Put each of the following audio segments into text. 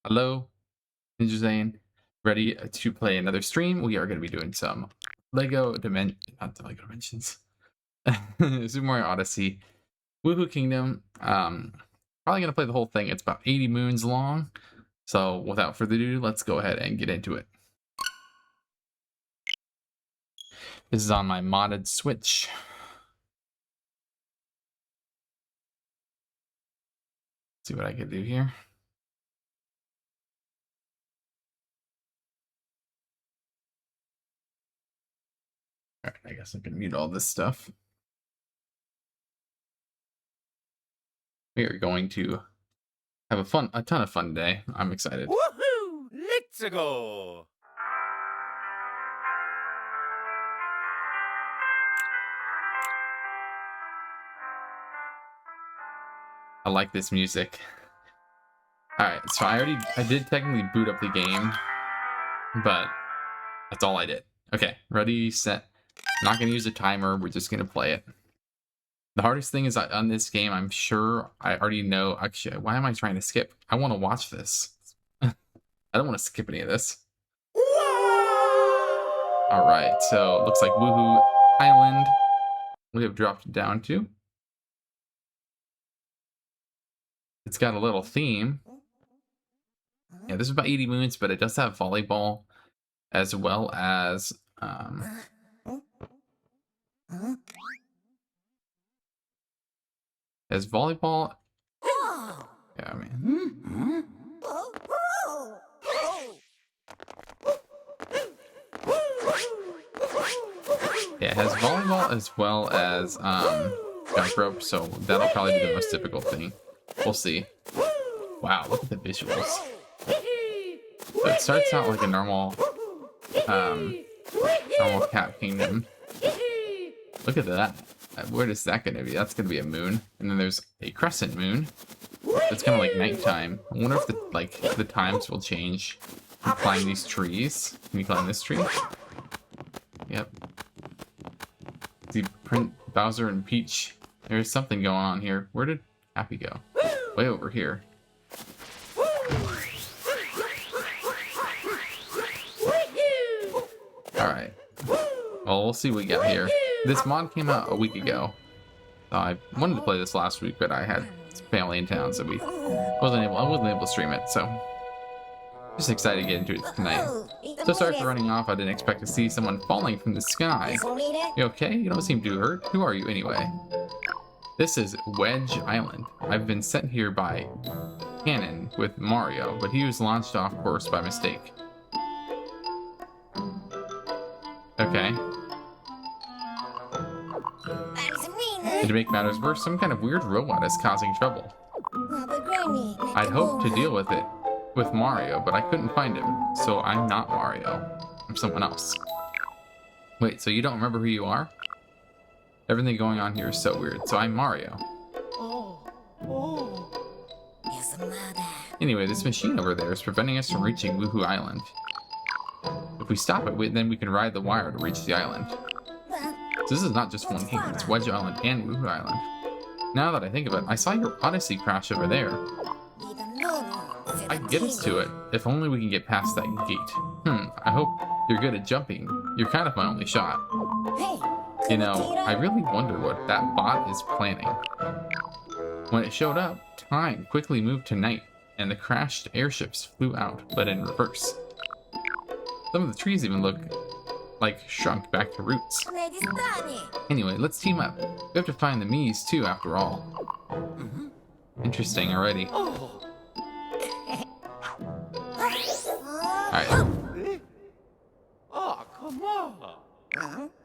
Hello, Ninja Zane. Ready to play another stream? We are going to be doing some not the Lego Dimensions. Super Mario Odyssey, Wuhu Kingdom. Probably going to play the whole thing. It's about 80 moons long. So without further ado, let's go ahead and get into it. This is on my modded Switch. Let's see what I can do here. All right, I guess I can mute all this stuff. We are going to have a ton of fun today. I'm excited. Woohoo! Let's go! I like this music. Alright, so I did technically boot up the game, but that's all I did. Okay, ready, set. Not gonna use a timer, we're just gonna play it. The hardest thing is on this game, I'm sure I already know. Actually, why am I trying to skip? I want to watch this. I don't want to skip any of this. Alright, so it looks like Wuhu Island we have dropped down to. It's got a little theme. Yeah, this is about 80 moons, but it does have volleyball as well as volleyball. Yeah, man. Yeah, it has volleyball as well as jump rope, so that'll probably be the most difficult thing. We'll see. Wow, look at the visuals. So it starts out like a normal Cat Kingdom. Look at that. What is that going to be? That's going to be a moon. And then there's a crescent moon. It's kind of like nighttime. I wonder if the times will change. You climb these trees. Can you climb this tree? Yep. See, Bowser and Peach. There's something going on here. Where did Happy go? Way over here. Alright. Well, we'll see what we got here. This mod came out a week ago. I wanted to play this last week, but I had family in town, so I wasn't able to stream it, so just excited to get into it tonight. So sorry for running off. I didn't expect to see someone falling from the sky. You okay? You don't seem too hurt. Who are you anyway? This is Wuhu Island. I've been sent here by Cannon with Mario, but he was launched off course by mistake. Okay. And to make matters worse, some kind of weird robot is causing trouble. I'd hoped to deal with it with Mario, but I couldn't find him, so I'm not Mario. I'm someone else. Wait, so you don't remember who you are? Everything going on here is so weird, so I'm Mario. Anyway, this machine over there is preventing us from reaching Wuhu Island. If we stop it, then we can ride the wire to reach the island. So this is not just one kingdom, it's Wuhu Island and Wuhu Island. Now that I think of it, I saw your Odyssey crash over there. I can get us to it, if only we can get past that gate. I hope you're good at jumping. You're kind of my only shot. You know, I really wonder what that bot is planning. When it showed up, time quickly moved to night, and the crashed airships flew out, but in reverse. Some of the trees even look like shrunk back to roots. Anyway, let's team up. We have to find the Miis too, after all. Interesting already. Alright. Oh, come on!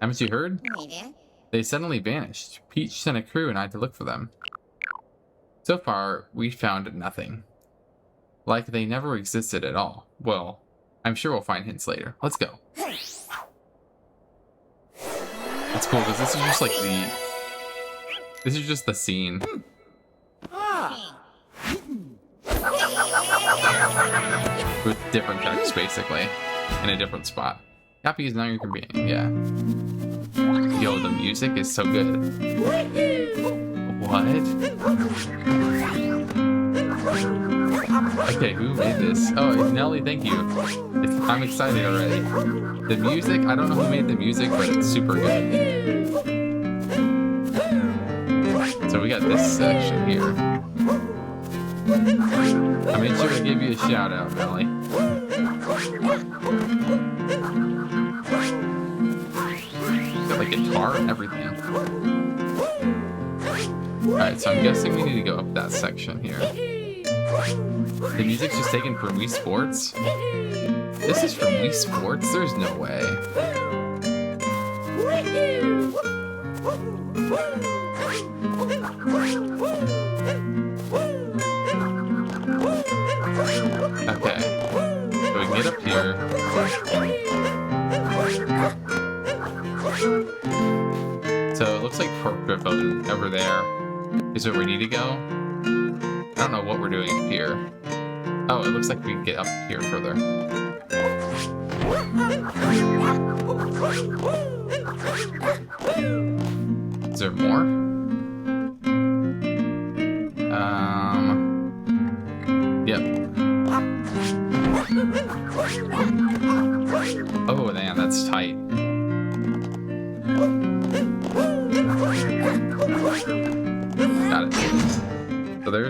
Haven't you heard? They suddenly vanished. Peach sent a crew and I to look for them. So far, we found nothing. Like they never existed at all. Well, I'm sure we'll find hints later. Let's go. It's cool because this is just like this is just the scene. With different text, basically, in a different spot. Happy is now your companion, yeah. Yo, the music is so good. What? Okay, who made this? Oh, Nelly, thank you. I'm excited already. The music, I don't know who made the music, but it's super good. So we got this section here. I made sure to give you a shout out, Nelly. Got like guitar and everything. Alright, so I'm guessing we need to go up that section here. The music's just taken from Wii Sports? This is from Wii Sports? There's no way. Okay. So we can get up here. So it looks like Pork Drift over there is where we need to go. I don't know what we're doing up here. Oh, it looks like we can get up here further. Is there more? Yep. Oh, damn, that's tight. Got it.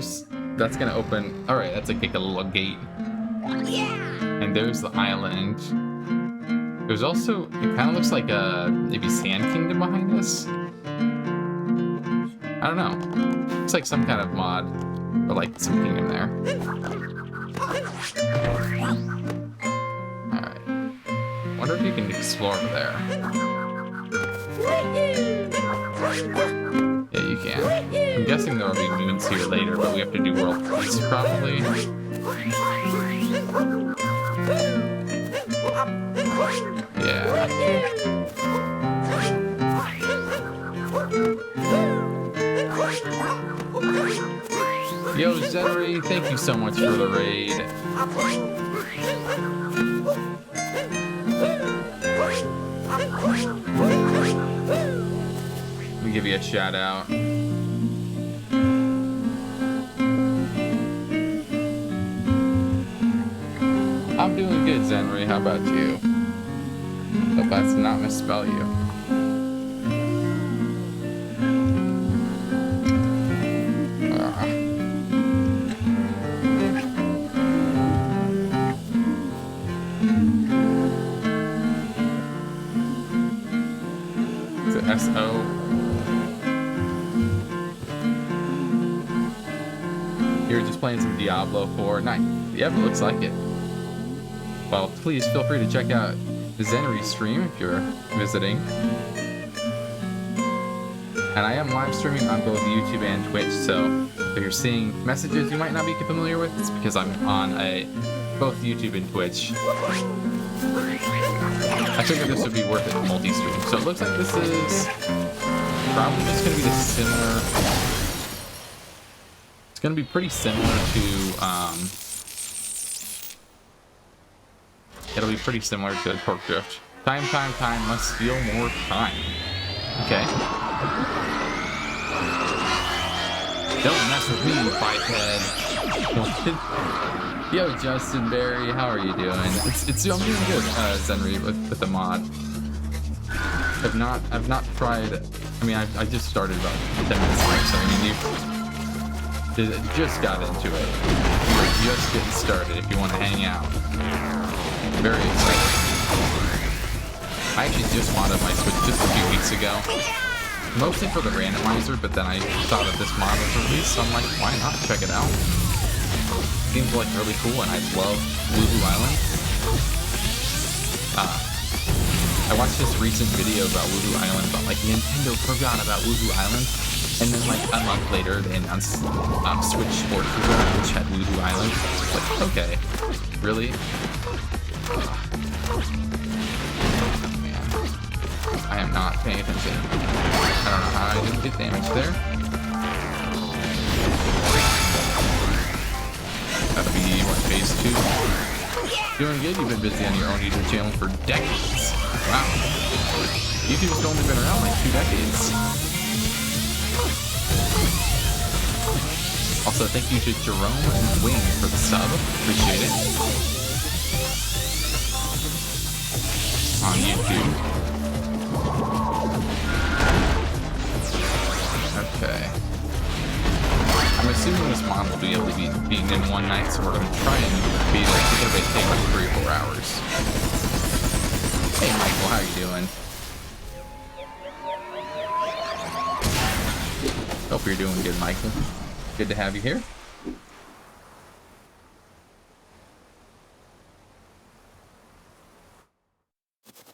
So that's gonna open. All right, that's like a little gate. And there's the island. There's also, it kind of looks like a maybe Sand Kingdom behind us. I don't know. It's like some kind of mod, or like some kingdom there. All right. Wonder if you can explore over there. Yeah, you can. I'm guessing there will be moons here later, but we have to do world peace probably. Yeah. Yo, Zenry, thank you so much for the raid. Let me give you a shout out. I'm doing good, Zenry. How about you? Hope that's not misspell you. Is it SO? You're just playing some Diablo 4. Nice. Yep, it looks like it. Well, please feel free to check out Zenry's stream if you're visiting. And I am live streaming on both YouTube and Twitch, so if you're seeing messages you might not be familiar with, it's because I'm on both YouTube and Twitch. I figured this would be worth it to multi-stream. So it looks like this is probably just going to be the similar. It's going to be pretty similar to. It'll be pretty similar to Pork Drift. Time, must steal more time. Okay. Don't mess with me, biped. Yo, Justin Barry, how are you doing? I'm doing good, Zenry, with the mod. I've not tried. I mean, I just started about 10 minutes ago, so I mean, you just got into it. You're just getting started. If you want to hang out. Very excited. I actually just modded my Switch just a few weeks ago. Mostly for the randomizer, but then I saw that this mod was released, so I'm like, why not check it out? Seems like really cool, and I love Wuhu Island. I watched this recent video about Wuhu Island, about like Nintendo forgot about Wuhu Island, and then like a month later they announced Switch Sports Resort, which had Wuhu Island. Like, okay, really? Man, I am not paying attention. I don't know how I didn't get damaged there. That'll be what, phase 2? Doing good. You've been busy on your own YouTube channel for decades. Wow. YouTube's only been around like 2 decades. Also, thank you to Jerome and Wing for the sub. Appreciate it. On YouTube. Okay. I'm assuming this mod will be able to be beaten in one night, so we're going to try and beat it. It's going to take like 3 or 4 hours. Hey Michael, how you doing? Hope you're doing good, Michael. Good to have you here.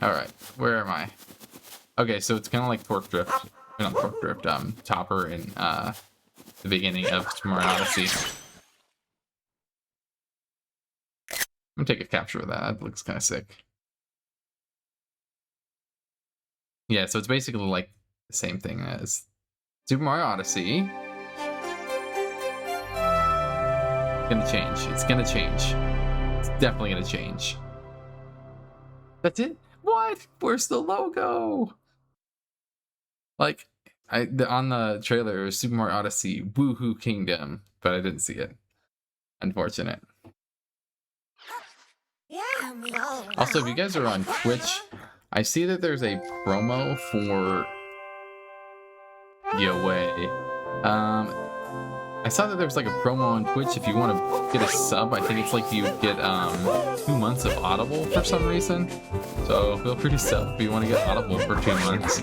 Alright, where am I? Okay, so it's kind of like Torque Drift. Not Torque Drift, Topper in the beginning of Super Mario Odyssey. I'm gonna take a capture of that. That looks kind of sick. Yeah, so it's basically like the same thing as Super Mario Odyssey. It's gonna change. It's gonna change. It's definitely gonna change. That's it? What? Where's the logo? Like, on the trailer, it was Super Mario Odyssey, Wuhu Kingdom, but I didn't see it. Unfortunate. Also, if you guys are on Twitch, I see that there's a promo for Yoway. I saw that there's like a promo on Twitch if you want to get a sub. I think it's like you get 2 months of Audible for some reason. So feel free to sub if you want to get Audible for 2 months.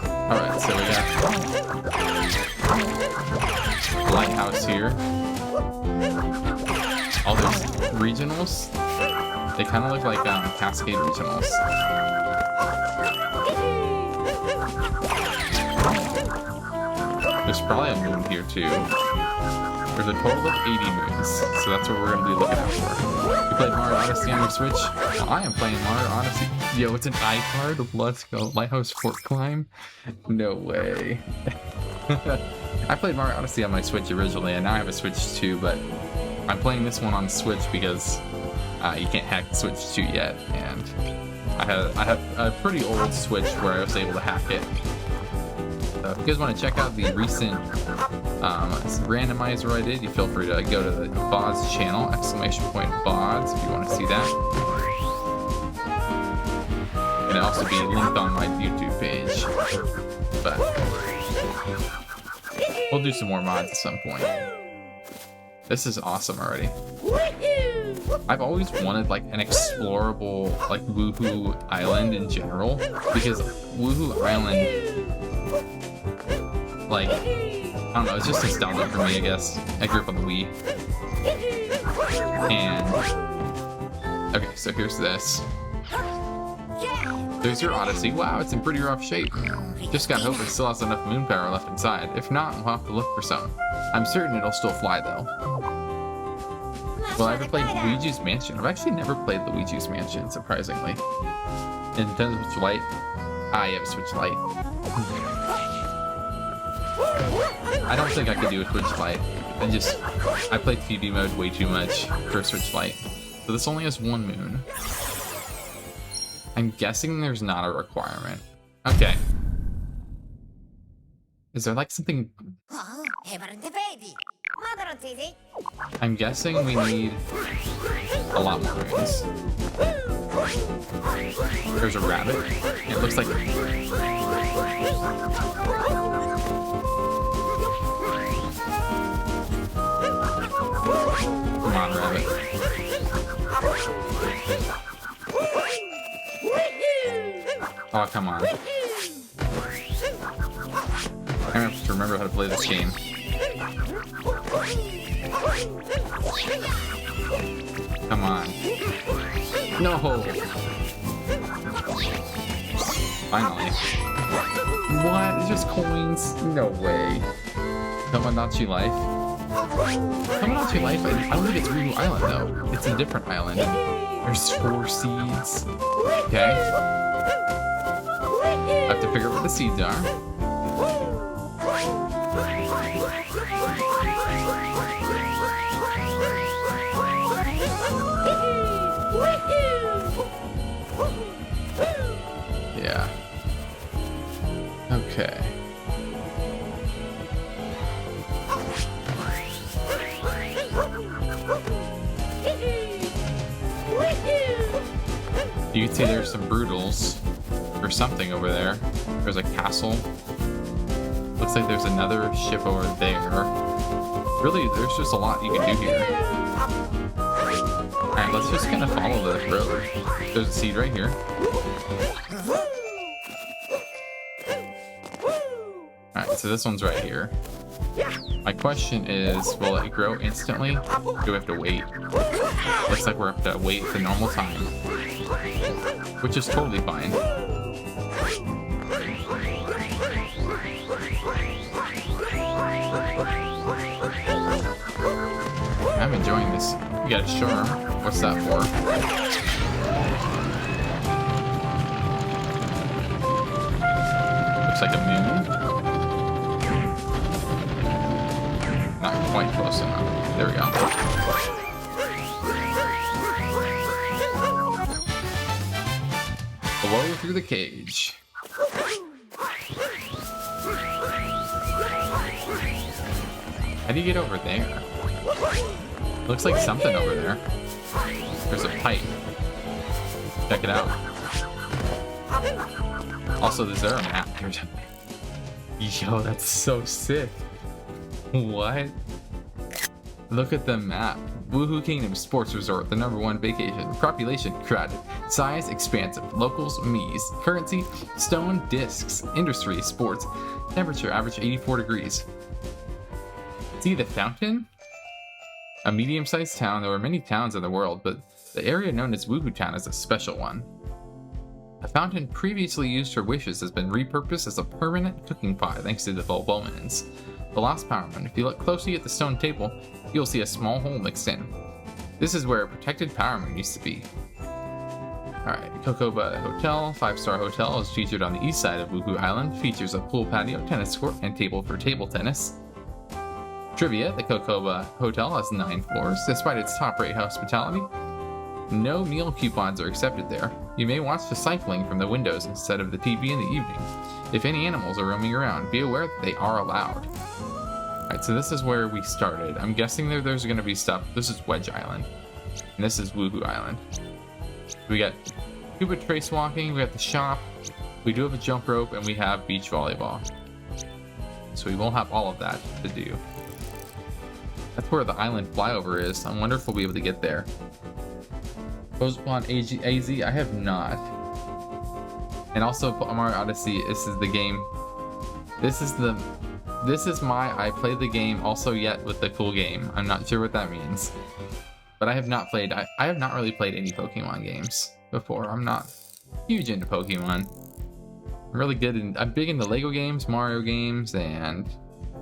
Alright, so we got Lighthouse here. All those regionals, they kind of look like Cascade regionals. There's probably a moon here too. There's a total of 80 moons, so that's what we're going to be looking out for. You played Mario Odyssey on your Switch? Well, I am playing Mario Odyssey. Yo, it's an iCard. Let's go. Lighthouse Fort Climb? No way. I played Mario Odyssey on my Switch originally, and now I have a Switch 2, but I'm playing this one on Switch because you can't hack the Switch 2 yet, and I have a pretty old Switch where I was able to hack it. So if you guys want to check out the recent randomizer I did, you feel free to go to the VODs channel, !VODs, if you want to see that. And it'll also be linked on my YouTube page. But we'll do some more mods at some point. This is awesome already. I've always wanted like an explorable like Wuhu Island in general, because Wuhu Island, like, I don't know, it's just nostalgic for me, I guess. I grew up on the Wii. And okay, so here's this. There's your Odyssey. Wow, it's in pretty rough shape. Just gotta hope it still has enough moon power left inside. If not, we'll have to look for some. I'm certain it'll still fly though. Well, I ever played Luigi's Mansion? I've actually never played Luigi's Mansion, surprisingly. Nintendo Switch Lite? I have a Switch Lite. I don't think I could do a Switch Lite. I played PB mode way too much for a Switch Lite. So this only has 1 moon. I'm guessing there's not a requirement. Okay. Is there like something... I'm guessing we need a lot more moons. There's a rabbit. It looks like... Come on, rabbit. Oh, come on. I have to remember how to play this game. Come on. No! Finally. What? It's just coins? No way. Tomodachi Life? Tomodachi Life? I don't think it's Wuhu Island, though. It's a different island. There's 4 seeds. Okay. I have to figure out what the seeds are. Yeah. Okay. You can see there's some brutals or something over there. There's a castle. Looks like there's another ship over there. Really, there's just a lot you can do here. Alright, let's just kind of follow the road. There's a seed right here. Alright, so this one's right here. My question is, will it grow instantly? Or do we have to wait? Looks like we have to wait the normal time. Which is totally fine. I'm enjoying this. We got a charm. What's that for? Looks like a moon. Not quite close enough. There we go. Blow through the cage. How do you get over there? Looks like something over there. There's a pipe. Check it out. Also, is there a map? Yo, that's so sick. What? Look at the map. Wuhu Kingdom Sports Resort, the #1 vacation. Population, crowded. Size, expansive. Locals, Mies. Currency, stone, discs. Industry, sports. Temperature, average 84 degrees. See the fountain? A medium-sized town. There are many towns in the world, but the area known as Wuhu Town is a special one. A fountain previously used for wishes has been repurposed as a permanent cooking pot thanks to the Volbomans. The Lost Power Moon. If you look closely at the stone table, you'll see a small hole mixed in. This is where a protected power moon used to be. Alright, Kokoba Hotel, 5-star hotel, is featured on the east side of Wuhu Island. Features a pool patio, tennis court, and table for table tennis. Trivia, the Kokoba Hotel has 9 floors. Despite its top-rate hospitality, no meal coupons are accepted there. You may watch the cycling from the windows instead of the TV in the evening. If any animals are roaming around, be aware that they are allowed. Alright, so this is where we started. I'm guessing there's going to be stuff. This is Wedge Island. And this is Wuhu Island. We got scuba trace walking, we got the shop, we do have a jump rope, and we have beach volleyball. So we will have all of that to do. That's where the island flyover is. I wonder if we'll be able to get there. Postpone AZ, I have not. And also Mario Odyssey, this is the game. This is my I played the game also yet with the cool game. I'm not sure what that means. But I have not played, I have not really played any Pokemon games before. I'm not huge into Pokemon. I'm big into Lego games, Mario games, and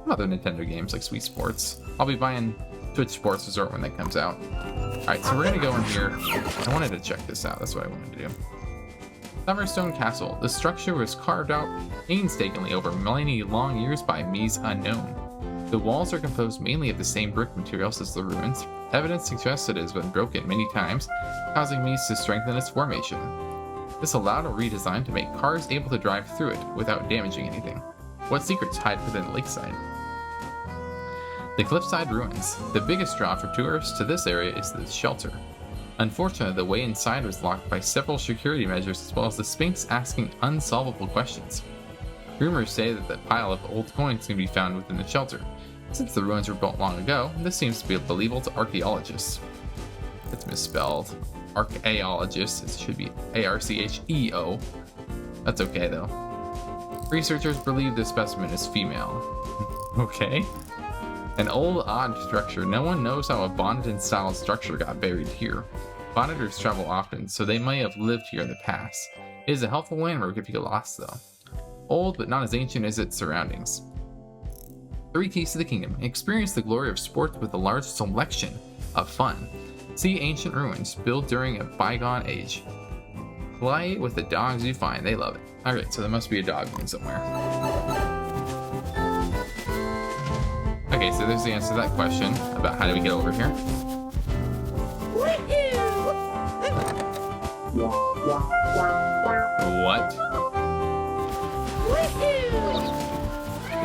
other Nintendo games like Wii Sports. I'll be buying Twitch Sports Resort when that comes out. Alright, so we're gonna go in here. I wanted to check this out, that's what I wanted to do. Summerstone Castle. The structure was carved out painstakingly over millennia-long years by Mies unknown. The walls are composed mainly of the same brick materials as the ruins. Evidence suggests it has been broken many times, causing Mies to strengthen its formation. This allowed a redesign to make cars able to drive through it without damaging anything. What secrets hide within the lakeside? The Cliffside Ruins. The biggest draw for tourists to this area is the shelter. Unfortunately, the way inside was locked by several security measures as well as the Sphinx asking unsolvable questions. Rumors say that the pile of old coins can be found within the shelter. Since the ruins were built long ago, this seems to be believable to archaeologists. It's misspelled. Archaeologists. It should be ARCHEO. That's okay though. Researchers believe this specimen is female. Okay. An old, odd structure. No one knows how a Bonneton-style structure got buried here. Bonneters travel often, so they may have lived here in the past. It is a helpful landmark if you get lost, though. Old, but not as ancient as its surroundings. 3 keys to the kingdom. Experience the glory of sports with a large selection of fun. See ancient ruins built during a bygone age. Play with the dogs you find. They love it. Alright, so there must be a dog in somewhere. Okay, so there's the answer to that question about how do we get over here. What?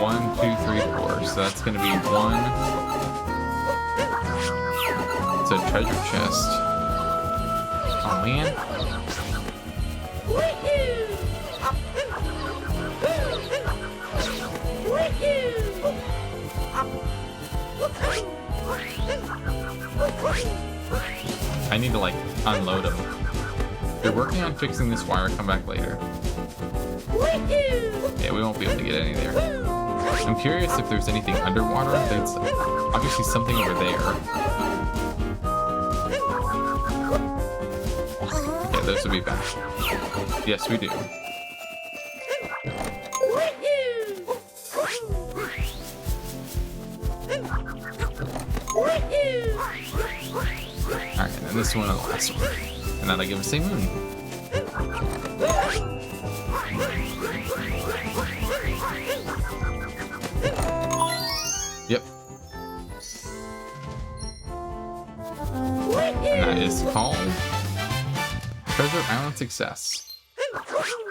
1, 2, 3, 4. So that's gonna be 1. It's a treasure chest. Oh man. I need to, like, unload them. If you're working on fixing this wire, come back later. Yeah, we won't be able to get any there. I'm curious if there's anything underwater. There's obviously something over there. Okay, those will be back. Yes, we do. Alright, and then this one and the last one. And that'll give us a moon. Yep. And that is called Treasure Island Success.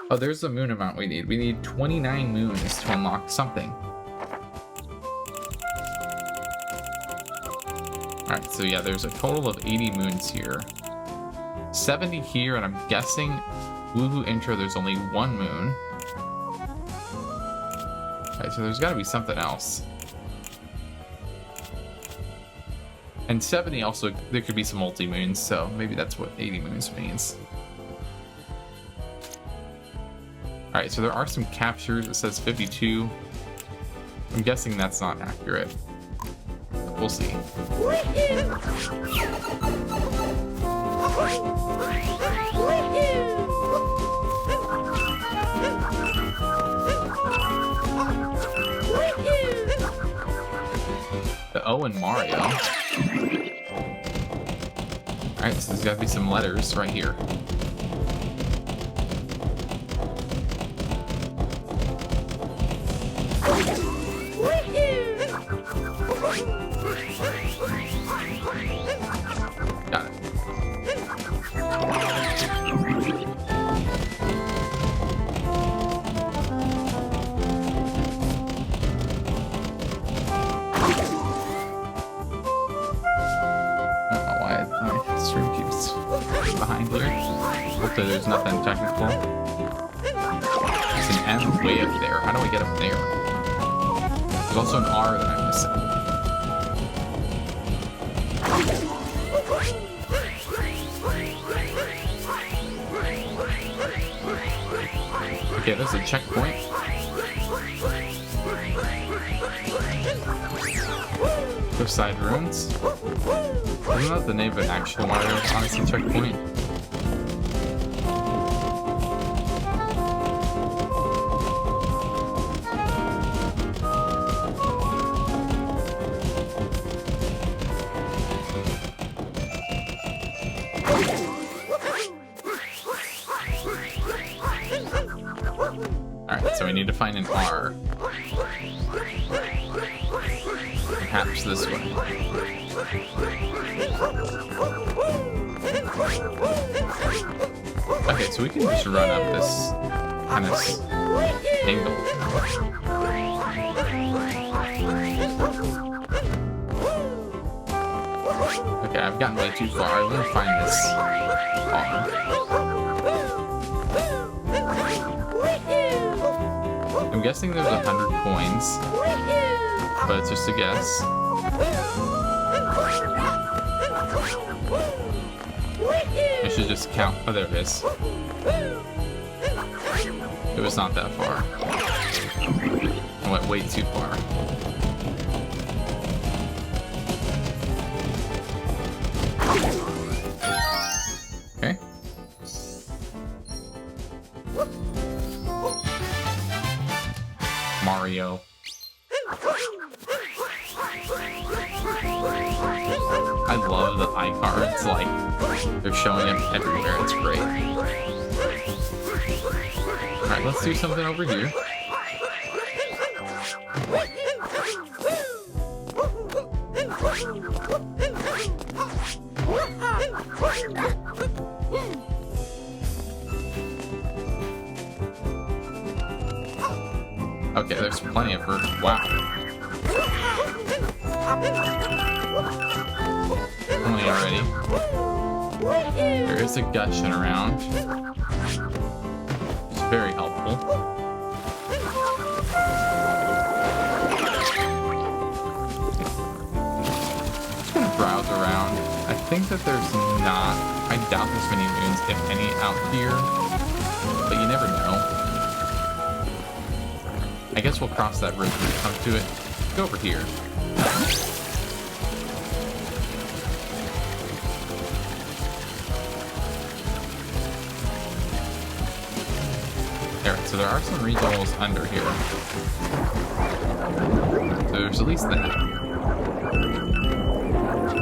Oh, there's the moon amount we need. We need 29 moons to unlock something. Alright, so yeah, there's a total of 80 moons here. 70 here, and I'm guessing Wuhu Intro, there's only one moon. Alright, so there's gotta be something else. And 70 also, there could be some multi-moons, so maybe that's what 80 moons means. Alright, so there are some captures. It says 52. I'm guessing that's not accurate. We'll see. The O in Mario. Alright, so there's gotta be some letters right here. Got it. Stream keeps behind here. Hopefully there's nothing technical. There's an M way up there. How do I get up there? There's also an R that I'm missing. Okay, there's a checkpoint. Cliffside Ruins. Isn't that the name of an actual Mario Odyssey checkpoint? Alright, so we need to find an R. Perhaps this way. Okay, so we can just run up this kind of angle. Okay, I've gotten way too far. I'm gonna find this R. I'm guessing there's 100 coins, but it's just a guess. I should just count. Oh, there it is. It was not that far. I went way too far. Okay. Mario. I love the iCards, like, they're showing them everywhere, it's great. Alright, let's do something over here. Okay, there's plenty of room. Wow. Only already. There is a Gushin around. It's very helpful. browse around. I think that there's not. I doubt there's many moons, if any, out here. But you never know. I guess we'll cross that bridge when we come to it. Go over here. There, so there are some regionals under here. So there's at least that.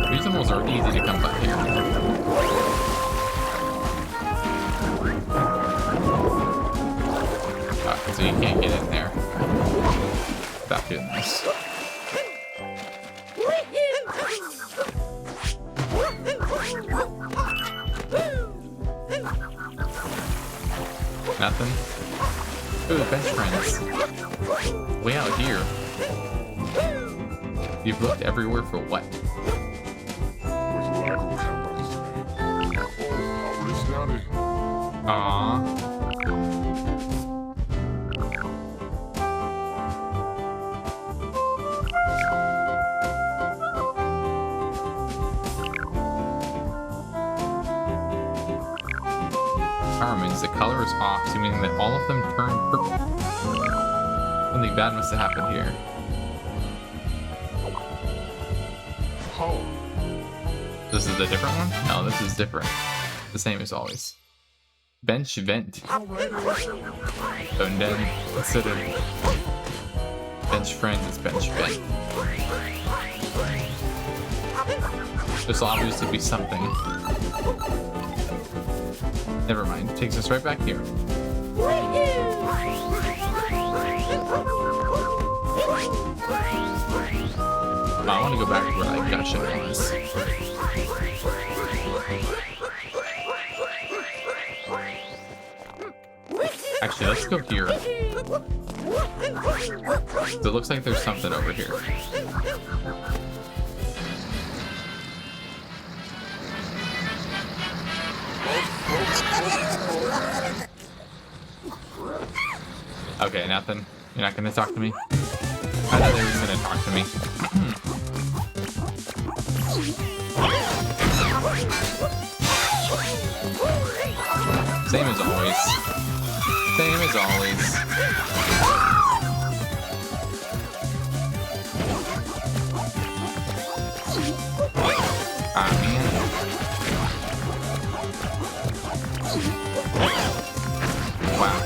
Regionals are easy to come by here. So you can't get in there without doing this. Nothing? Ooh, bench friends. Way out here. You've looked everywhere for what? Aww. The color is off, so meaning that all of them turn purple. Something bad must have happened here. Oh. This is a different one? No, this is different. The same as always. Bench vent. Don't then instead of bench friends, it's bench vent. This will obviously be something. Never mind. Takes us right back here. I want to go back to where that gusher was. Actually, let's go here. So it looks like there's something over here. Okay, nothing. You're not gonna talk to me? I thought they were gonna talk to me. Same as always. Same as always. Ah, man. Wow.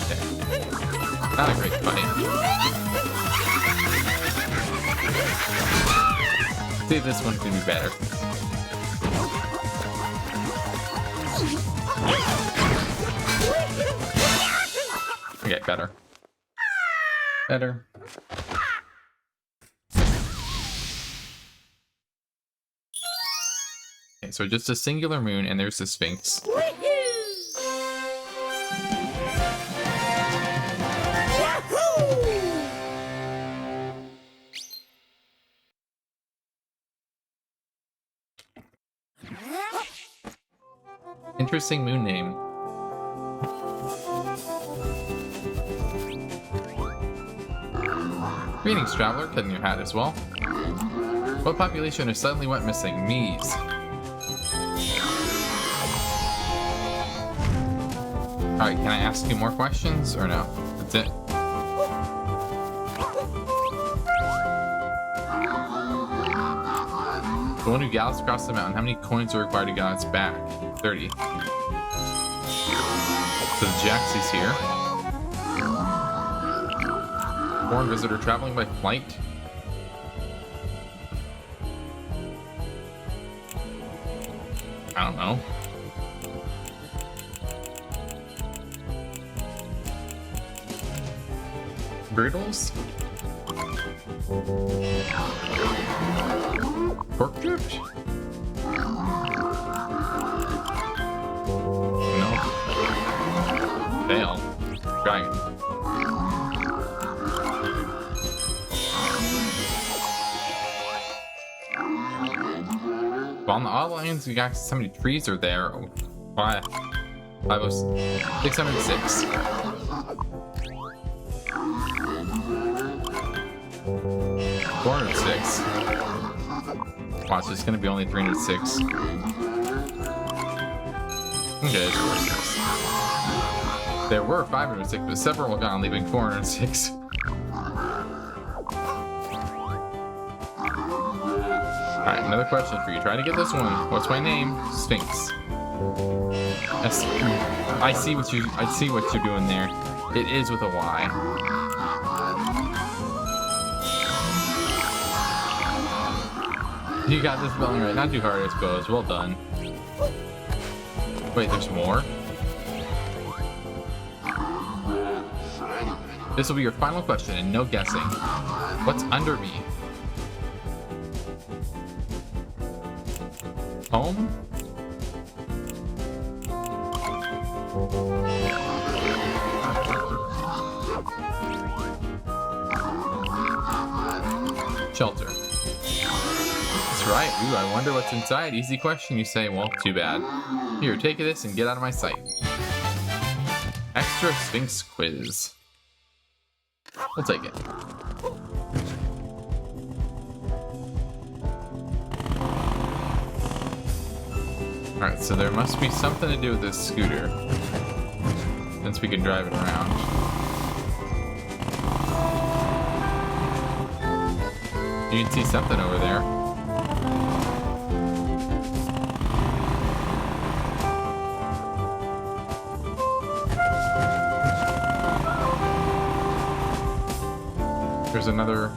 Okay. Not a great fight. See if this one's gonna be better. Okay, better. Better. Okay, so just a singular moon, and there's the Sphinx. Interesting moon name. Greetings, traveler. Cutting your hat as well. What population has suddenly went missing? Me's. Alright, can I ask you more questions or no? That's it. The one who gallops across the mountain. How many coins are required to get on its back? 30. So Jax is here. Foreign visitor traveling by flight. I don't know. Brittles? Pork drift? No. Fail. Dragon. Well, on the odd lines, we got so many trees are there. 606. 406. Watch, it's gonna be only 306. Okay, it's 406. There were 506, but several were gone, leaving 406. Alright, another question for you. Try to get this one. What's my name? Sphinx. I see what you're doing there. It is with a Y. You got this spelling right. Not too hard, I suppose. Well done. Wait, there's more? This will be your final question and no guessing. What's under me? Home? Shelter. That's right. Ooh, I wonder what's inside. Easy question, you say. Well, too bad. Here, take this and get out of my sight. Extra Sphinx quiz. We'll take it. Alright, so there must be something to do with this scooter. Since we can drive it around. You can see something over there. There's another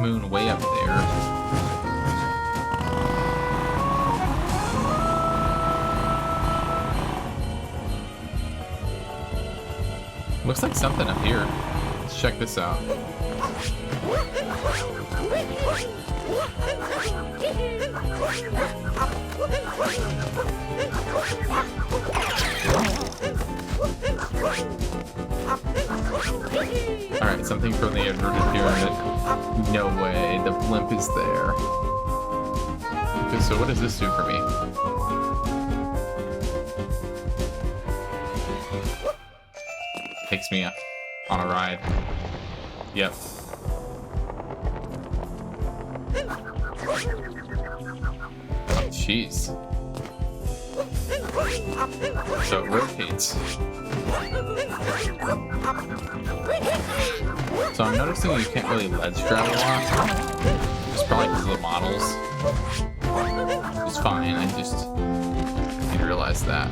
moon way up there. Looks like something up here. Let's check this out. Alright, something from the inverted pyramid. No way, the blimp is there. Okay, so what does this do for me? Takes me on a ride. Yep. Oh, jeez. So it rotates. So I'm noticing you can't really ledge grab a lot. It's probably because of the models. It's fine, I just need to realize that.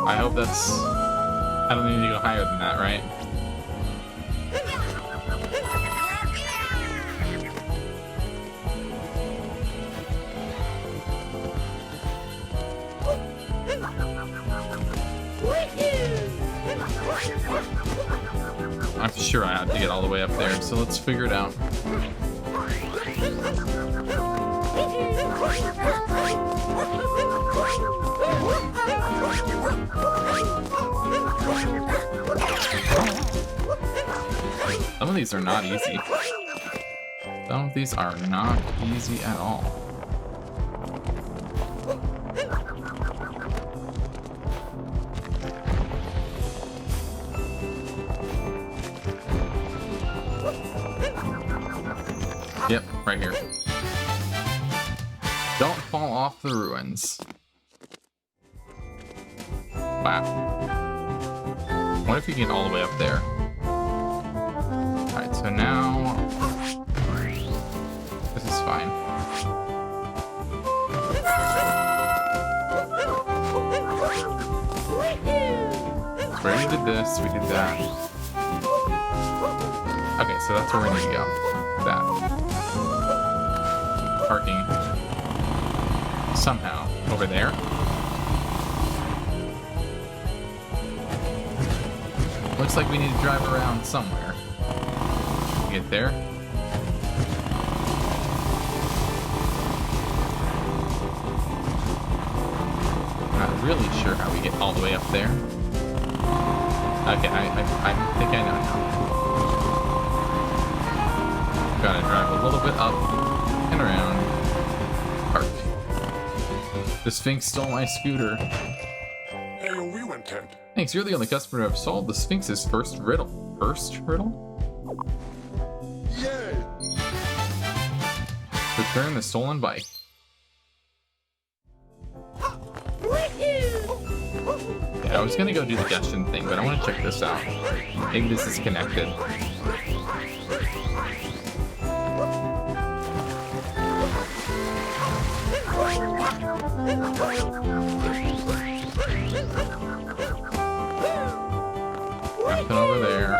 I hope that's... I don't need to go higher than that, right? I'm sure I have to get all the way up there, so let's figure it out. Some of these are not easy. Some of these are not easy at all. Yep, right here. Don't fall off the ruins. Wow. What if you get all the way up there? Alright, so now... this is fine. So we already did this, we did that. Okay, so that's where we need to go. That. Parking. Somehow. Over there. Looks like we need to drive around somewhere. Get there. I'm not really sure how we get all the way up there. Okay, I think I know now. Gotta drive a little bit up and around. Park. The Sphinx stole my scooter. Thanks, you're the only customer who have solved the Sphinx's first riddle. First riddle? Yay! Return the stolen bike. Yeah, I was gonna go do the Gushin thing, but I want to check this out. Maybe this is connected. Nothing over there.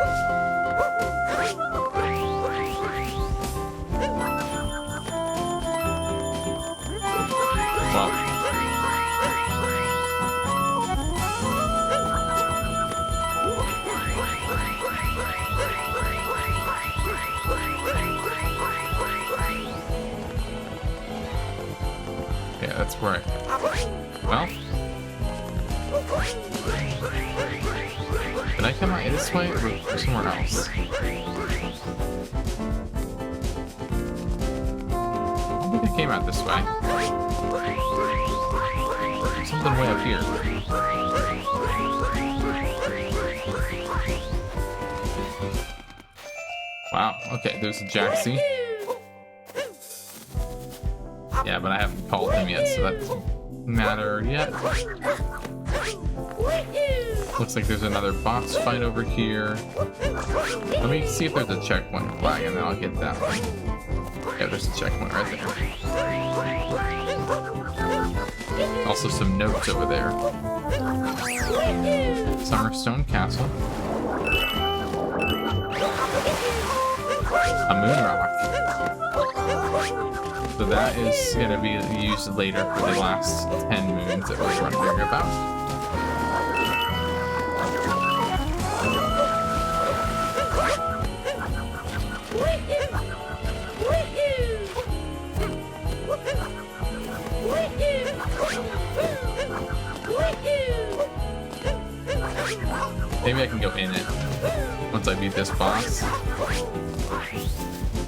Well. Yeah, that's where well. Did I come out this way or somewhere else? I don't think I came out this way. Something way up here. Wow, okay, there's a Jaxie. Yeah, but I haven't called him yet, so that doesn't matter yet. Looks like there's another boss fight over here. Let me see if there's a checkpoint flag, and then I'll get that one. Yeah, there's a checkpoint right there. Also some notes over there. Summerstone Castle. A moon rock. So that is going to be used later for the last 10 moons that we're wondering about. Maybe I can go in it once I beat this boss.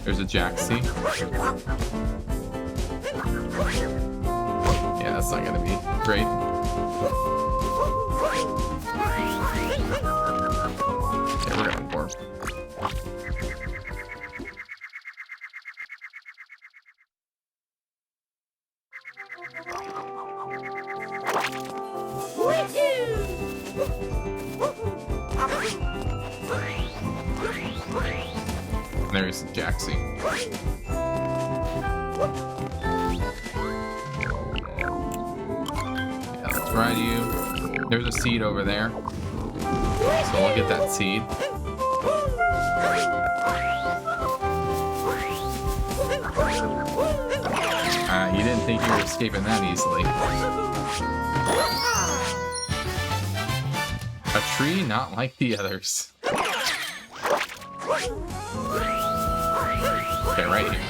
There's a Jaxie. Yeah, that's not gonna be great. Yeah, we're gonna warp. There's the Jaxie. Yeah, let's ride you. There's a seed over there. So I'll get that seed. You didn't think you were escaping that easily. A tree not like the others. Okay, right here.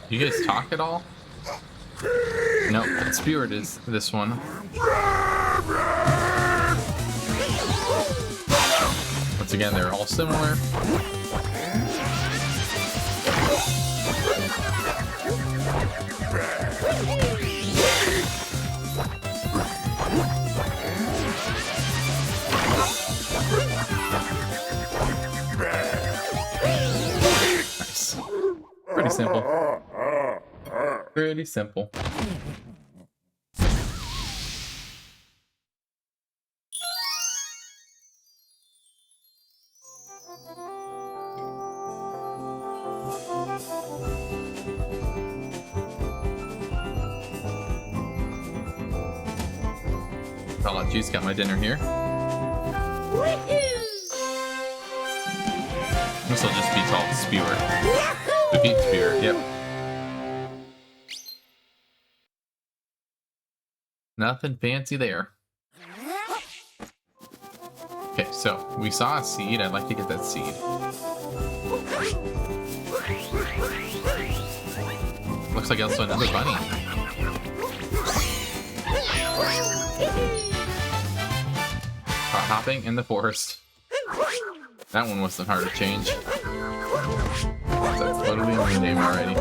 You guys talk at all? Nope, Spirit is this one. Once again, they're all similar. Nice. Pretty simple. Pretty simple. I'll let Juice got my dinner here. This will just be called Spewer. Defeat Spewer, yep. Nothing fancy there. Okay, so we saw a seed. I'd like to get that seed. Looks like also another bunny. hopping in the forest. That one wasn't hard to change. That's totally in the name already.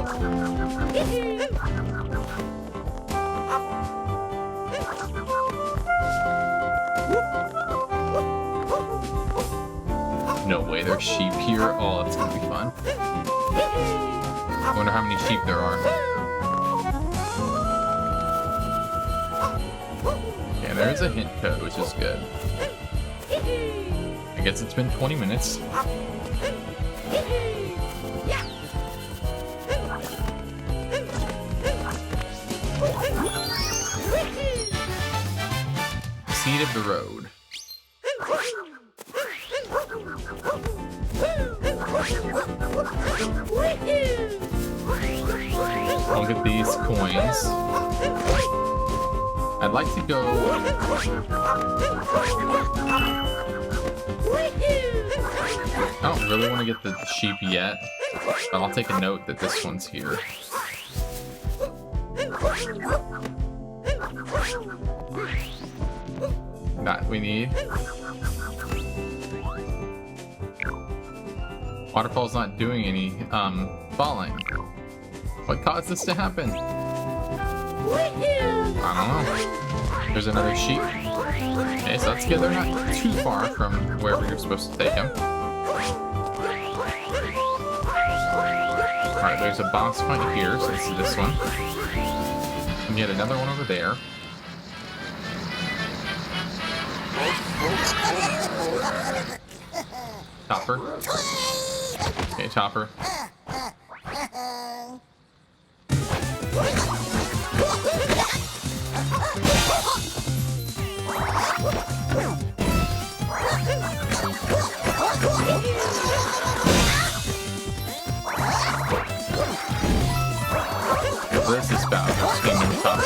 No way, there's sheep here. Oh, that's gonna be fun. I wonder how many sheep there are. Okay, there's a hint code, which is good. I guess it's been 20 minutes. Seed of the road. Look at these coins. I'd like to go... I don't really want to get the sheep yet, but I'll take a note that this one's here. That we need. Waterfall's not doing any falling. What caused this to happen? I don't know. There's another sheep. Okay, so that's good. They're not too far from wherever you're supposed to take them. Alright, there's a boss fight here, so let's do this one. And yet another one over there. Topper. Okay, Topper. This is Bowser's Kingdom Topper.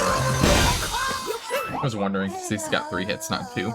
I was wondering, because he's got 3 hits, not 2.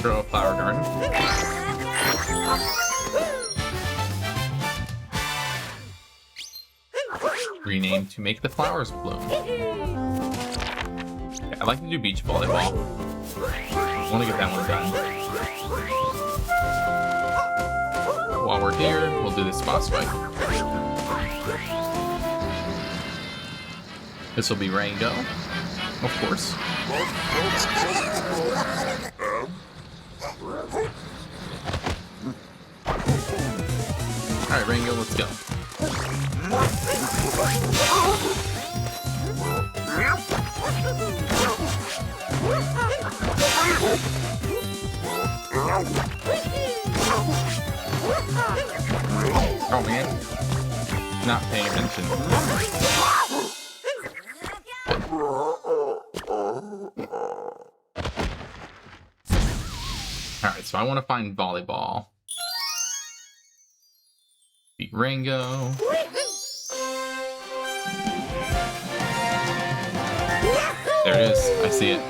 Throw a flower garden. Rename to make the flowers bloom. Okay, I'd like to do beach volleyball. I want to get that one done. While we're here, we'll do this boss fight. This will be Rango, of course. Alright, Rango, let's go. Oh man, not paying attention. Alright, so I want to find volleyball. Beat Rango. There it is. I see it.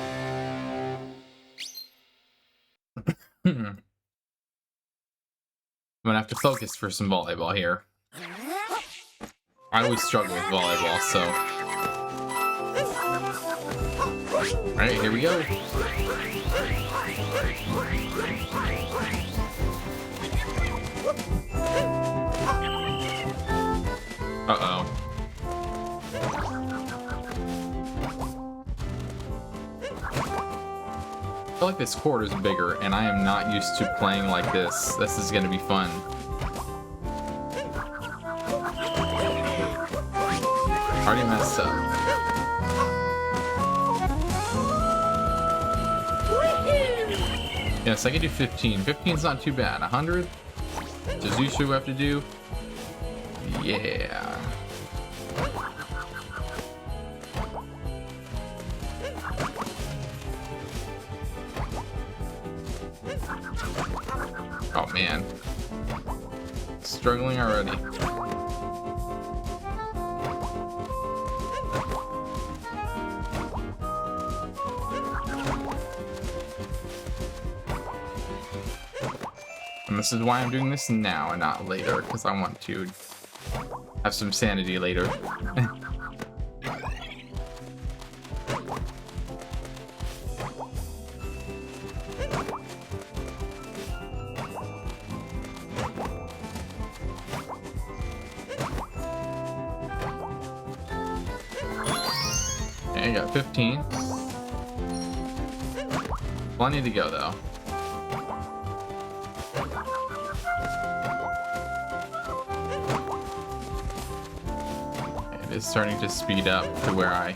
I'm gonna have to focus for some volleyball here. I always struggle with volleyball, so... Alright, here we go. Uh-oh. I feel like this court is bigger, and I am not used to playing like this. This is gonna be fun. Already messed up. Yes, I can do 15. 15's not too bad. 100? Does Zushu have to do? Yeah. man. Struggling already. And this is why I'm doing this now and not later, because I want to have some sanity later. Okay, I got 15. Plenty to go, though. It is starting to speed up to where I'm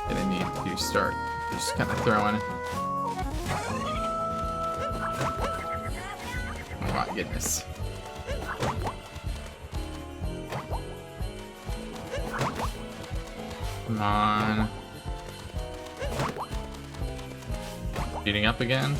gonna need to start just kind of throwing. Oh my goodness. Come on. Speeding up again.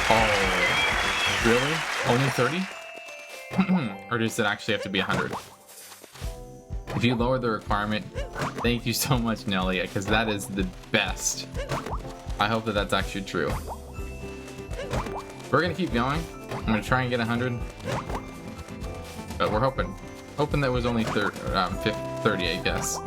Oh, really? Only 30? Or does it actually have to be 100? If you lower the requirement, thank you so much, Nelly, because that is the best. I hope that that's actually true. We're gonna keep going. I'm gonna try and get 100, but we're hoping that it was only 30, I guess.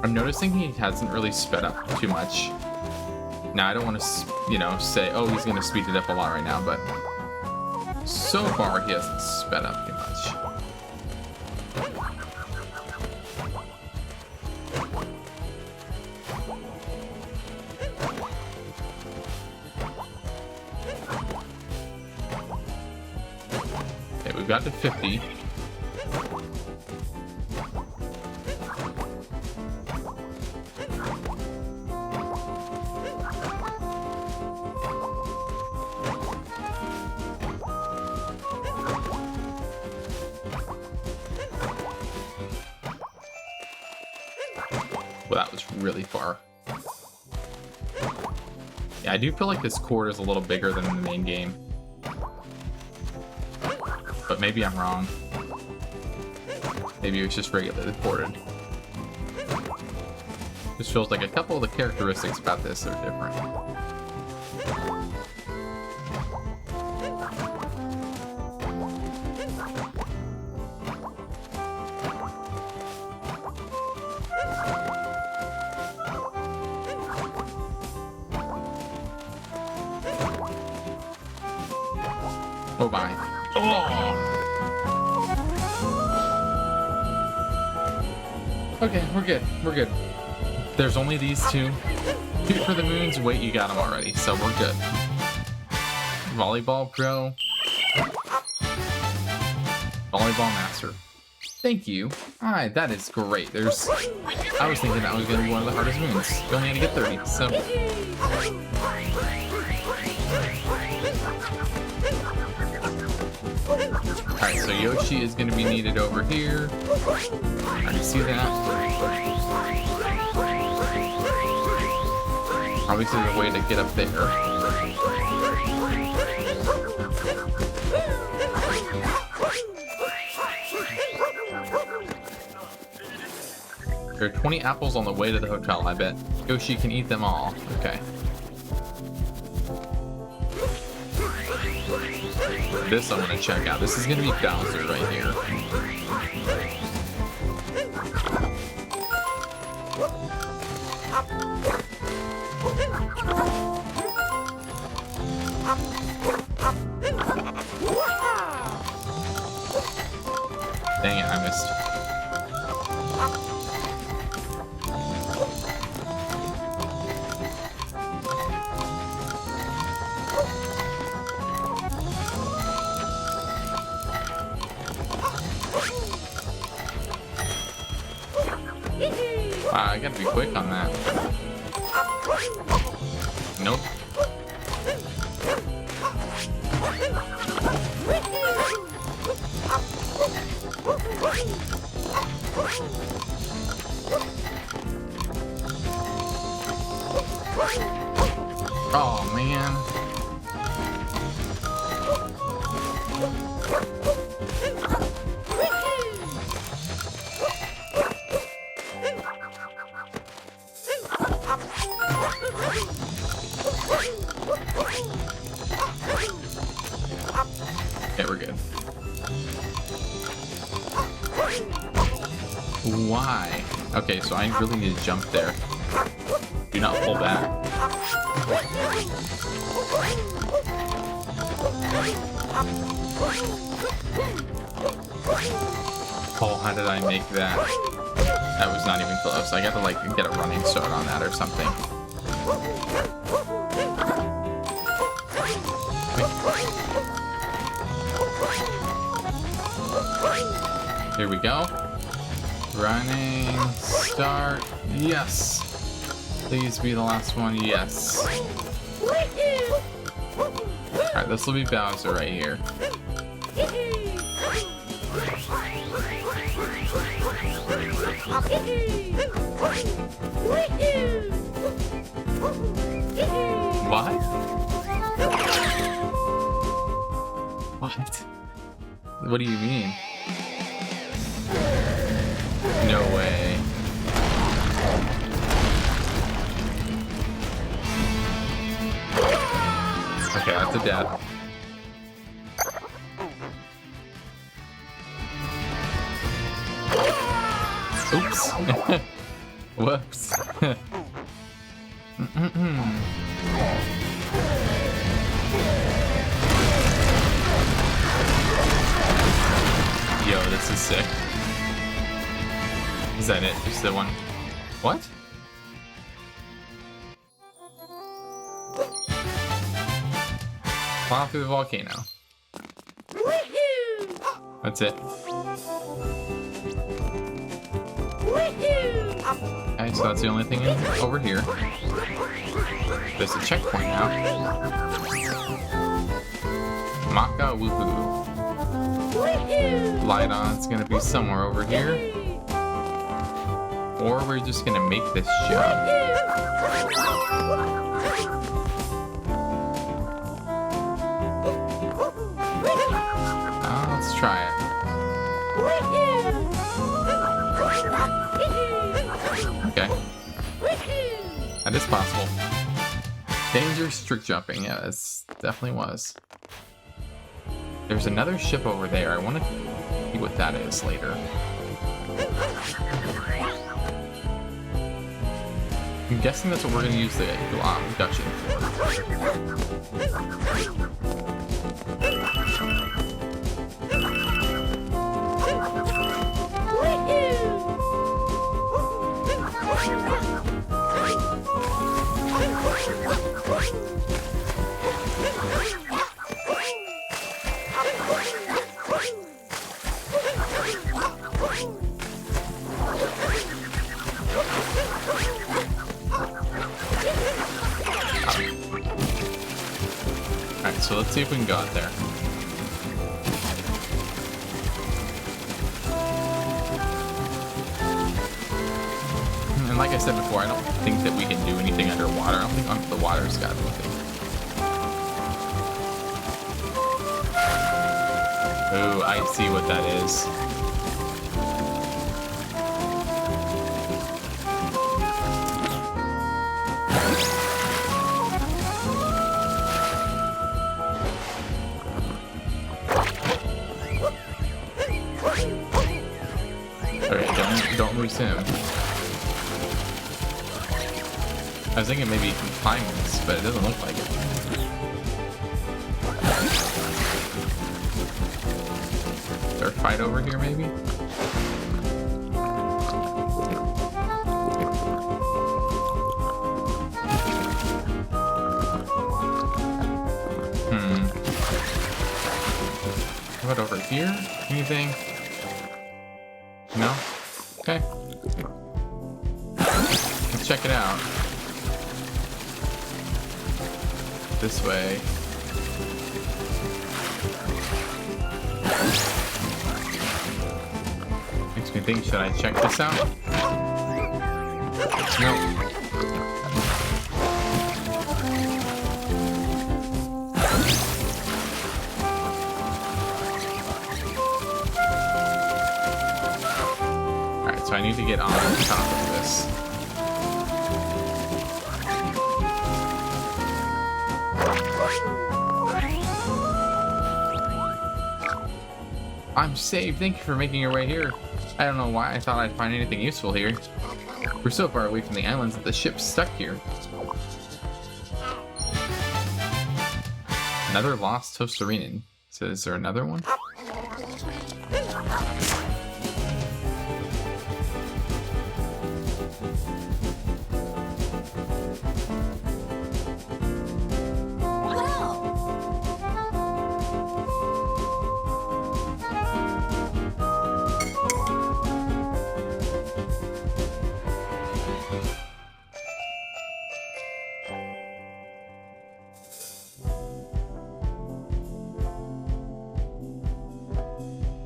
I'm noticing he hasn't really sped up too much. Now, I don't want to, you know, say, oh, he's going to speed it up a lot right now, but so far he hasn't sped up too much. Okay, we've got to 50. Well, that was really far. Yeah, I do feel like this court is a little bigger than the main game. But maybe I'm wrong. Maybe it's just regularly ported. This feels like a couple of the characteristics about this are different. Oh my. Oh! Okay, we're good. We're good. There's only these two. Shoot for the moons. Wait, you got them already, so we're good. Volleyball Pro. Volleyball Master. Thank you. Alright, that is great. I was thinking that was going to be one of the hardest moons. You only had to get 30, so... Alright, so Yoshi is going to be needed over here. I can see that. Obviously, there's a way to get up there. There are 20 apples on the way to the hotel, I bet. Yoshi can eat them all. Okay. This I want to check out. This is going to be Bowser right here. Dang it, I missed. I gotta be quick on that. Nope. Oh man. Okay, we're good. Why? Okay, so I really need to jump there. Do not pull back. Oh, how did I make that? That was not even close. I gotta like get a running start on that or something. Here we go. Running start. Yes. Please be the last one. Yes. Alright, this will be Bowser right here. What? What? What do you mean? No way. Okay, that's a death. Oops. Whoops. Yo, this is sick. Is that it? Just the one? What? Fly through the volcano. That's it. Okay, so that's the only thing over here. There's a checkpoint now. Maka Wuhu. Light on, it's gonna be somewhere over here. Or we're just gonna make this jump. Let's try it. Okay. That is possible. Dangerous trick jumping. Yeah, this definitely was. There's another ship over there. I want to see what that is later. I'm guessing that's what we're going to use the Dutchin for. Alright, so let's see if we can go out there. And like I said before, I don't think that we can do anything underwater. I don't think the water's got anything. Oh, I see what that is. Okay, don't lose him. I was thinking maybe you can climb this, but it doesn't look like it. Is there a fight over here, maybe? What over here? Anything? No? Okay. out. This way. Makes me think, should I check this out? Nope. Alright, so I need to get on top of this. I'm safe. Thank you for making your way here. I don't know why I thought I'd find anything useful here. We're so far away from the islands that the ship's stuck here. Another lost Toasterinen. So is there another one?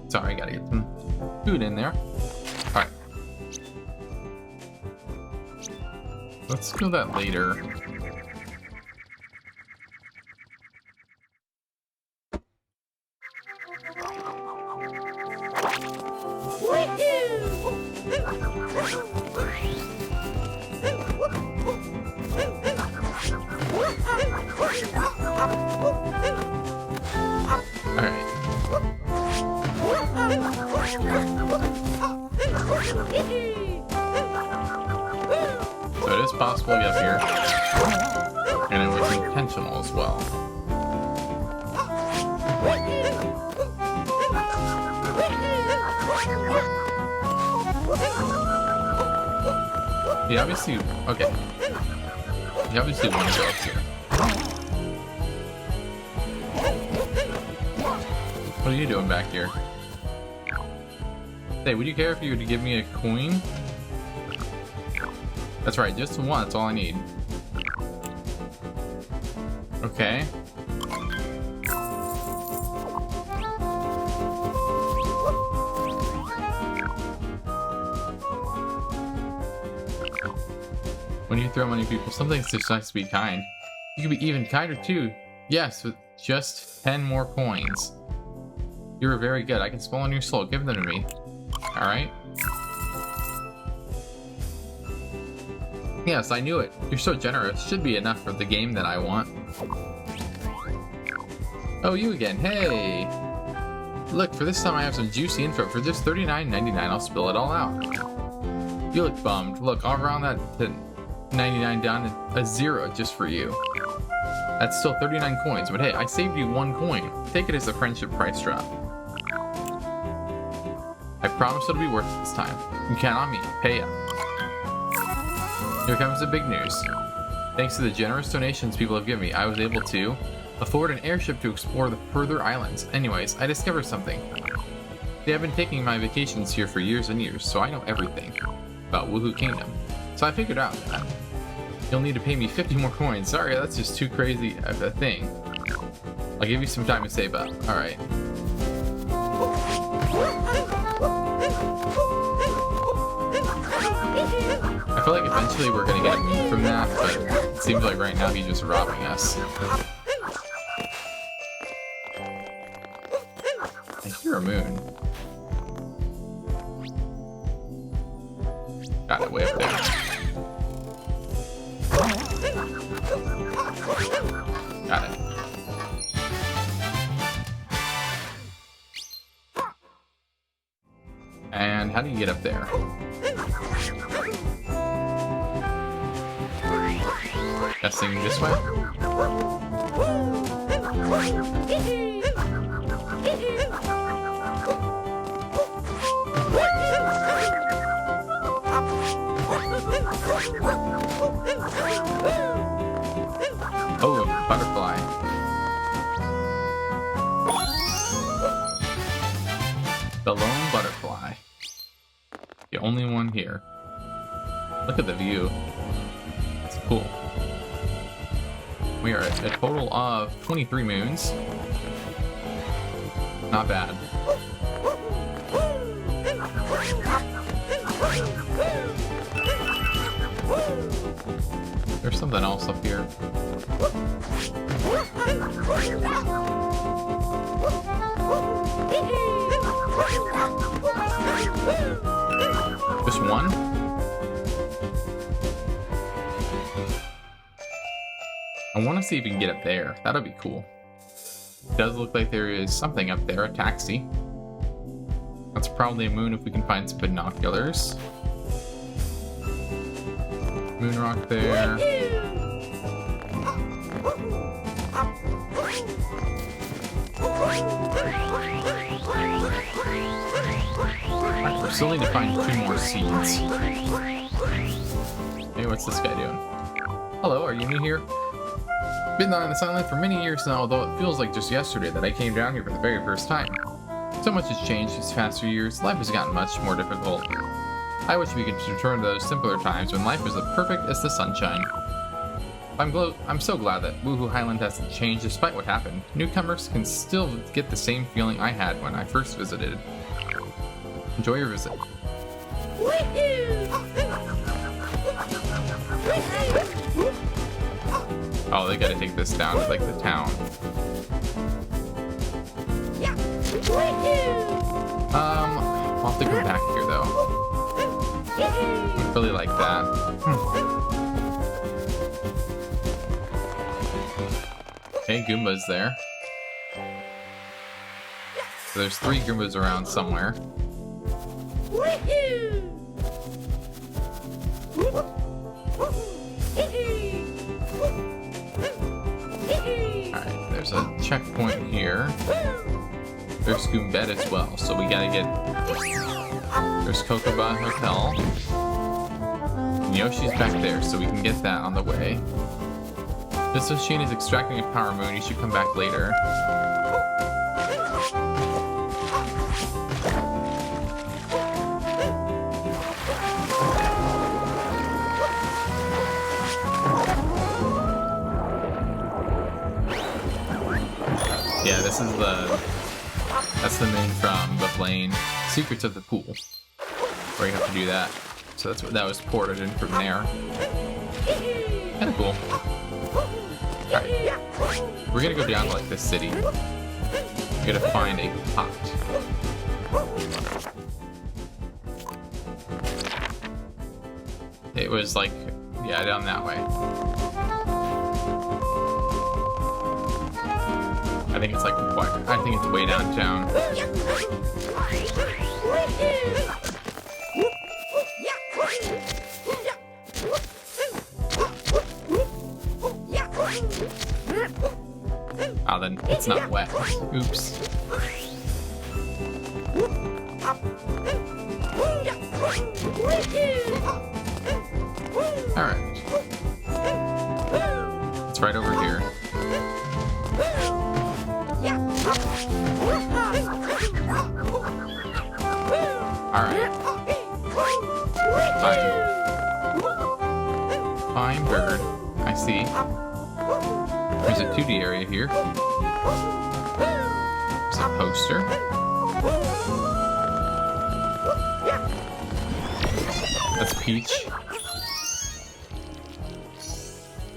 Sorry, I gotta get some food in there. Alright. Let's do that later. Alright. So it is possible to get up here, and it was intentional as well. You obviously, okay. You obviously want to go up here. What are you doing back here? Hey, would you care if you were to give me a coin? That's right, just one, that's all I need. Okay. When you throw money at people, sometimes it's nice to be kind. You can be even kinder too. Yes, with just 10 more coins. You're very good. I can spell on your soul. Give them to me. Alright. Yes, I knew it. You're so generous. Should be enough for the game that I want. Oh, you again. Hey! Look, for this time I have some juicy info. For just $39.99, I'll spill it all out. You look bummed. Look, I'll round that to 99 down to a 0 just for you. That's still 39 coins, but hey, I saved you 1 coin. Take it as a friendship price drop. I promise it'll be worth it this time. You can count on me. Pay up. Here comes the big news. Thanks to the generous donations people have given me, I was able to afford an airship to explore the further islands. Anyways, I discovered something. See, I've been taking my vacations here for years and years, so I know everything about Wuhu Kingdom. So I figured out that you'll need to pay me 50 more coins. Sorry, that's just too crazy of a thing. I'll give you some time to save up. Alright. I feel like eventually we're gonna get a move from that, but it seems like right now he's just robbing us. I hear a moon. Got it way up there. Got it. And how do you get up there? Guessing this way? Oh, a butterfly. The lone butterfly. The only one here. Look at the view. We are at a total of 23 moons. Not bad. There's something else up here. Just one? I want to see if we can get up there. That'll be cool. It does look like there is something up there, a taxi. That's probably a moon if we can find some binoculars. Moon rock there. Alright, we still need to find 2 more seeds. Hey, what's this guy doing? Hello, are you new here? Been on this island for many years now, although it feels like just yesterday that I came down here for the very first time. So much has changed these past few years. Life has gotten much more difficult. I wish we could return to those simpler times when life was as perfect as the sunshine. I'm so glad that Wuhu Island hasn't changed despite what happened. Newcomers can still get the same feeling I had when I first visited. Enjoy your visit. Oh, they gotta take this down to like the town. I'll have to come back here though. I really like that. Okay, Goomba's there. So there's 3 Goombas around somewhere. Alright, there's a checkpoint here. There's Goombet as well, so we gotta get... There's Kokoba Hotel. And Yoshi's back there, so we can get that on the way. This machine is extracting a power moon. You should come back later. Yeah, this is that's the moon from the plane Secrets of the Pool, where you have to do that. So that's what that was ported in from there. Kind of cool. Alright, we're gonna go down to like this city. We're gonna find a pot. It was like, yeah, down that way. I think it's like, I think it's way downtown. Oh, then it's not wet. Oops. Alright. It's right over here. Alright. Fine bird. I see. There's a 2D area here. There's a poster. That's Peach.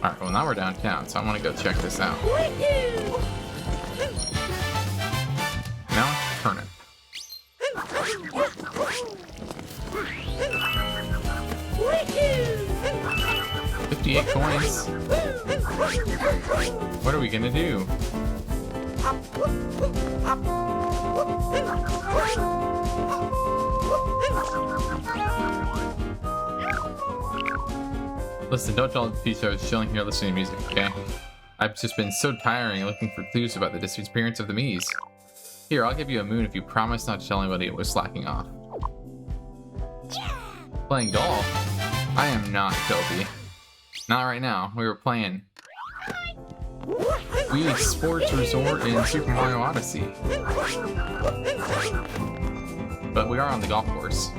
Alright, well now we're downtown, so I want to go check this out. Now it's Turnip. 58 coins. What are we gonna do? Listen, don't tell the Peach I was chilling here listening to music, okay? I've just been so tiring looking for clues about the disappearance of the Miis. Here, I'll give you a moon if you promise not to tell anybody it was slacking off. Playing golf? I am not filthy. Not right now. We were playing Wii Sports Resort in Super Mario Odyssey. But we are on the golf course.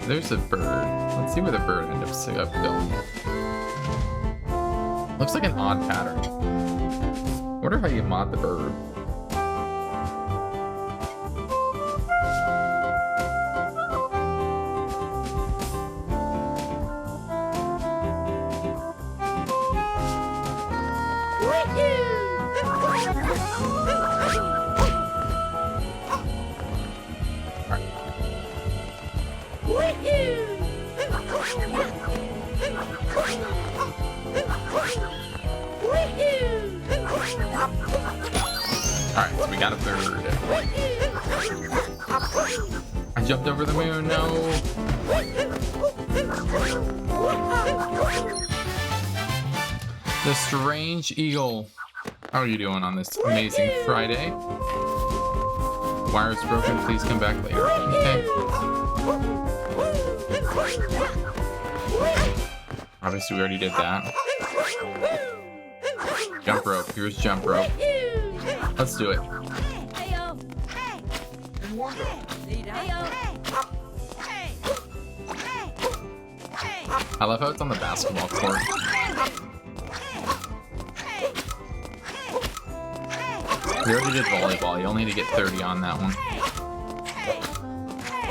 There's a bird. Let's see where the bird ends up going. Looks like an odd pattern. Wonder how you mod the bird. Alright, so we got a bird. I jumped over the moon, no! The Strange Eagle. How are you doing on this amazing Friday? Wire's broken, please come back later. Okay. Obviously we already did that. Jump rope, here's jump rope. Let's do it. I love how it's on the basketball court. We already did volleyball, you only need to get 30 on that one.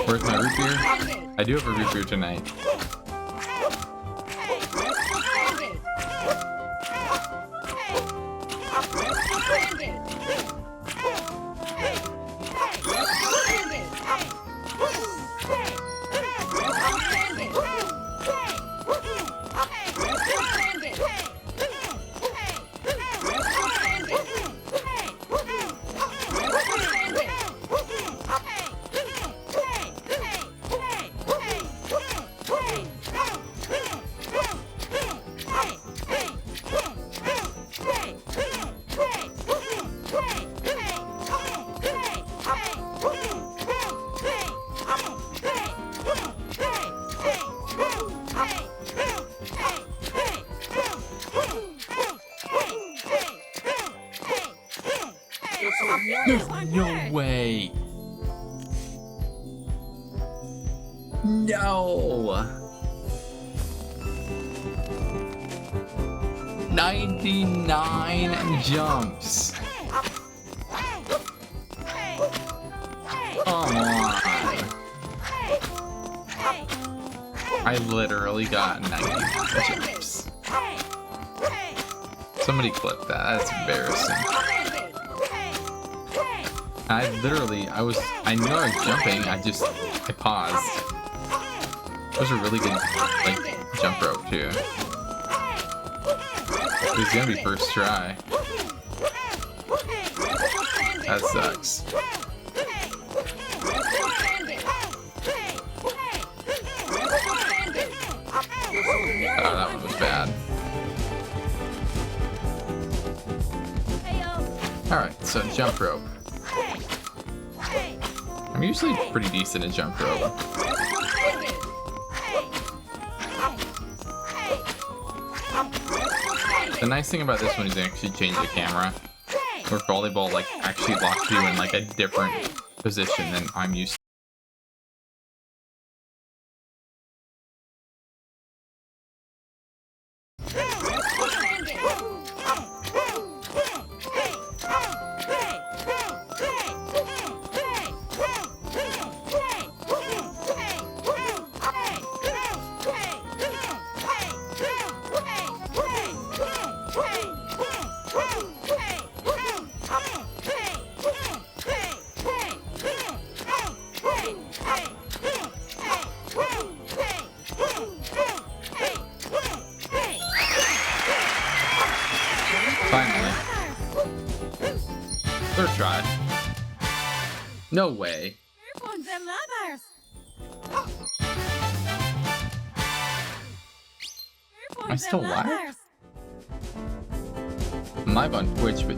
Where's my root beer? I do have a root beer tonight. No way. No. 99 jumps. Come on. I literally got 99 jumps. Somebody clip that. That's embarrassing. I knew I was jumping, I paused. That was a really good, like, jump rope, too. It was gonna be first try. That sucks. Oh, that one was bad. Alright, so jump rope. I'm usually pretty decent at jump rope. The nice thing about this one is they actually change the camera. Where volleyball like actually locks you in like a different position than I'm used to. Third try. No way. Am I still live? I'm live on Twitch, but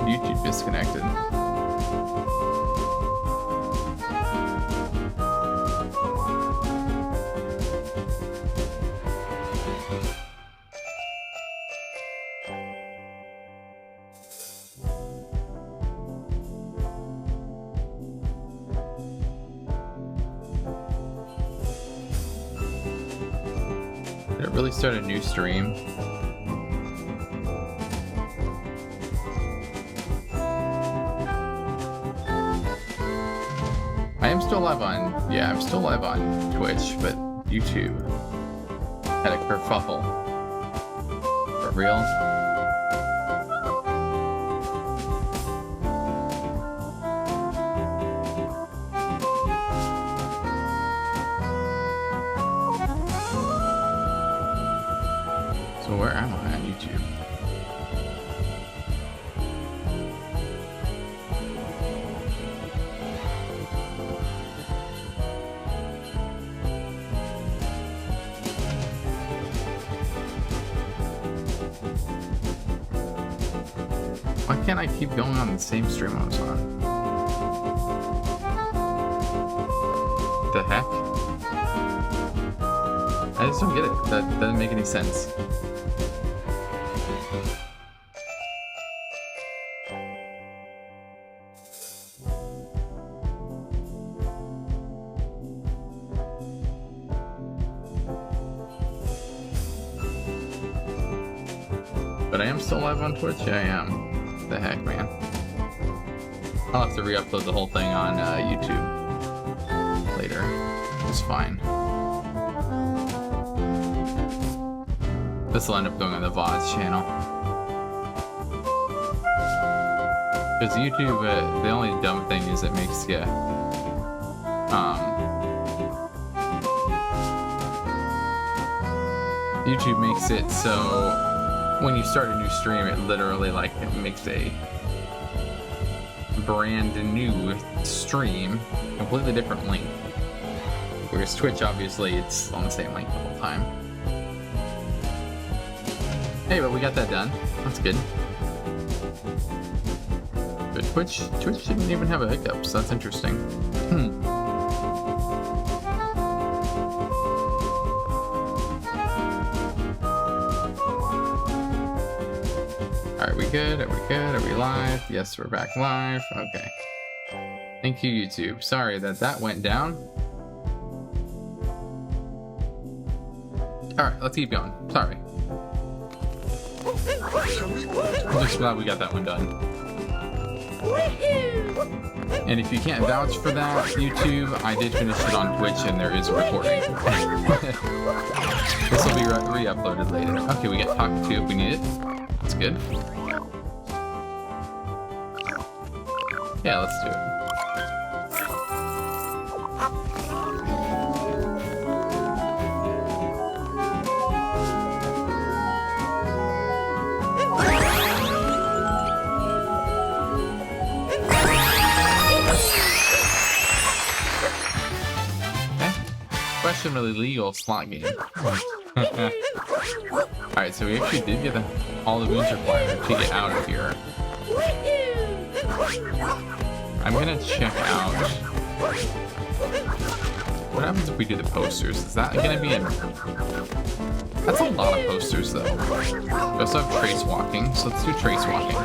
YouTube disconnected. Did it really start a new stream? still live on, yeah, I'm still live on Twitch, but YouTube. Had a kerfuffle. For real? So where am I on YouTube? Why can't I keep going on the same stream I was on? The heck? I just don't get it. That doesn't make any sense. But I am still live on Twitch? Yeah, I am. The heck, man. I'll have to re-upload the whole thing on YouTube later. It's fine. This will end up going on the VODs channel. Because YouTube, the only dumb thing is it makes you, YouTube makes it so when you start a new stream, it literally like it makes a brand new stream, completely different link. Whereas Twitch, obviously, it's on the same link the whole time. Hey, but we got that done. That's good. But Twitch didn't even have a hiccup, so that's interesting. Are we good? Are we good? Are we live? Yes, we're back live. Okay. Thank you, YouTube. Sorry that went down. Alright, let's keep going. Sorry. I'm just glad we got that one done. And if you can't vouch for that, YouTube, I did finish it on Twitch and there is a recording. This will be re-uploaded later. Okay, we got Talk 2 if we need it. That's good. Yeah, let's do it. Questionably legal slot game. Alright, so we actually did get all the moons required to get out of here. I'm gonna check out what happens if we do the posters. Is that gonna be that's a lot of posters though. We also have trace walking, so let's do trace walking.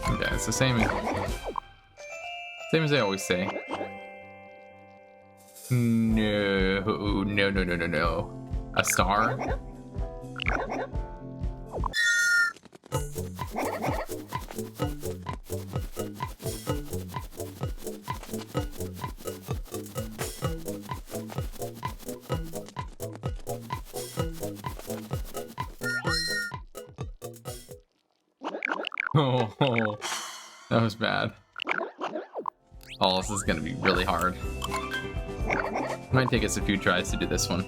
Okay, it's the same as I always say. No. A star? Oh, that was bad. Oh, this is gonna be really hard. Might take us a few tries to do this one.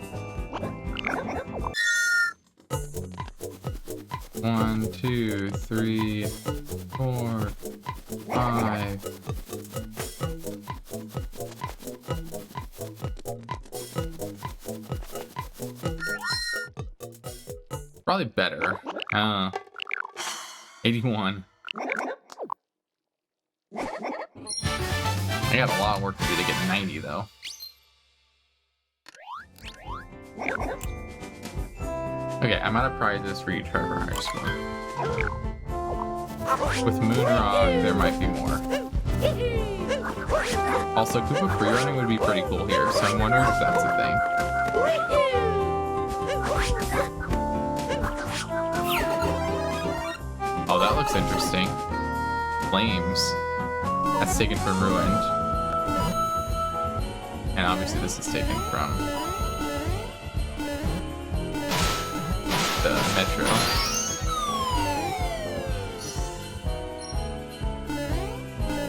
1, 2, 3, 4, 5. Probably better. 81. I got a lot of work to do to get 90 though. Okay, I'm out of prizes for you, Trevor. High score. With Moonrod, there might be more. Also, Koopa free running would be pretty cool here, so I'm wondering if that's a thing. Oh, that looks interesting. Flames. That's taken from Ruined. And obviously this is taken from the Metro.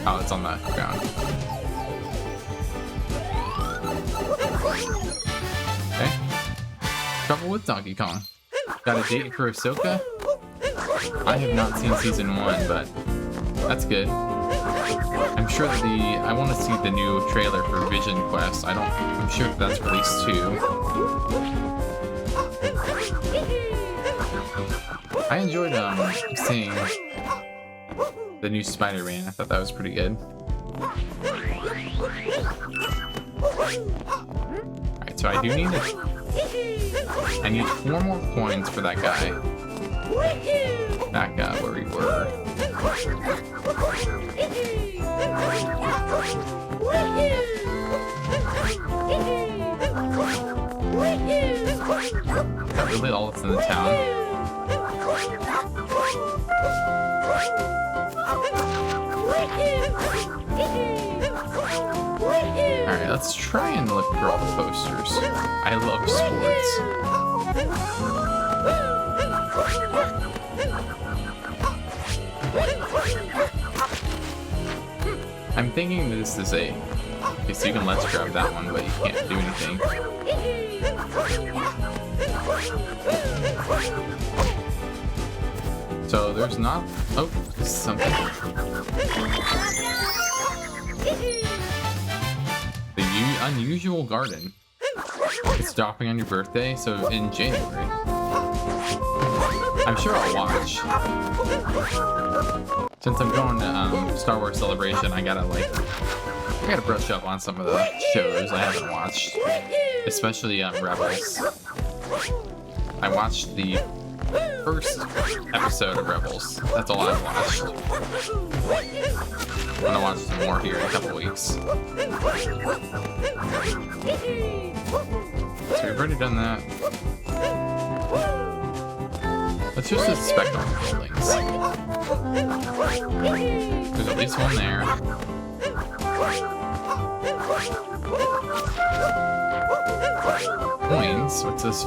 Oh, it's on the ground. Okay. Trouble with Donkey Kong. Got a date for Ahsoka? I have not seen season 1, but that's good. I'm sure that I want to see the new trailer for Vision Quest. I'm sure that's released too. I enjoyed seeing the new Spider-Man. I thought that was pretty good. Alright, so I need 4 more coins for that guy. Back up where we were. Is that really all that's in the town? Alright, let's try and look for all the posters. I love sports. I'm thinking this is a... Okay, so you can let's grab that one, but you can't do anything. So there's not... Oh, this is something. The unusual garden. It's dropping on your birthday, so in January. I'm sure I'll watch. Since I'm going to Star Wars Celebration, I gotta brush up on some of the shows I haven't watched, especially Rebels. I watched the first episode of Rebels. That's all I've watched. I'm gonna watch some more here in a couple weeks. So we've already done that. Let's just inspect all the buildings. There's at least one there. Coins? What's this?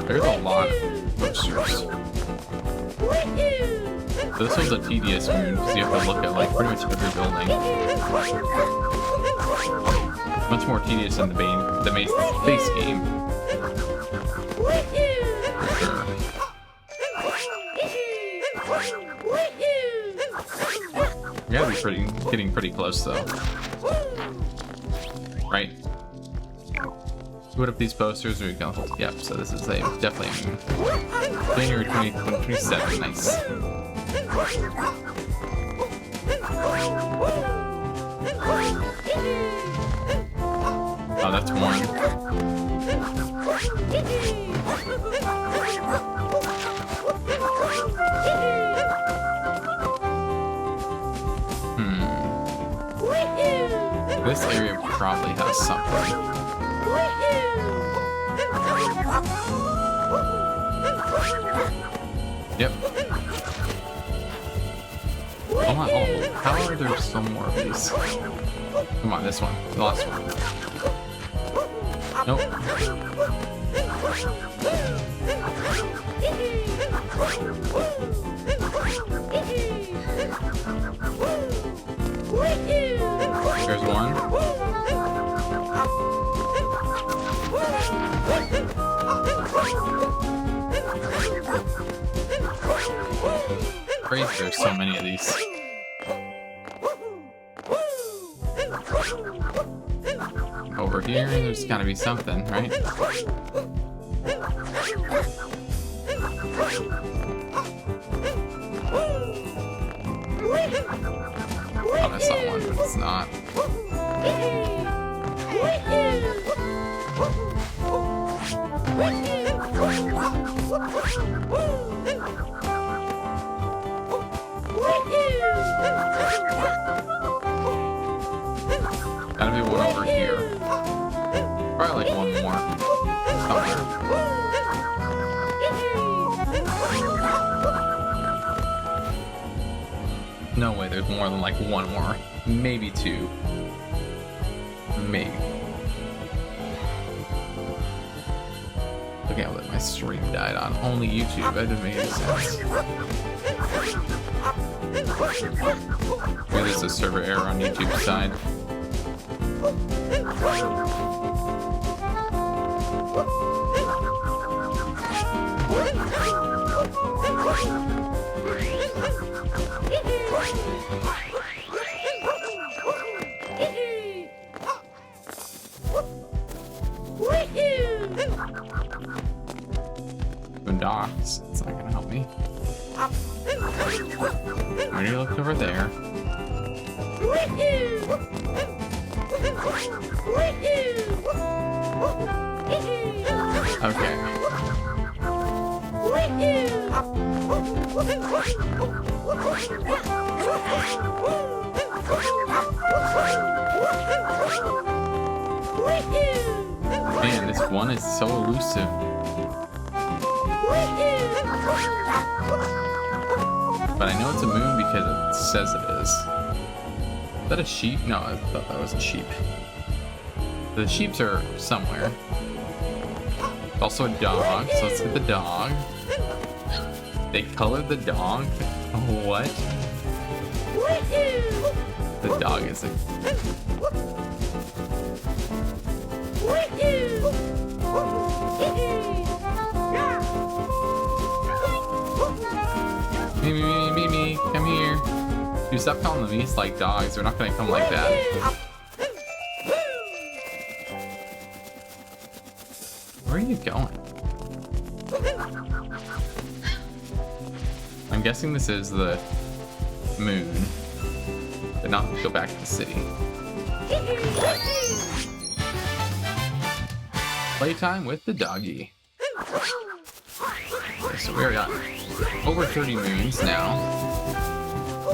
There's a lot of posters. This was a tedious move because you have to look at pretty much every building. Much more tedious than the base game. For sure. We gotta be getting pretty close though. Right? What if these posters are gonna hold? Yep, so this is definitely January 2027. Nice. Oh, that's one. This area probably has something. Yep. Oh my, how are there so more of these? Come on, this one. The last one. Nope. There's one. Crazy, there's so many of these. Over here, there's gotta be something, right? Oh, I saw one, but it's not. Gotta be one over here. Probably like one more. Somewhere. No way, there's more than like one more. Maybe two. Maybe. Look out that my stream died on only YouTube. That didn't make any sense. Maybe there's a server error on YouTube's side. Docks. It's not gonna help me. Already looked over there. Okay. Man, this one is so elusive. But I know it's a moon because it says it is. Is that a sheep? No, I thought that was a sheep. The sheeps are somewhere. It's also a dog, so let's get the dog. They colored the dog? What? The dog is a... Me, come here. Dude, stop calling them East like dogs. They're not gonna come like that. Where are you going? I'm guessing this is the moon. But now go back to the city. Playtime with the doggy. Okay, so we're at over 30 moons now.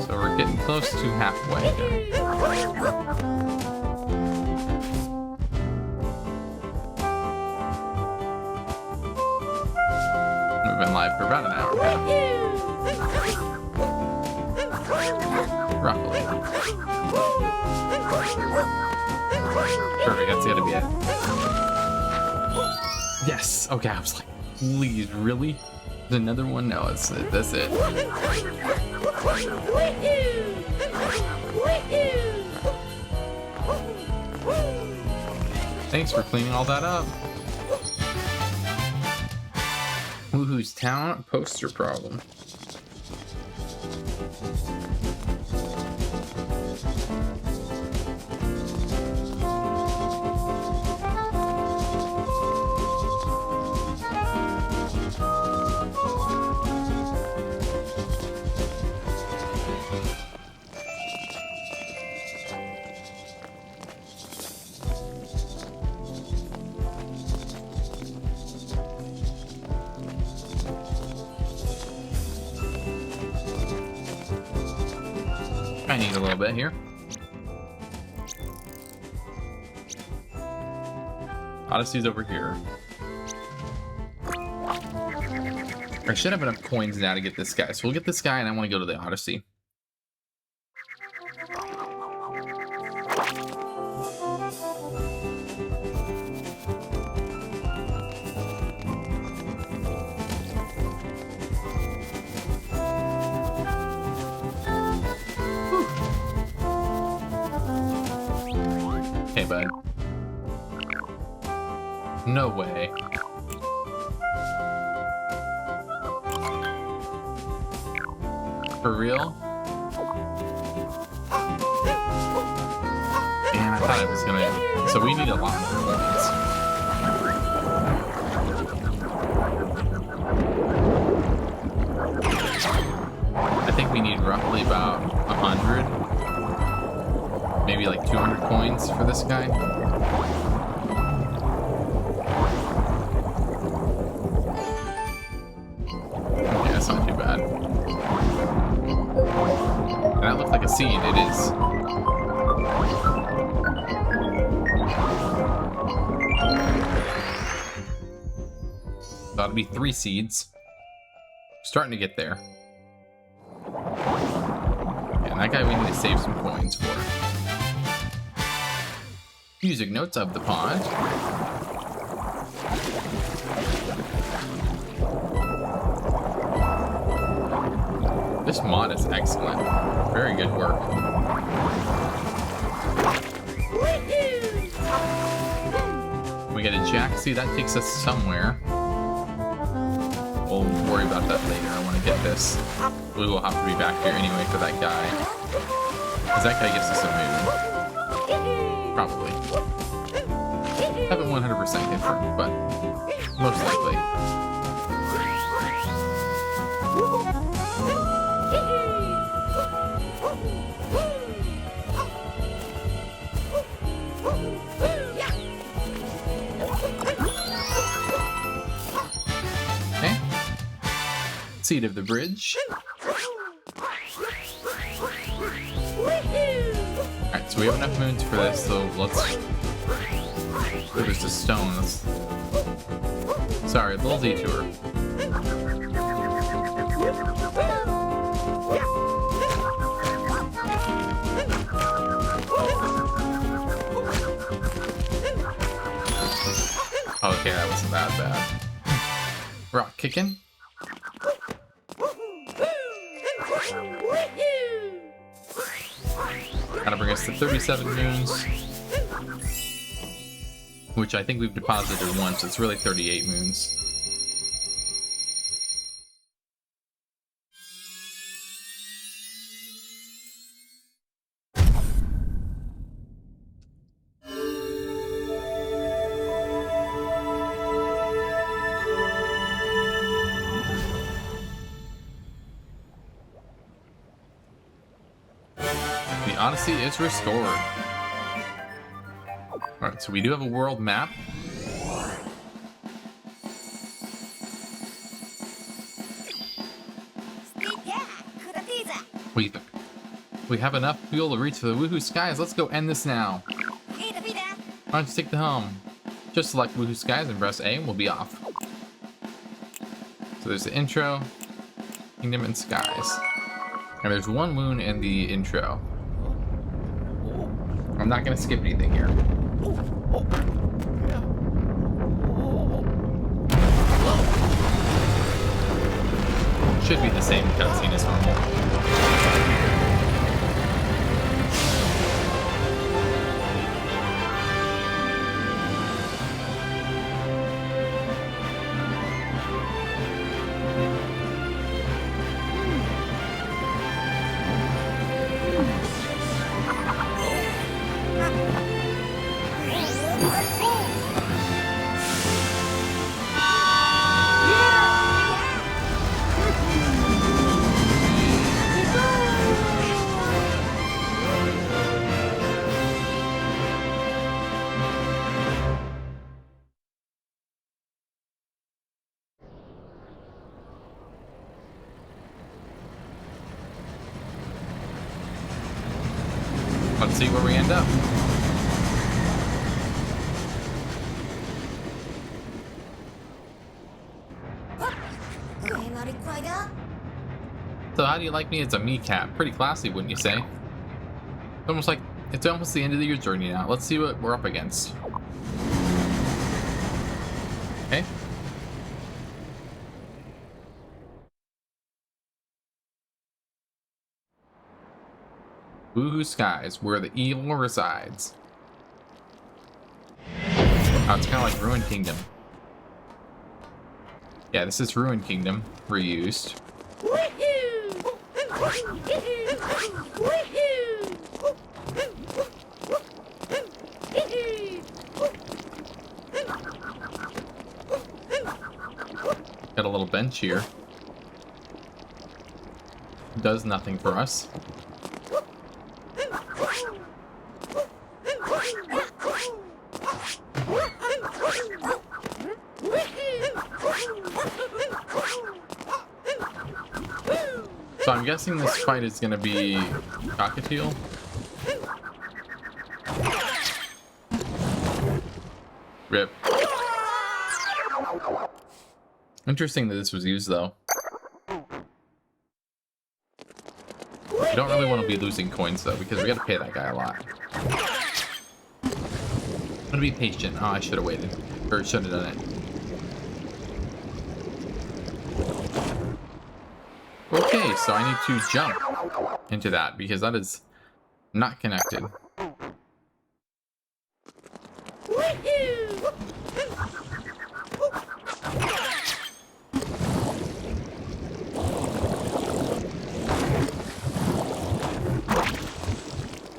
So we're getting close to halfway here. We've been live for about an hour now. Roughly. Perfect, that's gotta be it. Yes! Okay, I was like, please, really? There's another one? No, that's it. Thanks for cleaning all that up. Wuhu's town poster problem. I need a little bit here. Odyssey's over here. I should have enough coins now to get this guy. So we'll get this guy and I want to go to the Odyssey. Hey, bud. No way. For real? Man, I thought it was gonna... So we need a lot more coins. I think we need roughly about 100. Maybe like 200 coins for this guy. seed, it is. That'll be 3 seeds. Starting to get there. And that guy we need to save some coins for. Music notes of the pond. This mod is excellent. Very good work. We get a jack. See, that takes us somewhere. We'll worry about that later. I want to get this. We will have to be back here anyway for that guy. Because that guy gives us a moon. Probably. Haven't 100% confirmed, but most likely. Okay. Seat of the bridge. Alright, so we have enough moons for this, so let's... There's a stone. Sorry, a little detour. Okay, that wasn't that bad. Rock kicking. Gotta bring us to 37 moons. Which I think we've deposited once. It's really 38 moons. The Odyssey is restored. Alright, so we do have a world map. We have enough fuel to reach the Wuhu Skies. Let's go end this now. Why don't you take the helm? Just select Wuhu Skies and press A and we'll be off. So there's the intro, Kingdom and Skies. And there's one moon in the intro. I'm not gonna skip anything here. Should be the same cutscene as normal. Let's see where we end up. So how do you like me as a Cat? Pretty classy, wouldn't you say? It's almost the end of your journey now. Let's see what we're up against. Okay. Wuhu Skies, where the evil resides. Oh, it's kind of like Ruined Kingdom. Yeah, this is Ruined Kingdom, reused. Got a little bench here. Does nothing for us. So I'm guessing this fight is gonna be cockatiel. Rip. Interesting that this was used though. We don't really want to be losing coins though, because we gotta pay that guy a lot. I'm gonna be patient. Oh, I should have waited. Or should have done it. Okay, so I need to jump into that because that is not connected.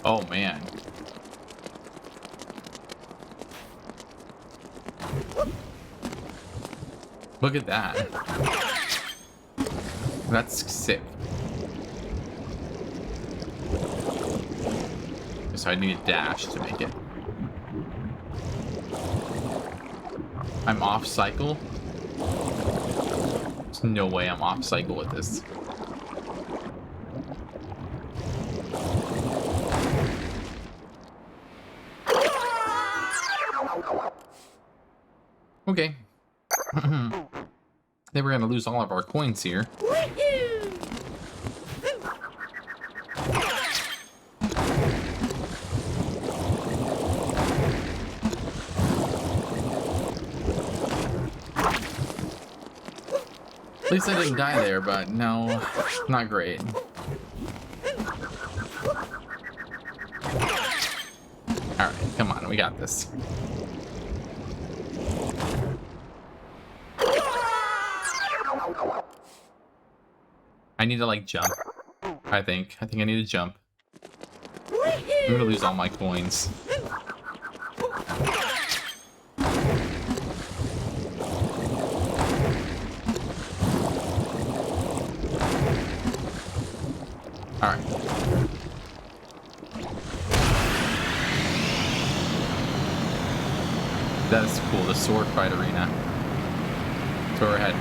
Oh man. Look at that. That's sick. So I need a dash to make it. I'm off cycle. There's no way I'm off cycle with this. Okay. Then we're gonna lose all of our coins here. At least I didn't die there, but no, not great. Alright, come on, we got this. I need to like jump. I think I need to jump. I'm gonna lose all my coins. Alright. That is cool, the sword fight arena. That's where we're heading.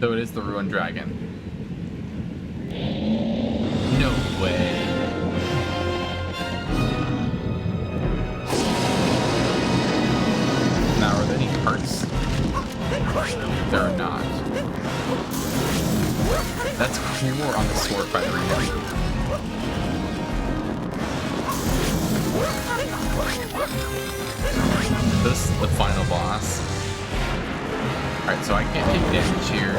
So it is the ruined dragon. No way. Now, are there any parts? There are not. That's cool on the sword fight arena. This is the final boss. Alright, so I can't take damage here.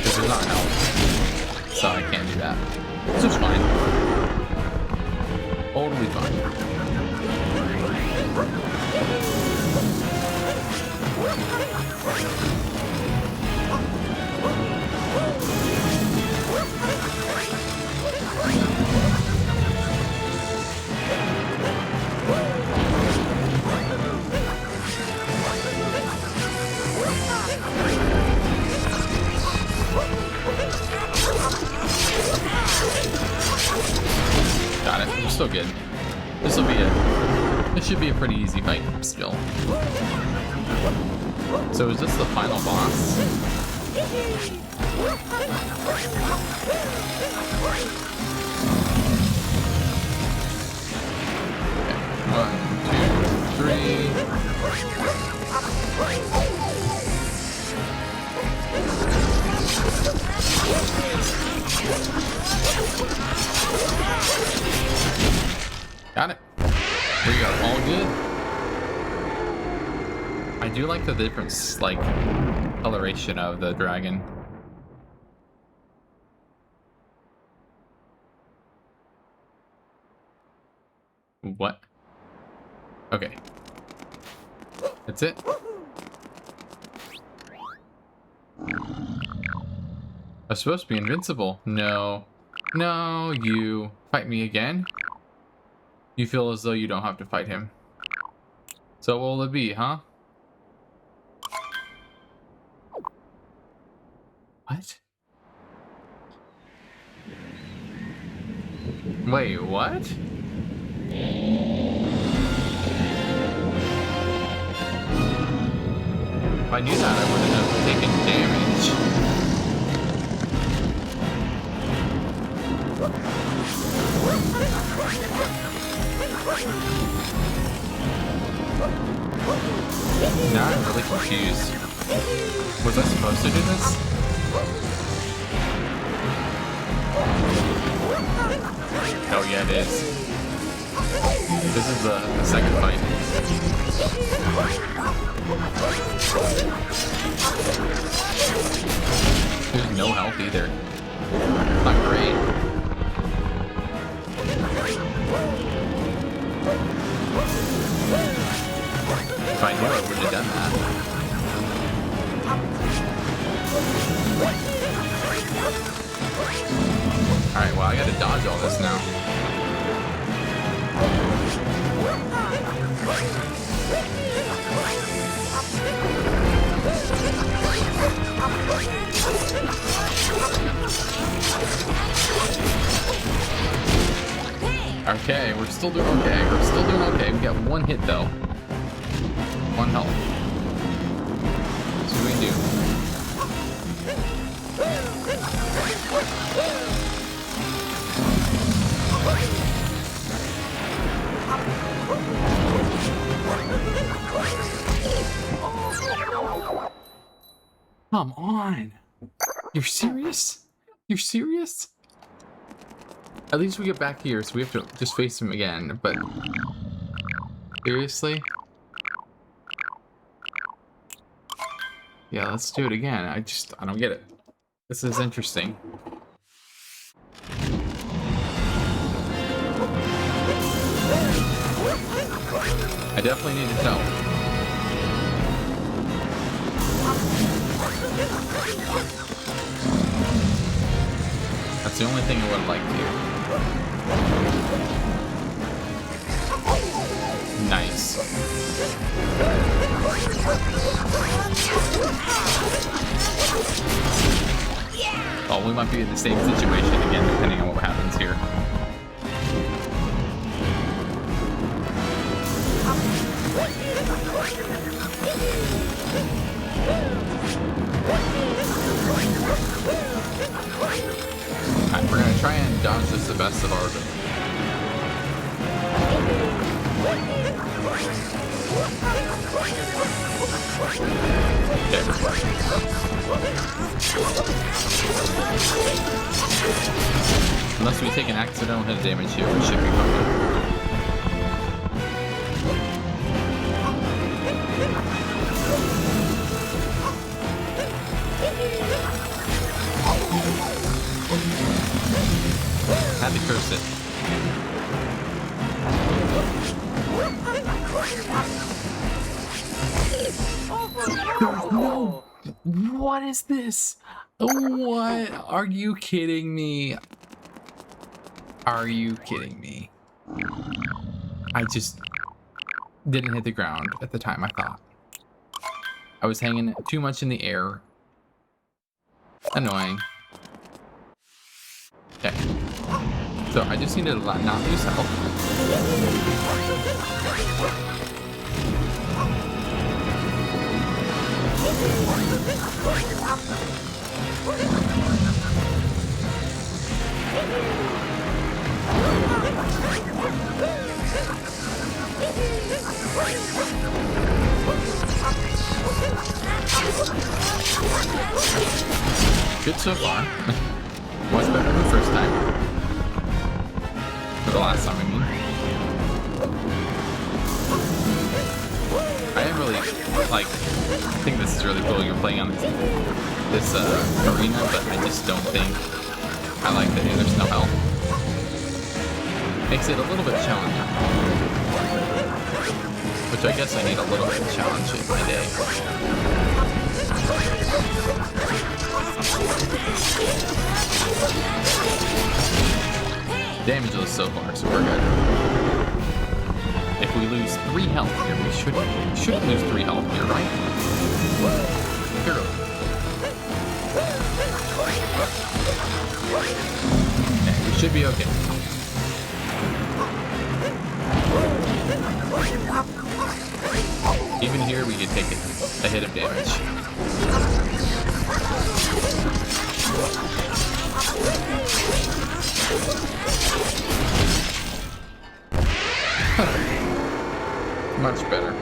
This is not health. So I can't do that. This is fine. Totally fine. Got it. We're still good. This should be a pretty easy fight still. So is this the final boss? Okay. 1, 2, 3. Got it. There you go. All good. I do like the different, like, coloration of the dragon. What? Okay. That's it. I'm supposed to be invincible. No. No, you fight me again? You feel as though you don't have to fight him. So what will it be, huh? What? Wait, what? If I knew that, I wouldn't have taken damage. Now I'm really confused. Was I supposed to do this? Oh yeah, it is. This is the second fight. There's no health either. Not great. If I knew, I would have done that. Alright, well, I gotta dodge all this now. Okay, we're still doing okay. We're still doing okay. We got one hit though. One health. Let's see what we can do. Come on. You're serious? You're serious? At least we get back here, so we have to just face him again, but... Seriously? Yeah, let's do it again. I don't get it. This is interesting. I definitely need his help. That's the only thing I would have liked here. Nice. Oh, we might be in the same situation again, depending on what happens here. Alright, we're gonna try and dodge this the best of our ability. Okay. Unless we take an accidental hit of damage here, we should be fine. Had to curse it. No! What is this? What? Are you kidding me? Are you kidding me? I just didn't hit the ground at the time I thought. I was hanging too much in the air. Annoying. Okay. So I just need to not lose health. Good so far. Much better than the first time. Or the last time, I mean. I didn't really, like, I think this is really cool you're playing on this arena, but I just don't think I like that there's no health. Makes it a little bit challenging. Which I guess I need a little bit of challenge in my day. Damageless so far, so we're good. If we lose 3 health here, we shouldn't lose 3 health here, right? Here. Okay, we should be okay. here, we could take a hit of damage. Much better.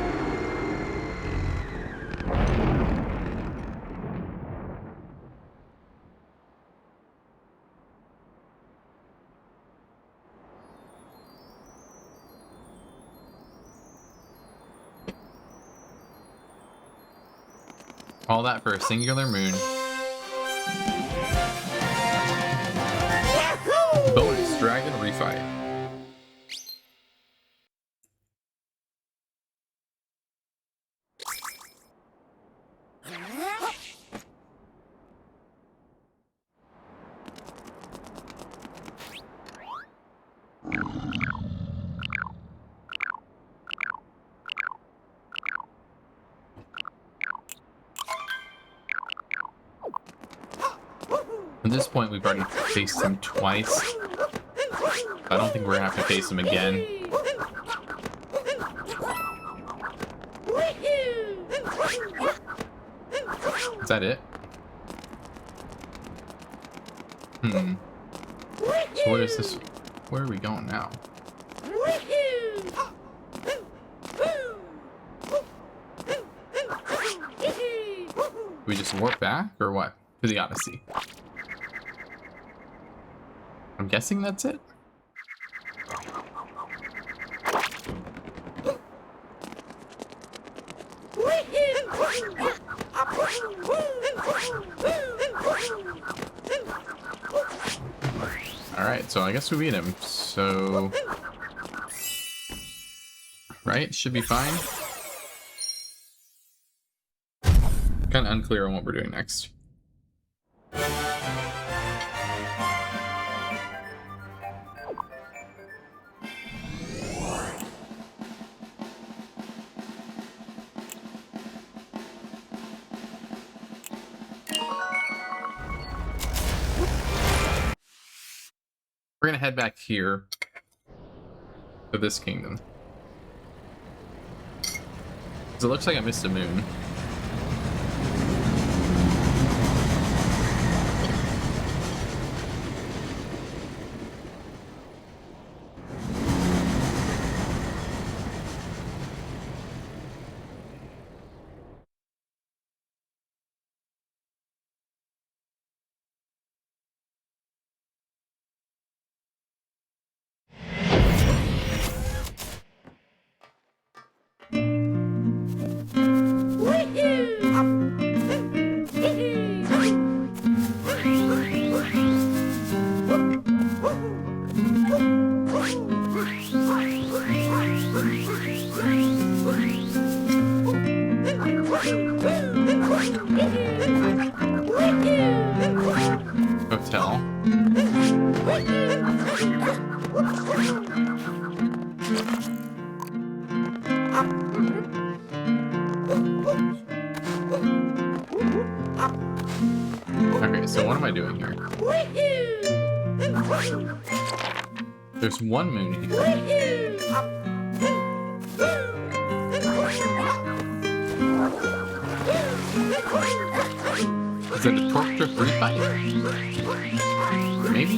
All that for a singular moon. Bonus dragon refight. At this point, we've already faced him twice. I don't think we're gonna have to face him again. Is that it? So what is this? Where are we going now? We just warp back, or what? To the Odyssey. I'm guessing that's it? Alright, so I guess we beat him, so... Right? Should be fine. Kind of unclear on what we're doing next. We're gonna head back here to this kingdom. Because it looks like I missed a moon. Hotel. Okay, so what am I doing here? There's one moon here. Is it a torque drift refight? Maybe?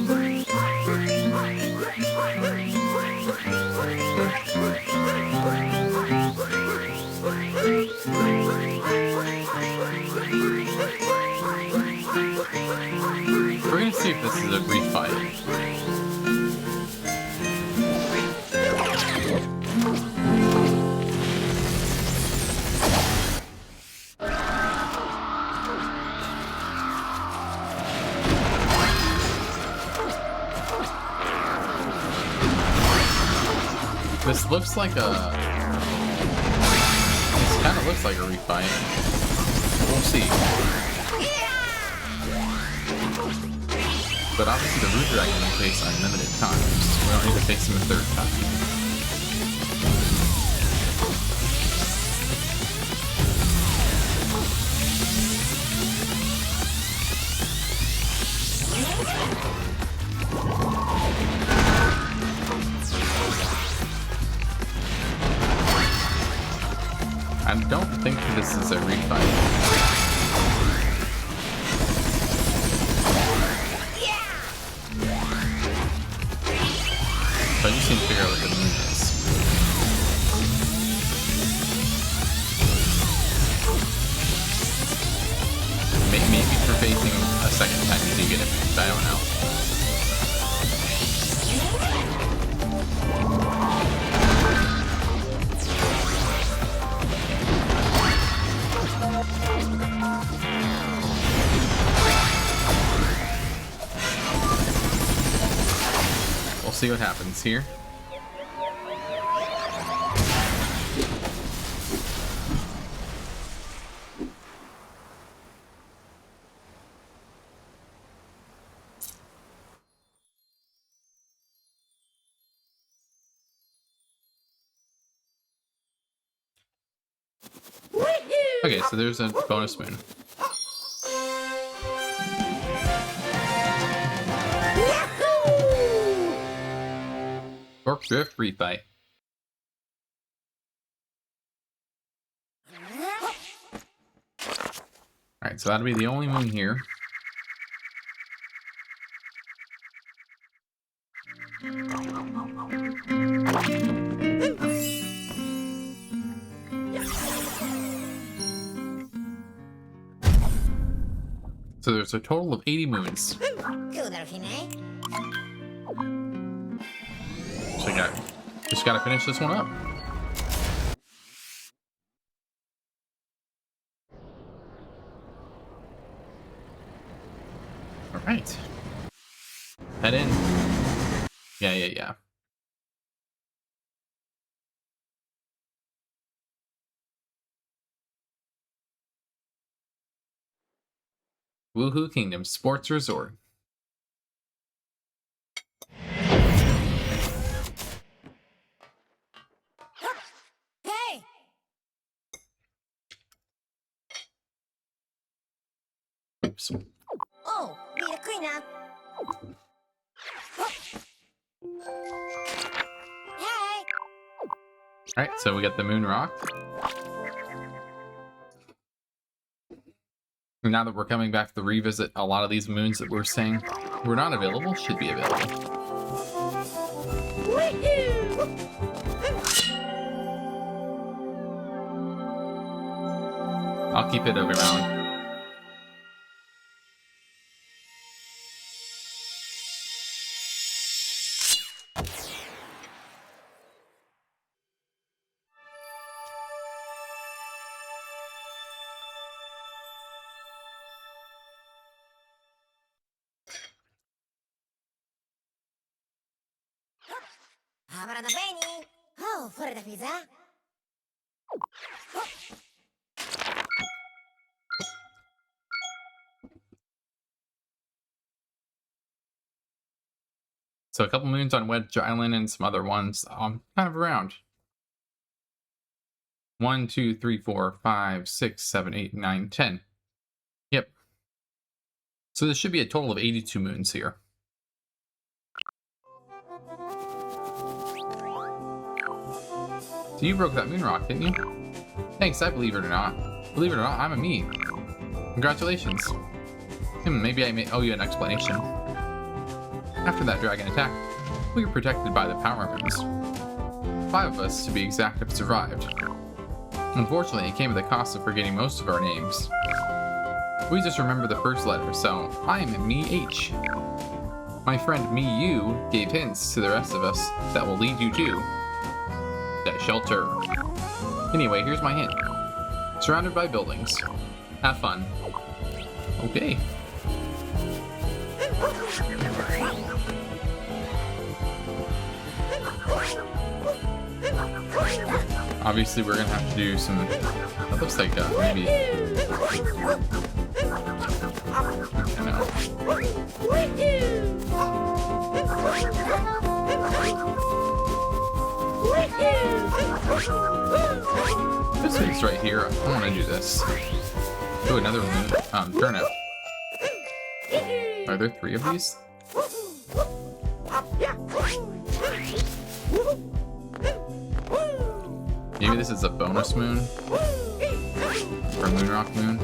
We're gonna see if this is a refight. This looks like a... This kind of looks like a refight. We'll see. But obviously the root dragon will face unlimited times. We don't need to face him a third time. I don't think it's a refight. So I just need to figure out what the moon is. Maybe for facing a second time you do get it. I don't know. We'll see what happens here. Okay, so there's a bonus moon. Fork Drift refight. Alright, so that'll be the only moon here. So there's a total of 80 moons. So just gotta finish this one up. Alright. Head in. Yeah. Wuhu Kingdom Sports Resort. Hey! Oops. Oh, be a cleaner. Hey! Alright, so we got the moon rock. And now that we're coming back to revisit, a lot of these moons that we're saying were not available should be available. I'll keep it around. Abra da bene. Oh, fuori da pizza. So a couple moons on Wedge Island and some other ones kind of around. 1, 2, 3, 4, 5, 6, 7, 8, 9, 10. Yep. So there should be a total of 82 moons here. So you broke that moon rock, didn't you? Thanks, I believe it or not. Believe it or not, I'm a me. Congratulations. Maybe I may owe you an explanation. After that dragon attack, we were protected by the power moons. 5 of us, to be exact, have survived. Unfortunately, it came at the cost of forgetting most of our names. We just remember the first letter, so I am Me H. My friend Me You gave hints to the rest of us that will lead you to that shelter. Anyway, here's my hint. Surrounded by buildings. Have fun. Okay. Obviously, we're gonna have to do some. That looks like maybe. I know. This one's right here. I want to do this. Oh, another moon. Turnip. Are there 3 of these? Maybe this is a bonus moon. For Moonrock Moon.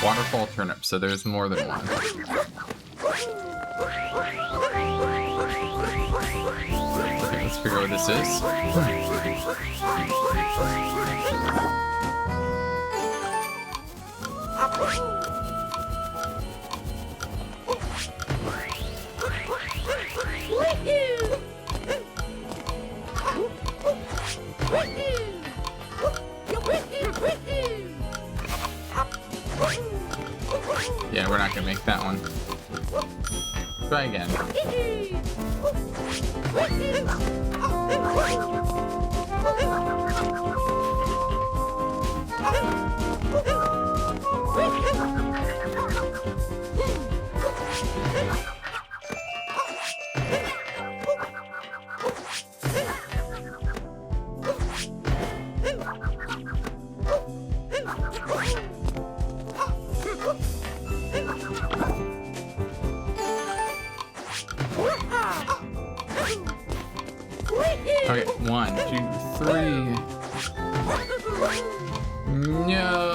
Waterfall turnip, so there's more than one. Okay, let's figure out what this is. Yeah, we're not gonna make that one. Try again. Okay, 1, 2, 3. No.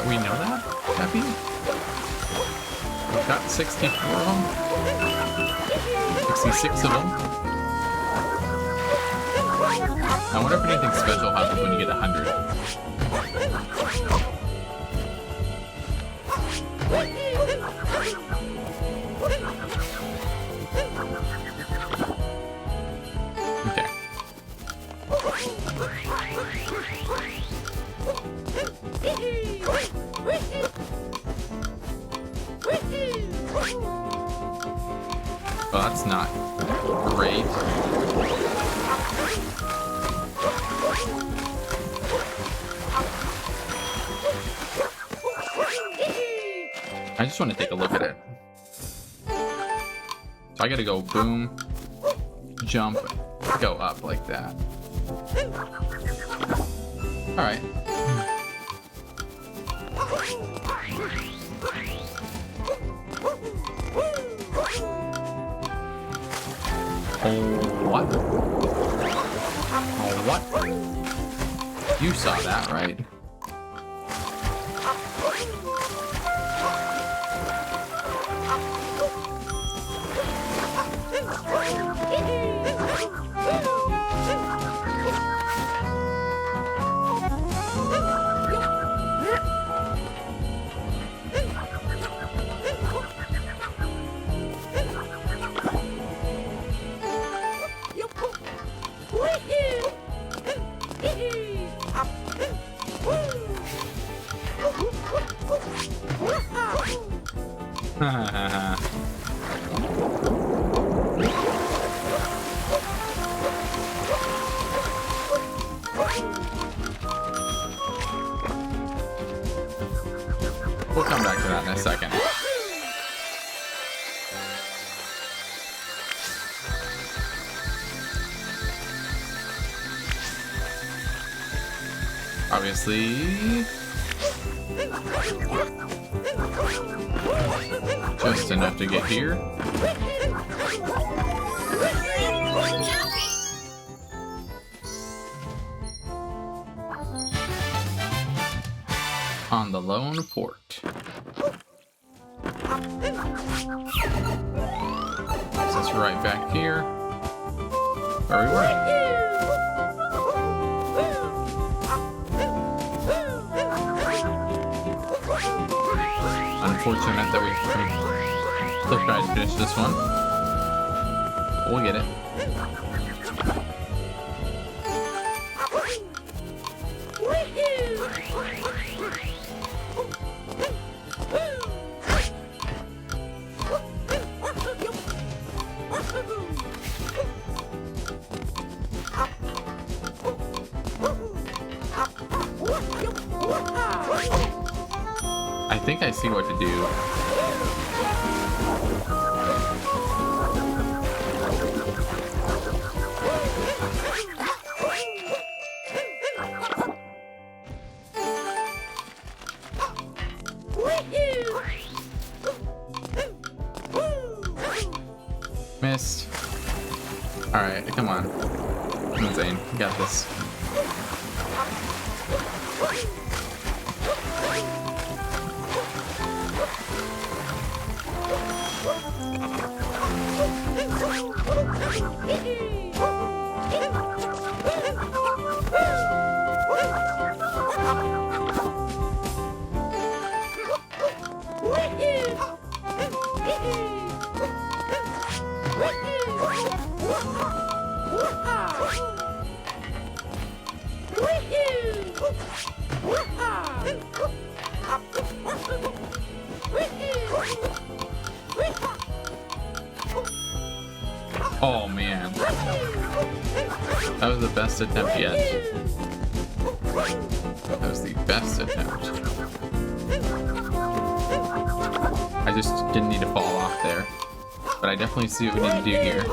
We know that, Happy? We've got 64 of them. 66 of them. I wonder if anything special happens when you get 100. Okay. Well, that's not great. I just want to take a look at it. So I gotta go boom, jump, go up like that. Alright. Oh, what? Oh, what? You saw that, right? We'll come back to that in a second. Obviously, just enough to get here. On the lone port. Takes us right back here where we were. Unfortunate that we still try to finish this one. We'll get it. I think I see what to do. Missed. Alright, come on. Come on, Zane. You got this. Oh man, that was the best attempt yet. That was the best attempt. I just didn't need to fall off there, but I definitely see what we need to do here.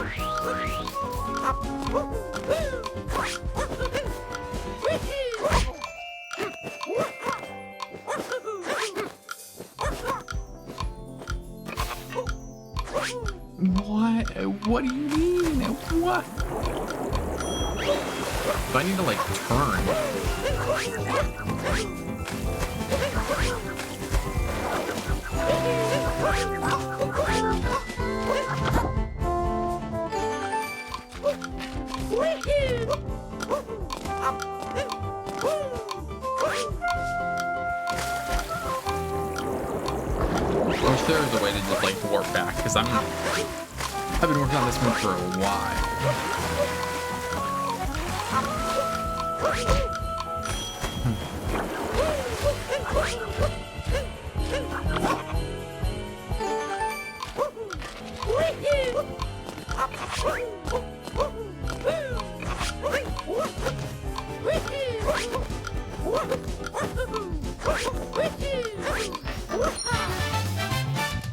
What do you mean? What? Do I need to like turn? I wish there was a way to just like warp back, because I've been working on this one for a while.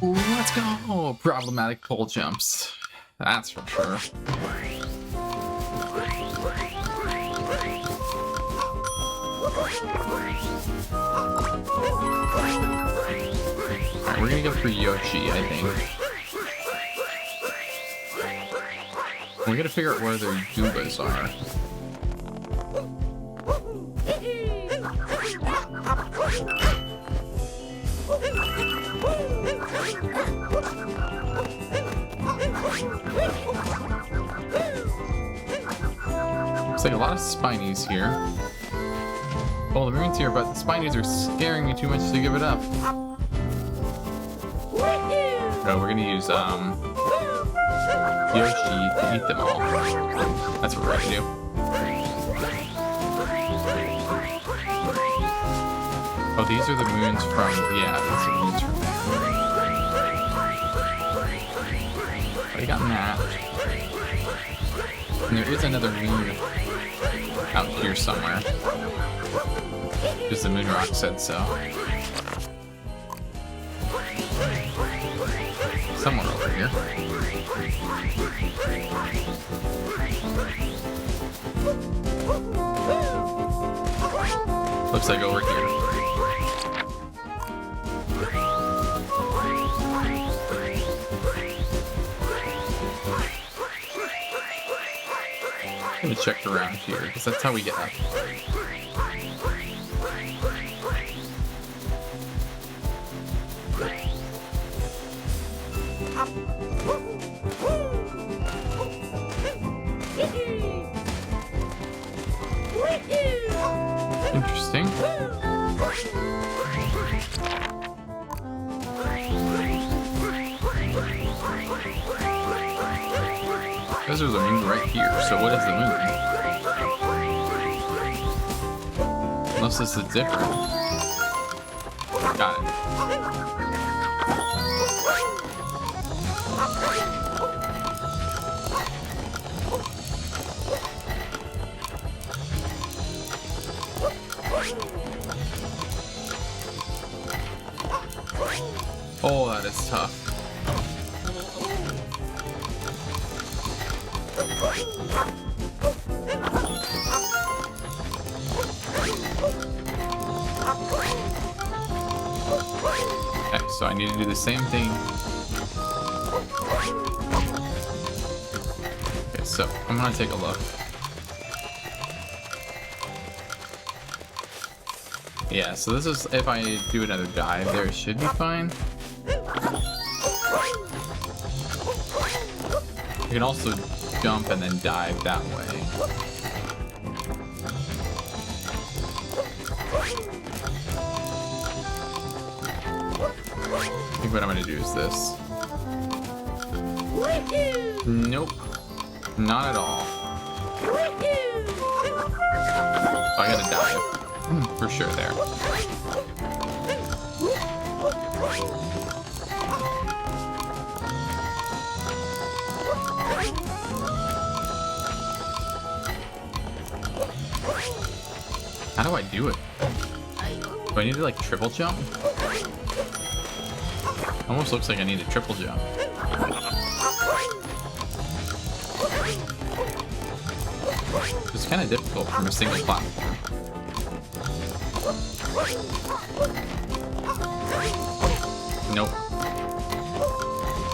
Let's go! Problematic pole jumps. That's for sure. Alright, we're gonna go for Yoshi, I think. We gotta figure out where their Goombas are. Looks like a lot of Spinies here. Well, the moon's here, but the Spinies are scaring me too much to give it up. No, we're gonna use Yoshi to eat them all. That's what we're gonna do. Oh, these are the moons from, yeah, these are the moons from. I got that. And there is another moon out here somewhere. Because the moon rock said so. Somewhere over here. Looks like over here. I'm gonna check around here, because that's how we get up. Interesting. Because there's a moon right here, so what is the moon? Unless this is different. Got it. Oh, that is tough. Okay, so I need to do the same thing. so I'm gonna take a look. Yeah, so this is, if I do another dive there, it should be fine. You can also jump and then dive that way. I think what I'm gonna do is this. Nope. Not at all. Oh, I gotta dive. For sure there. How do I do it? Do I need to like triple jump? Almost looks like I need a triple jump. It's kind of difficult from a single platform. Nope.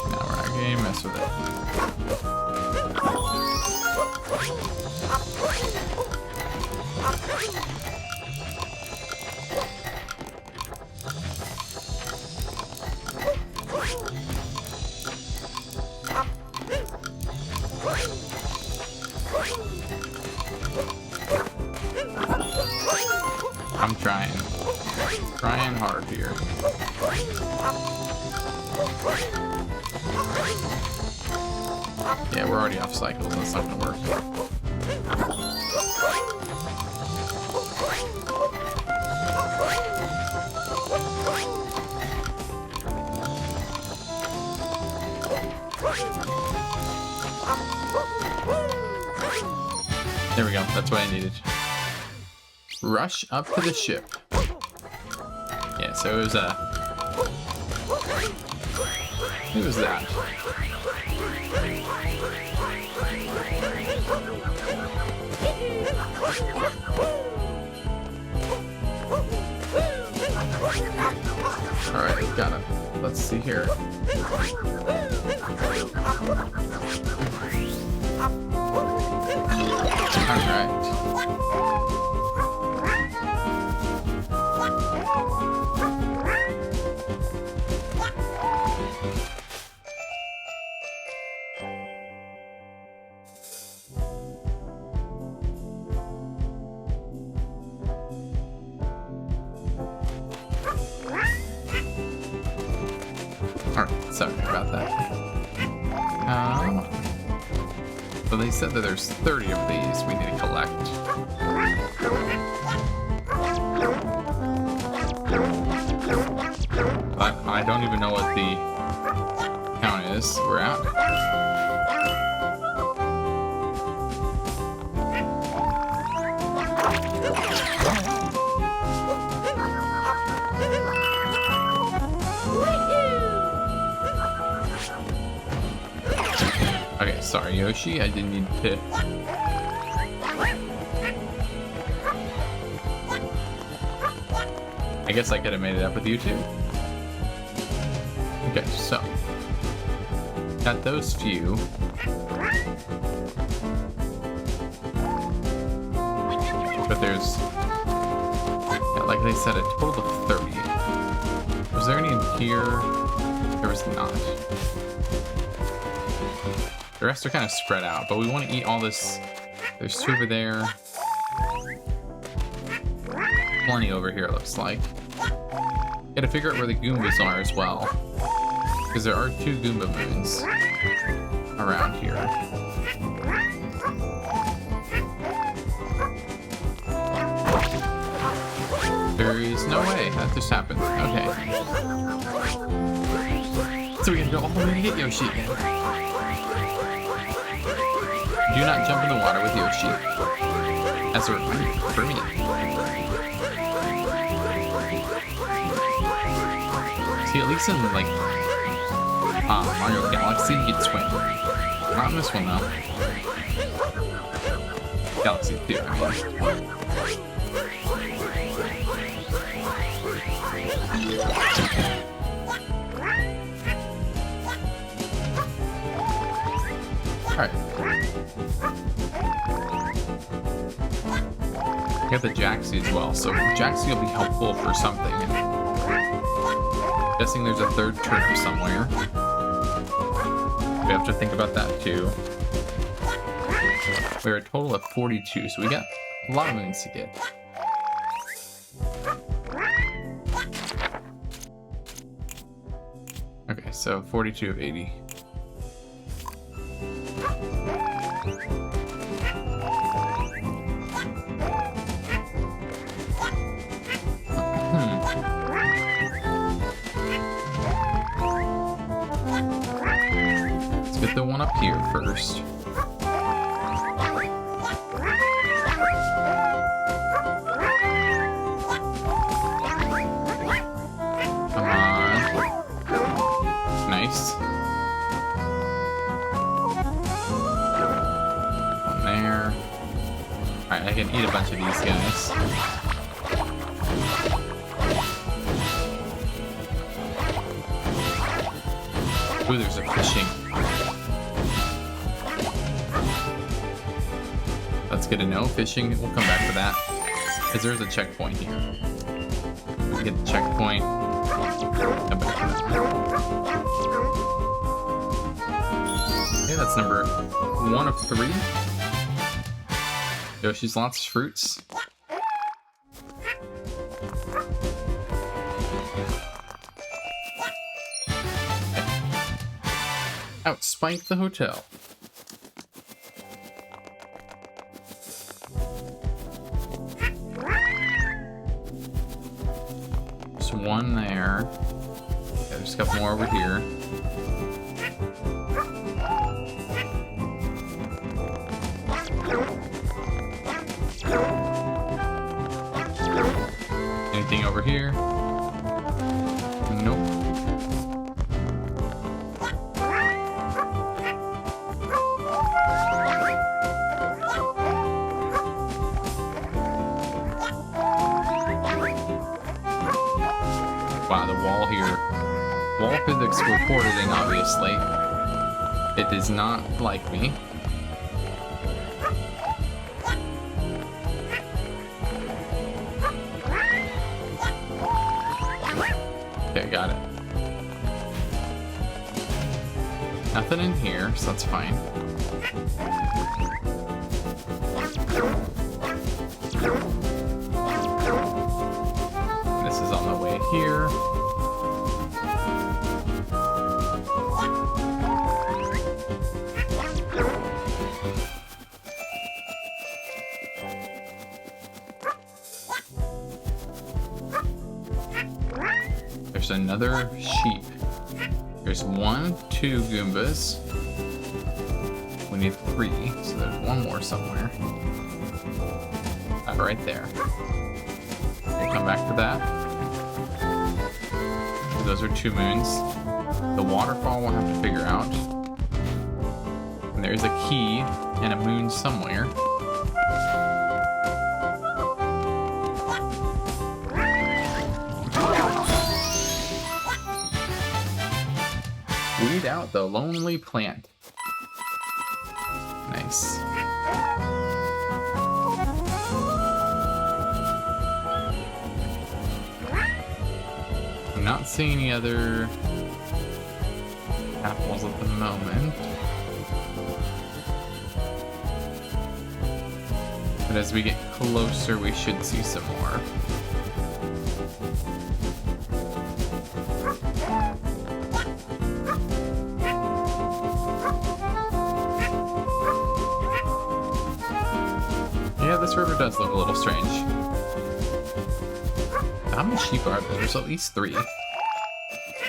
Now we're not gonna mess with it. I'm trying hard here. Yeah, we're already off cycles. That's not gonna work. There we go. That's what I needed. Rush up to the ship. Yeah, so it was that. Alright, got it. Let's see here. Alright. Alright, sorry about that. So they said that there's 30 of these we need to collect. But I don't even know what the count is we're at. Okay, sorry Yoshi, I didn't need to... I guess I could have made it up with you too. Okay, so... got those few. But there's... yeah, like they said, a total of 30. Was there any in here? There was not. The rest are kind of spread out, but we want to eat all this. There's two over there. Plenty over here, it looks like. Gotta figure out where the Goombas are as well. Because there are 2 Goomba moons around here. There is no way that just happened. Okay. So we gotta go all the way to get Yoshi again. Do not jump in the water with Yoshi. As a reminder for me. See, at least in like Mario Galaxy, you can swim. Not in this one though. Galaxy 2, I mean. Alright. We have the Jaxie as well, so Jaxie will be helpful for something. Guessing there's a third turnip somewhere. We have to think about that too. We're a total of 42, so we got a lot of moons to get. Okay, so 42 of 80. Let's get the one up here first. I can eat a bunch of these guys. Ooh, there's a fishing. That's good to know. Fishing, we'll come back to that. Because there's a checkpoint here. We get the checkpoint. Come back to that. Okay, that's number 1 of 3. Yoshi's lots of fruits. Outspike the hotel. There's one there. Okay, there's a couple more over here. Anything over here? Nope. Wow, the wall here. Wall physics were ported in, obviously. It does not like me. Okay, got it. Nothing in here, so that's fine. This is on the way here. There's another sheep. There's 1, 2 Goombas. We need 3, so there's one more somewhere. Right there. We'll come back to that. So those are 2 moons. The waterfall we'll have to figure out. And there's a key and a moon somewhere. Weed out the lonely plant. Nice. I'm not seeing any other apples at the moment. But as we get closer, we should see some more. Yeah, this river does look a little strange. How many sheep are there? There's at least 3.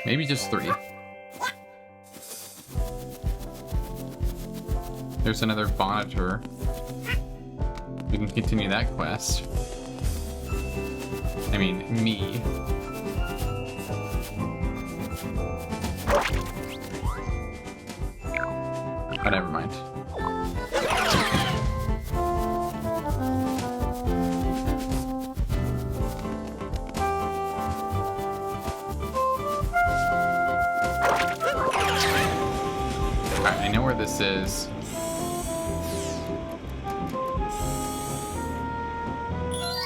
Maybe just 3. There's another Bonitor. We can continue that quest. I mean, me. Oh, never mind. Alright, I know where this is.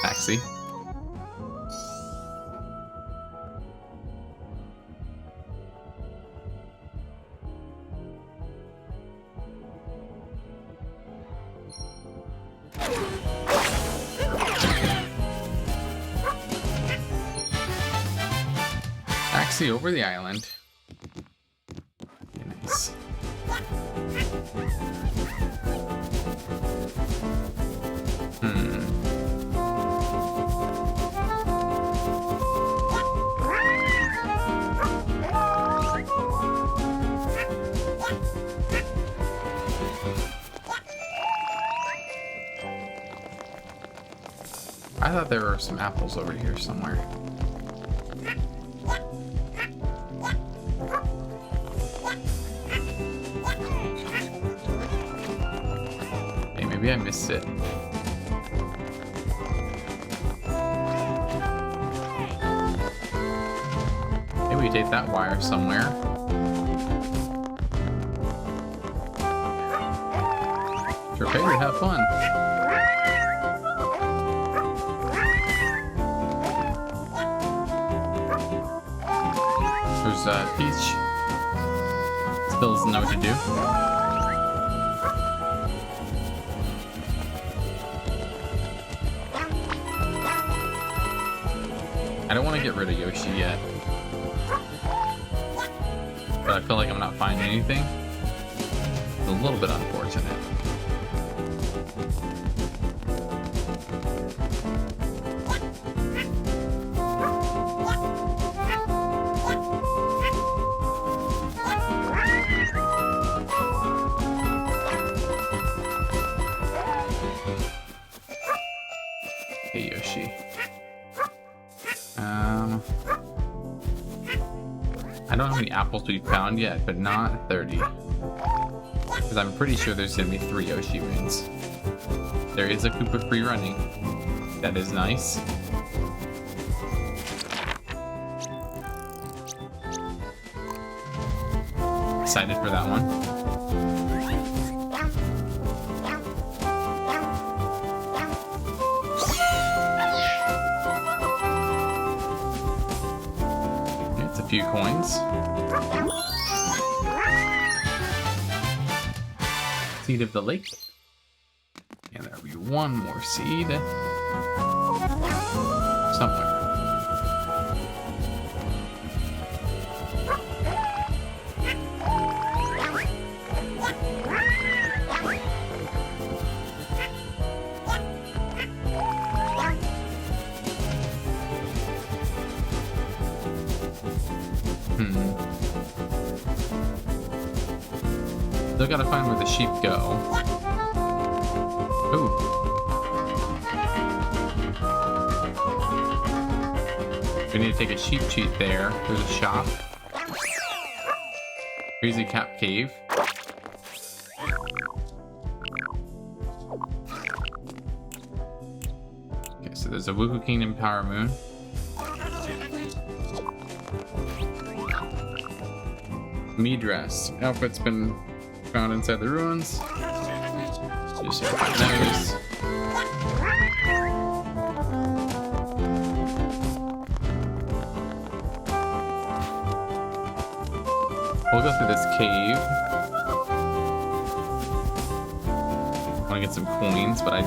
Taxi. Taxi over the island. Nice. I thought there were some apples over here somewhere. Hey, maybe I missed it. Maybe we take that wire somewhere. Prepare to have fun. There's Peach. Still doesn't know what to do. I don't want to get rid of Yoshi yet. But I feel like I'm not finding anything. It's a little bit unfortunate. Hey, Yoshi. I don't have any apples to be found yet, but not 30. Because I'm pretty sure there's going to be 3 Yoshi wins. There is a Koopa free running. That is nice. Excited for that one. Few coins. Seed of the lake. And there'll be one more seed. Somewhere. Still gotta find where the sheep go. Ooh. We need to take a sheep cheat there. There's a shop. Crazy Cap Cave. Okay, so there's a Wuhu Kingdom Power Moon. Me dress. Outfit's been found inside the ruins. Just find those. We'll go through this cave. I want to get some coins, but I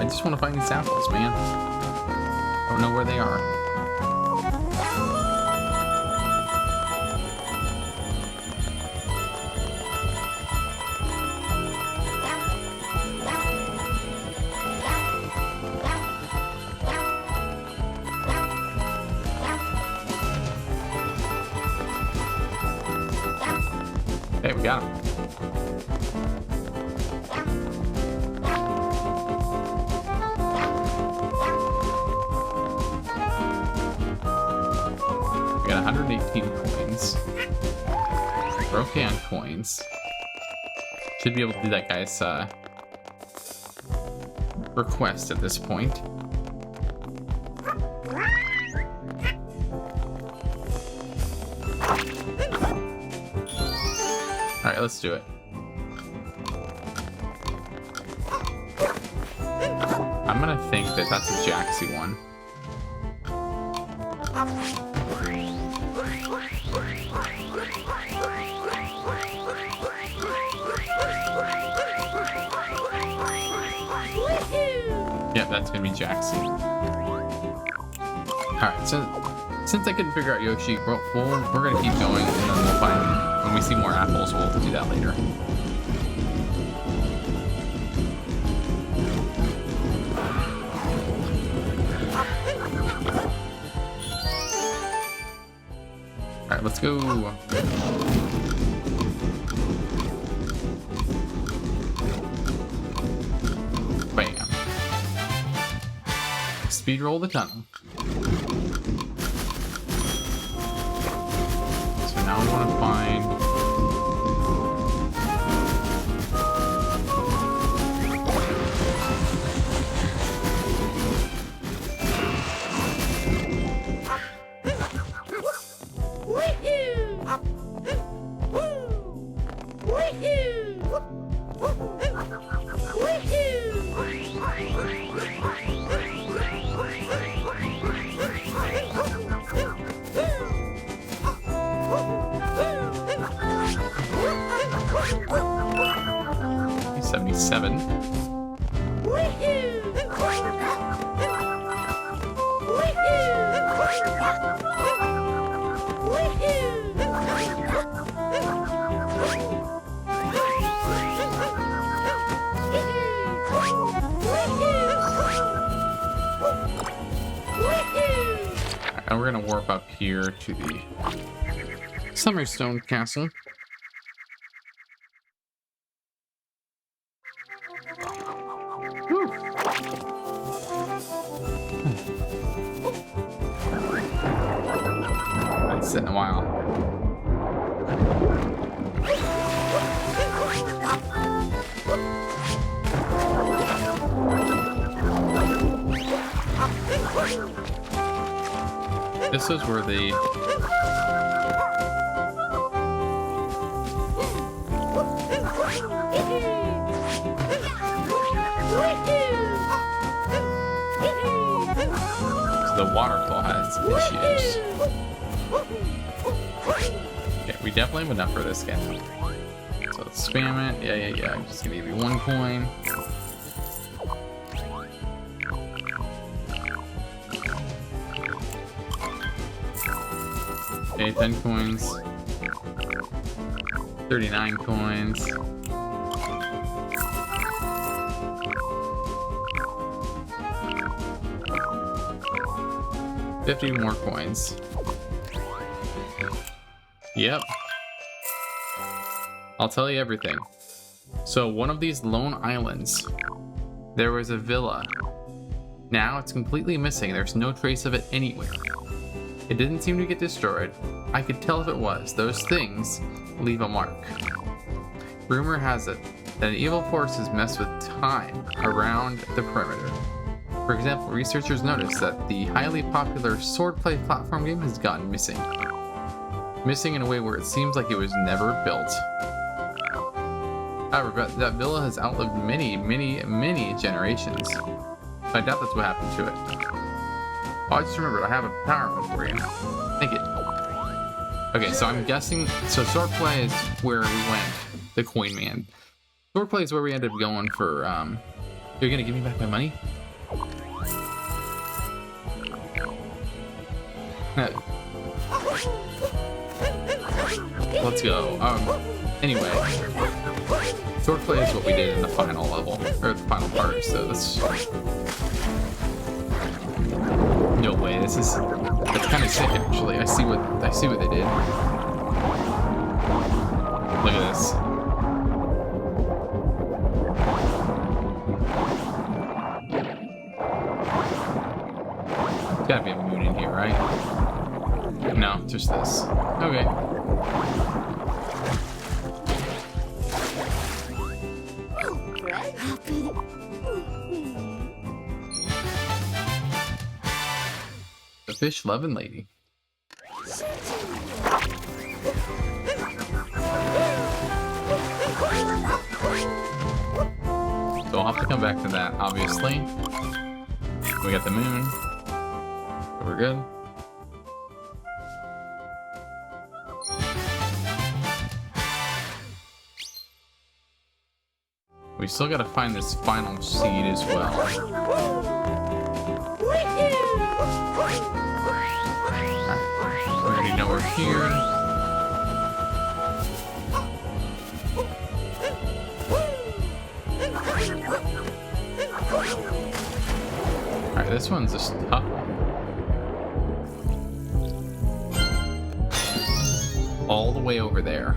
just want to find these apples, man. I don't know where they are. Hey, we got him. We got 118 coins. We're okay on coins. Should be able to do that guy's request at this point. Alright, let's do it. think that that's a Jaxie one. Yeah, that's gonna be Jaxie. Alright, so since I couldn't figure out Yoshi, we're gonna keep going, and then we'll find, when we see more apples, we'll do that later. Alright, let's go. Bam. Speed roll the tunnel. So now we want to find... And we're gonna warp up here to the Summerstone Castle. Whew. It's been a while. This is where the waterfall has issues. Okay, we definitely have enough for this guy. So let's spam it. Yeah. I'm just gonna give you 1 coin. Okay, 10 coins. 39 coins. $50 more coins. Yep. I'll tell you everything. So one of these lone islands, there was a villa. Now it's completely missing. There's no trace of it anywhere. It didn't seem to get destroyed. I could tell if it was. Those things leave a mark. Rumor has it that evil forces mess with time around the perimeter. For example, researchers noticed that the highly popular swordplay platform game has gone missing. Missing in a way where it seems like it was never built. However, that villa has outlived many generations. I doubt that's what happened to it. Oh, I just remembered, I have a power move for you. Thank you. Okay, so I'm guessing, so swordplay is where we went, the coin man. Swordplay is where we ended up going for, you're gonna give me back my money? Let's go. Anyway, swordplay is what we did in the final level, or the final part, so that's... No way, that's kind of sick actually. I see what they did. Look at this. There's gotta be a moon in here, right? No, just this. Okay. The fish loving lady. So I'll have to come back to that, obviously. We got the moon. We're good. We still gotta find this final seed as well. Alright, we already know we're here. Alright, this one's just tough one. All the way over there.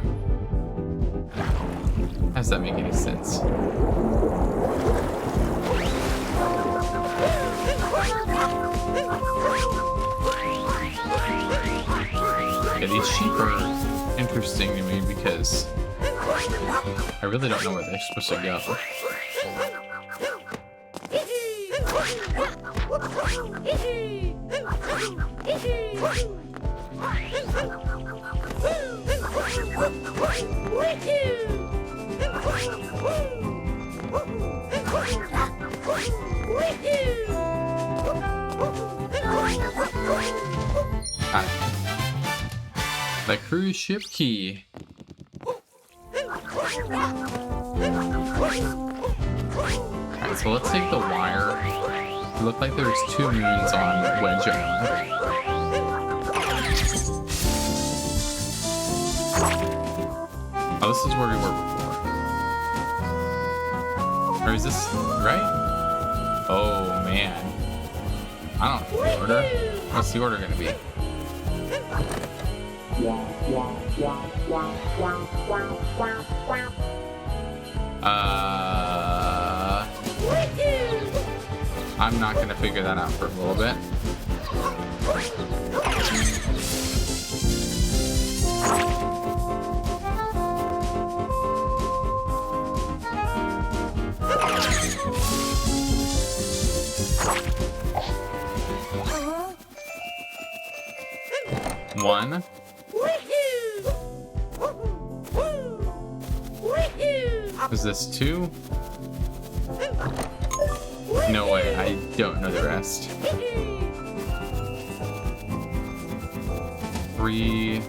How does that make any sense? Yeah, these sheep are interesting to me because I really don't know where they're supposed to go. The cruise ship key. Alright, so let's take the wire. It looked like there was 2 moons on Wedge Island. Oh, this is where we were before. Or is this right? Oh man. I don't know the order. What's the order gonna be? I'm not gonna figure that out for a little bit. One. Is this 2? No way, I don't know the rest. 3.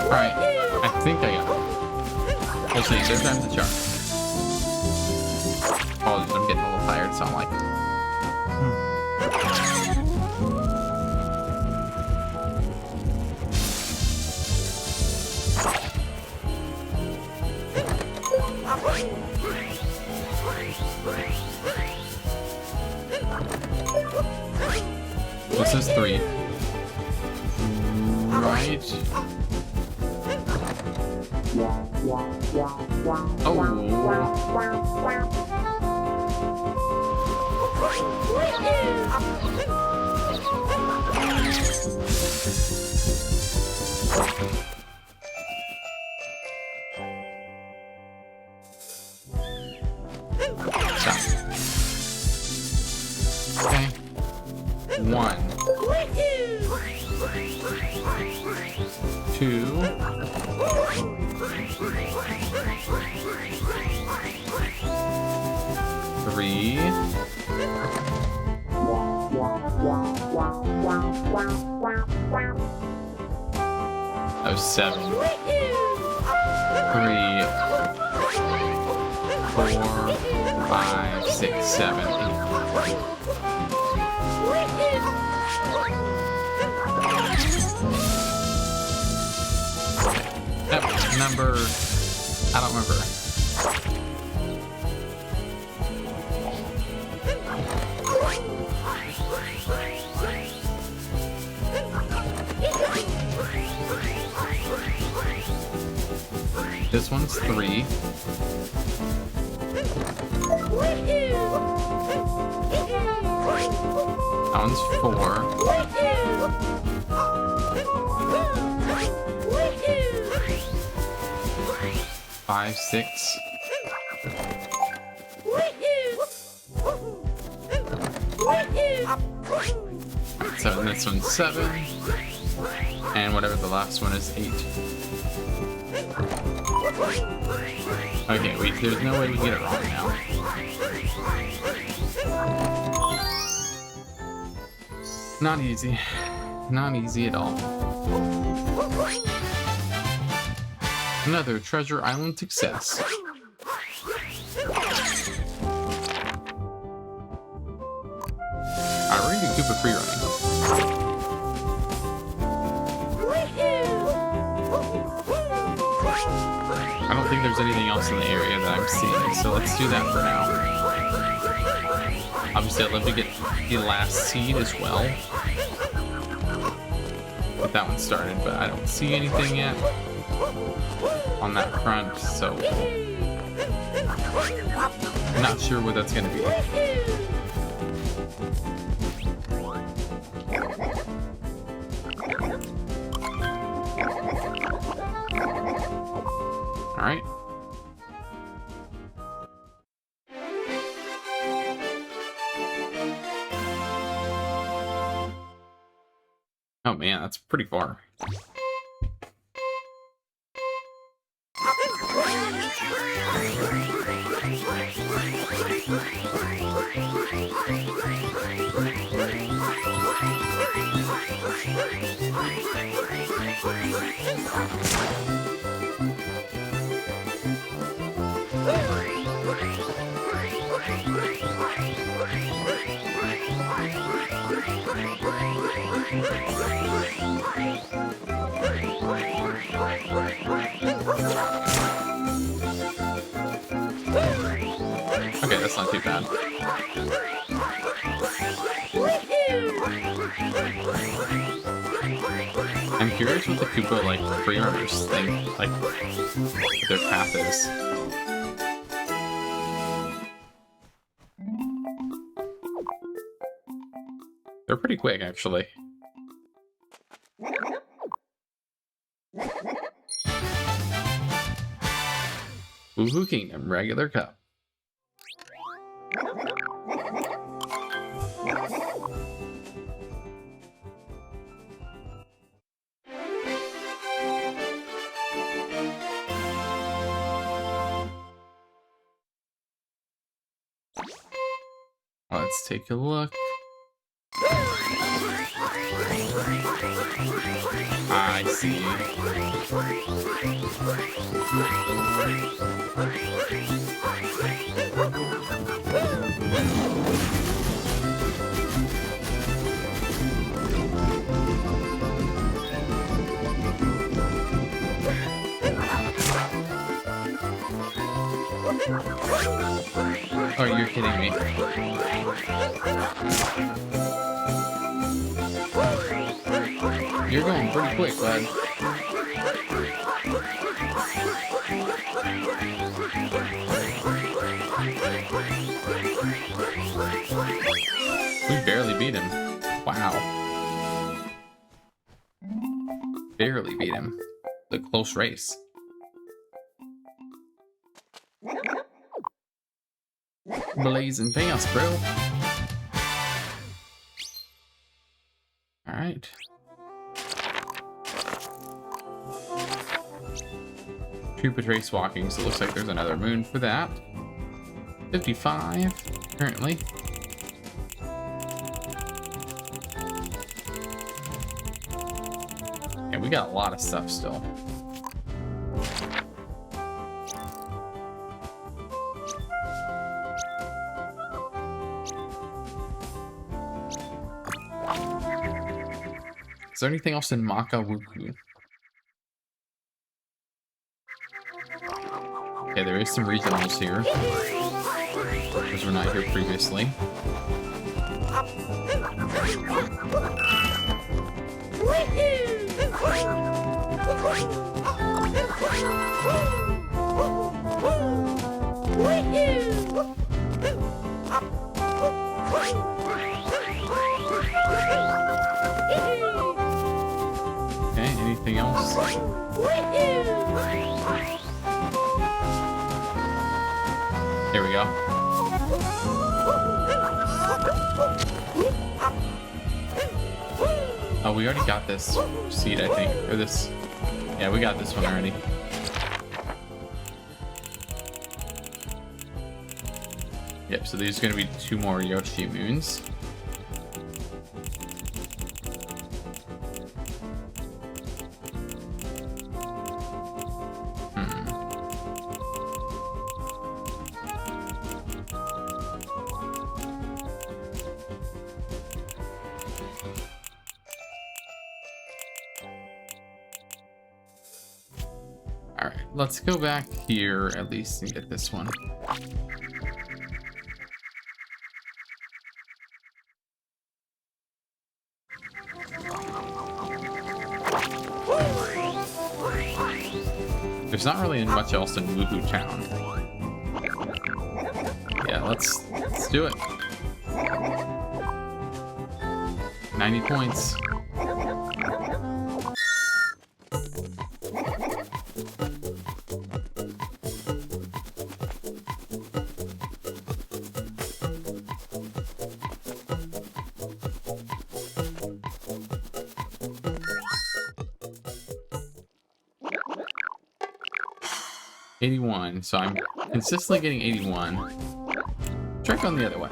Alright, I think I got it. We'll see, 3 times the charm. Apologies, I'm getting a little tired, so I'm like... This is 3. Right. Oh. Okay. 1. 2. 3. Oh, 7. 3, 4, 5, 6, 7, 8. That number, I don't remember. This one's 3. That one's 4. 5, 6. So And this one's 7. And whatever the last one is, 8. Okay, wait, there's no way we get it wrong now. Not easy. Not easy at all. Another Treasure Island success. Alright, we're gonna do Koopa free running. I don't think there's anything else in the area that I'm seeing, so let's do that for now. Obviously, I'd love to get the last seed as well. Get that one started, but I don't see anything yet on that front, so I'm not sure what that's going to be. All right. Oh man, that's pretty far. Okay, that's not too bad. I'm curious what the Koopa, like, free runners think, like, what their path is. They're pretty quick, actually. Wuhu Kingdom, regular cup. Let's take a look. I see. Oh, you're kidding me. You're going pretty quick, bud. We barely beat him. Wow. Barely beat him. The close race. Blazing fast, bro. Alright. Koopa trace walking, so it looks like there's another moon for that. 55 currently. Yeah, we got a lot of stuff still. Is there anything else in Maka Wuku? Okay, there is some regionals here, because we're not here previously. Okay, anything else? Here we go. Oh, we already got this seed, I think. Or this... Yeah, we got this one already. Yep, so there's going to be 2 more Yoshi moons. Alright, let's go back here at least and get this one. There's not really much else in Wuhu Town. Yeah, let's do it. 90 points. $81, so I'm consistently getting 81. Try going the other way.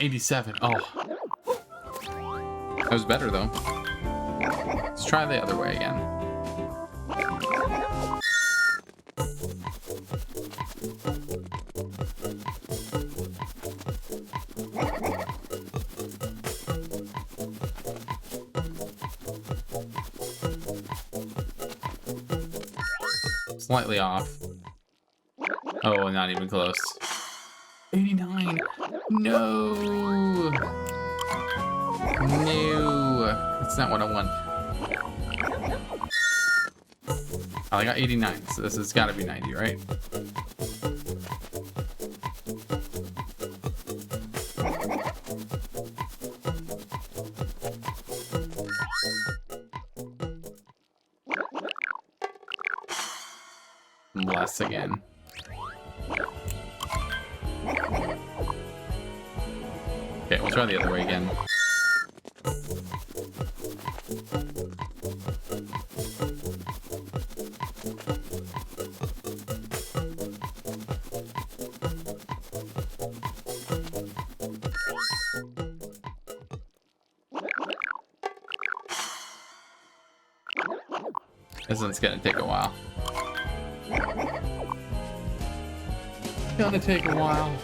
$87. Oh. That was better, though. Let's try the other way again. Slightly off. Oh, not even close. 89. No. No, that's not what I want. Oh, I got 89, so this has got to be 90, right? Less again. Okay, we'll try the other way again. This one's gonna take a while. Gonna take a while.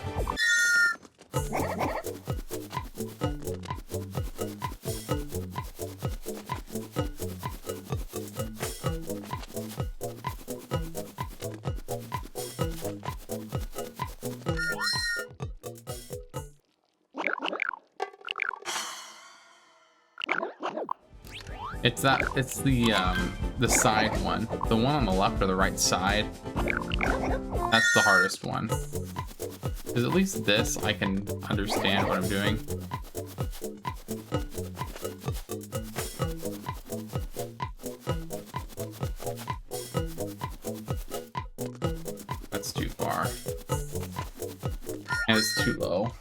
It's the side one. The one on the left or the right side. That's the hardest one. Because at least this, I can understand what I'm doing. That's too far. And it's too low.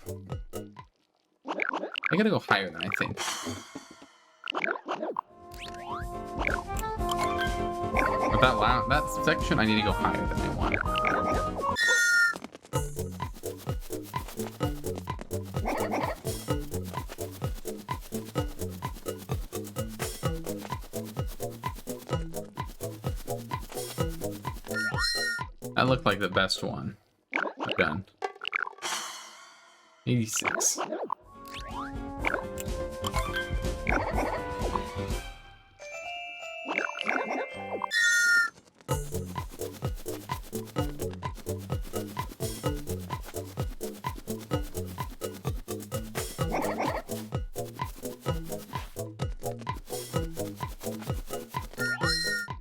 I gotta go higher than I think. With that section, I need to go higher than I want. That looked like the best one I've done. 86.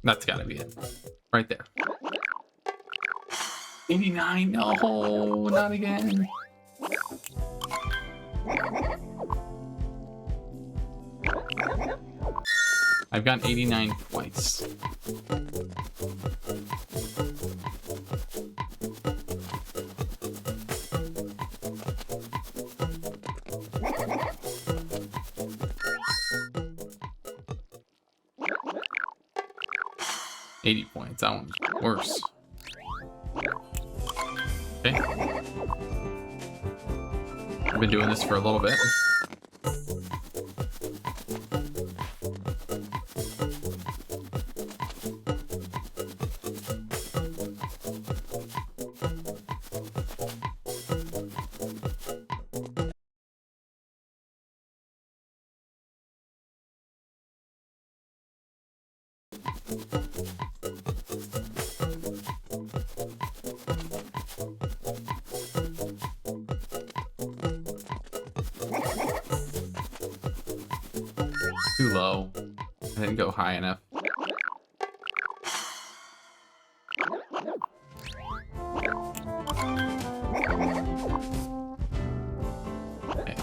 That's gotta be it. Right there. 89? No, not again. I've gotten 89 twice. $80. That one's worse. Okay. I've been doing this for a little bit. Too low. I didn't go high enough. Okay.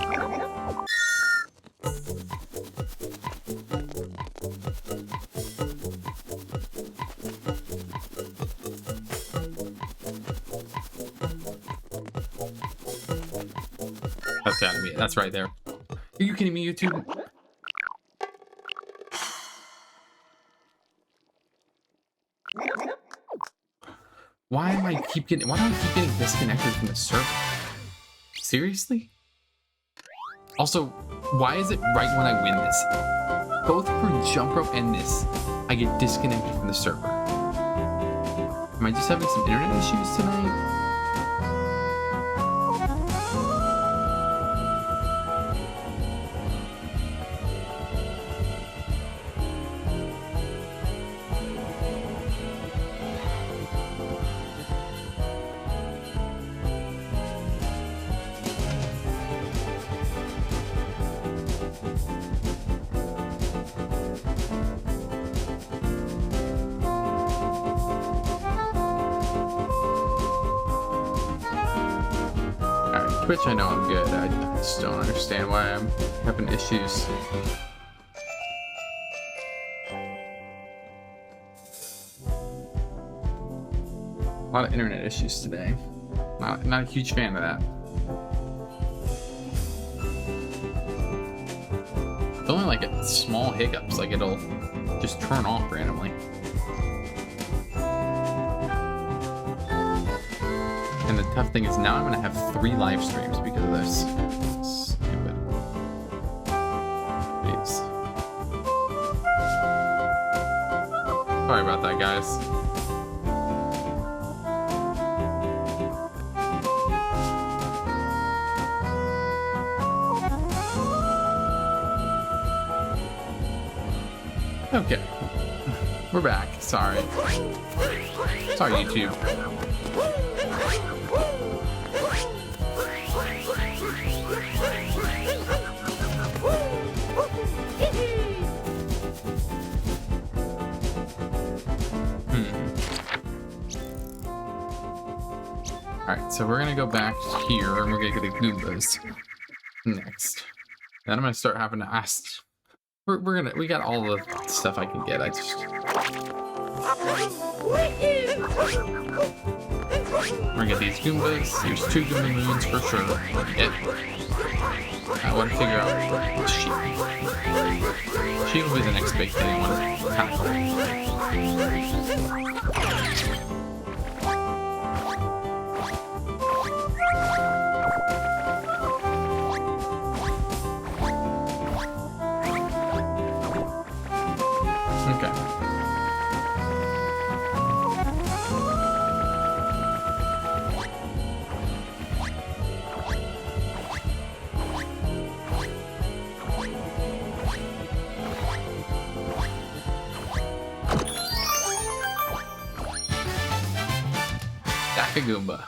That's gotta be it. That's right there. Are you kidding me, YouTube? Why do I keep getting disconnected from the server? Seriously? Also, why is it right when I win this? Both for jump rope and this, I get disconnected from the server. Am I just having some internet issues tonight? Twitch, I know I'm good. I just don't understand why I'm having issues. A lot of internet issues today. Not a huge fan of that. It's only like a small hiccups, like it'll just turn off randomly. And the tough thing is now I'm gonna have 3 live streams because of this. Stupid. Jeez. Sorry about that, guys. Okay. We're back. Sorry. Sorry, YouTube. Alright, so we're gonna go back here and we're gonna get the Goombas next. Then I'm gonna start having to ask. We got all the stuff I can get. I just. We're gonna get these Goombas. There's 2 Goomba moons for sure. Yep. I want to figure out Sheep. Sheep will be the next big thing I want to tackle. Goomba.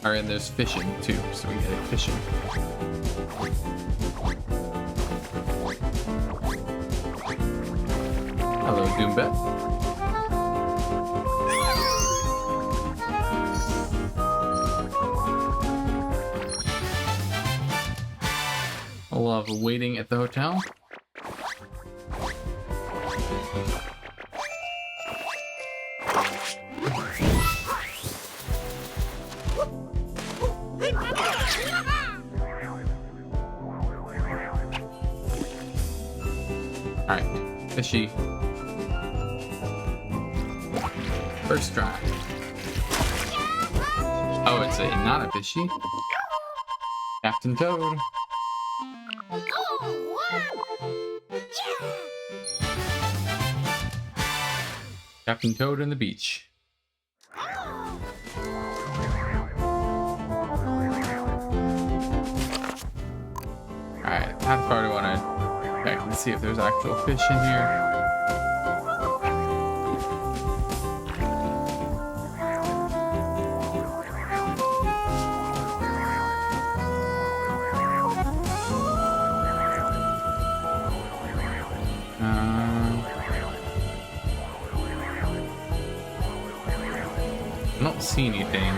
Alright, and there's fishing too, so we get fishing. Hello, Goomba. love waiting at the hotel. Alright, fishy. First try. Oh, it's not a fishy. Captain Toad. Captain Toad and the beach. Alright, how far do I want to check and see if there's actual fish in here? I don't see anything.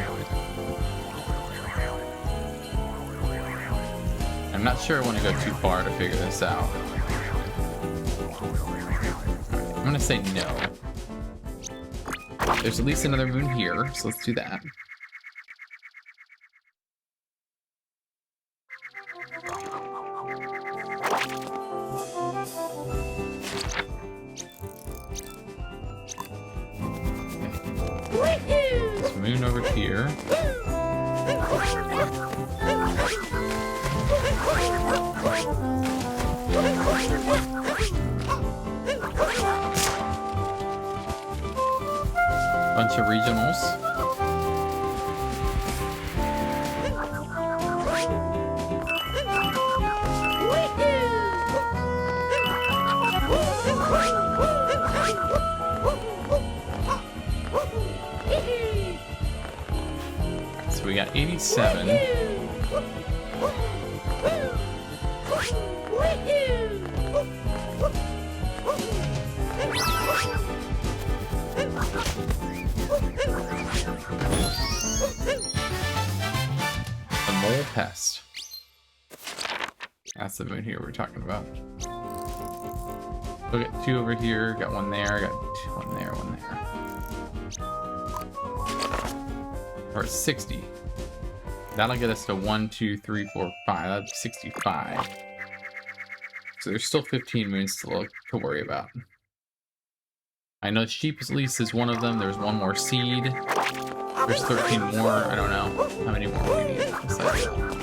I'm not sure I want to go too far to figure this out. I'm gonna say no. There's at least another moon here, so let's do that. There's a moon over here. Bunch of regionals. So we got 87. The mole pest. That's the moon here we're talking about. We got 2 over here, got 1 there, got 1 there, 1 there. Or 60. That'll get us to 1, 2, 3, 4, 5. That'd be 65. So there's still 15 moons to worry about. I know sheep at least is one of them. There's 1 more seed. There's 13 more. I don't know how many more we need besides that.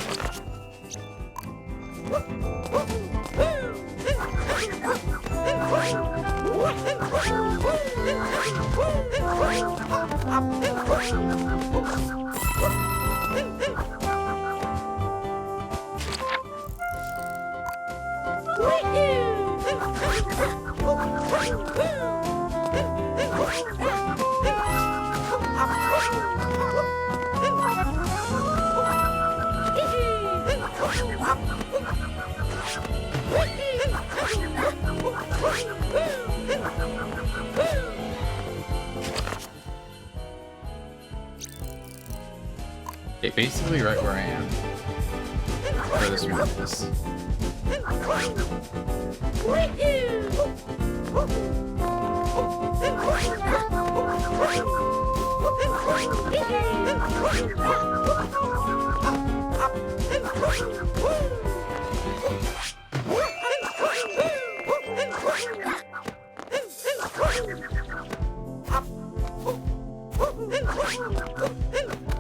Okay, basically right where I am. Where this one is.